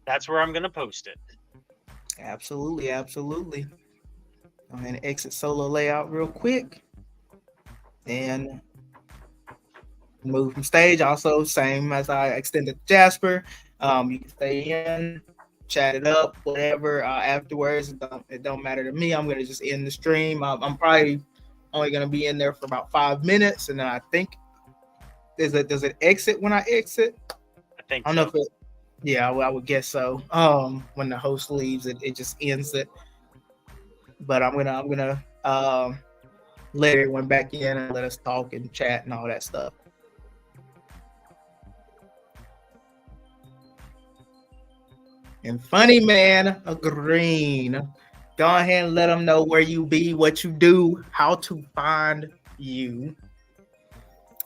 that's where I'm gonna post it. Absolutely. Go ahead and exit solo layout real quick, and move from stage. Also, same as I extended to Jasper. You can stay in, chat it up, whatever. Afterwards, it don't matter to me. I'm gonna just end the stream. I'm probably only gonna be in there for about 5 minutes, and then I think does it exit when I exit? I think I don't know if it. Yeah, I would guess so. When the host leaves, it just ends it. But I'm gonna let everyone back in and let us talk and chat and all that stuff. And Funny Man Green, go ahead and let them know where you be, what you do, how to find you.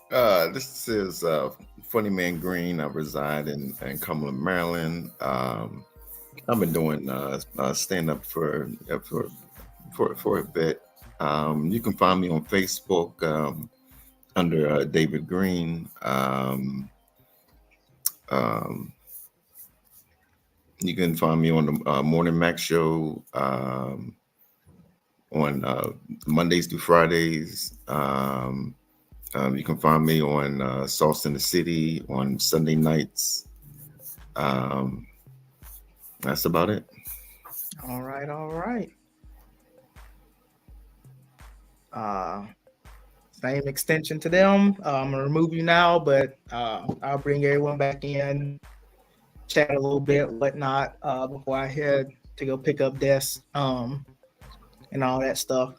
This is Funny Man Green. I reside in Cumberland, Maryland. I've been doing stand up for a bit. You can find me on Facebook under David Green. You can find me on the Morning Mac Show on Mondays through Fridays. You can find me on Sauce in the City on Sunday nights. That's about it. All right. Same extension to them. I'm gonna remove you now, but I'll bring everyone back in, chat a little bit, whatnot, before I head to go pick up Des, and all that stuff.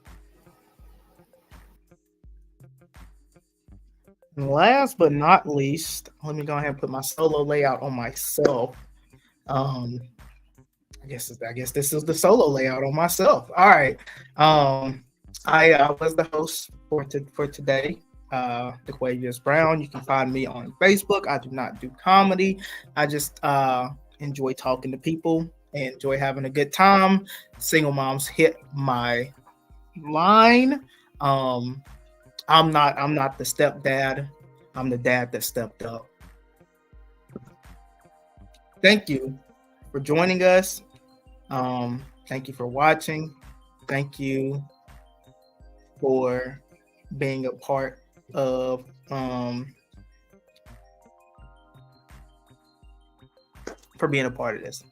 And last but not least, let me go ahead and put my solo layout on myself. I guess this is the solo layout on myself. All right. I was the host for today, Dequavius Brown. You can find me on Facebook. I do not do comedy. I just enjoy talking to people and enjoy having a good time. Single moms hit my line. I'm not the stepdad. I'm the dad that stepped up. Thank you for joining us. Thank you for watching. Thank you for being a part of this.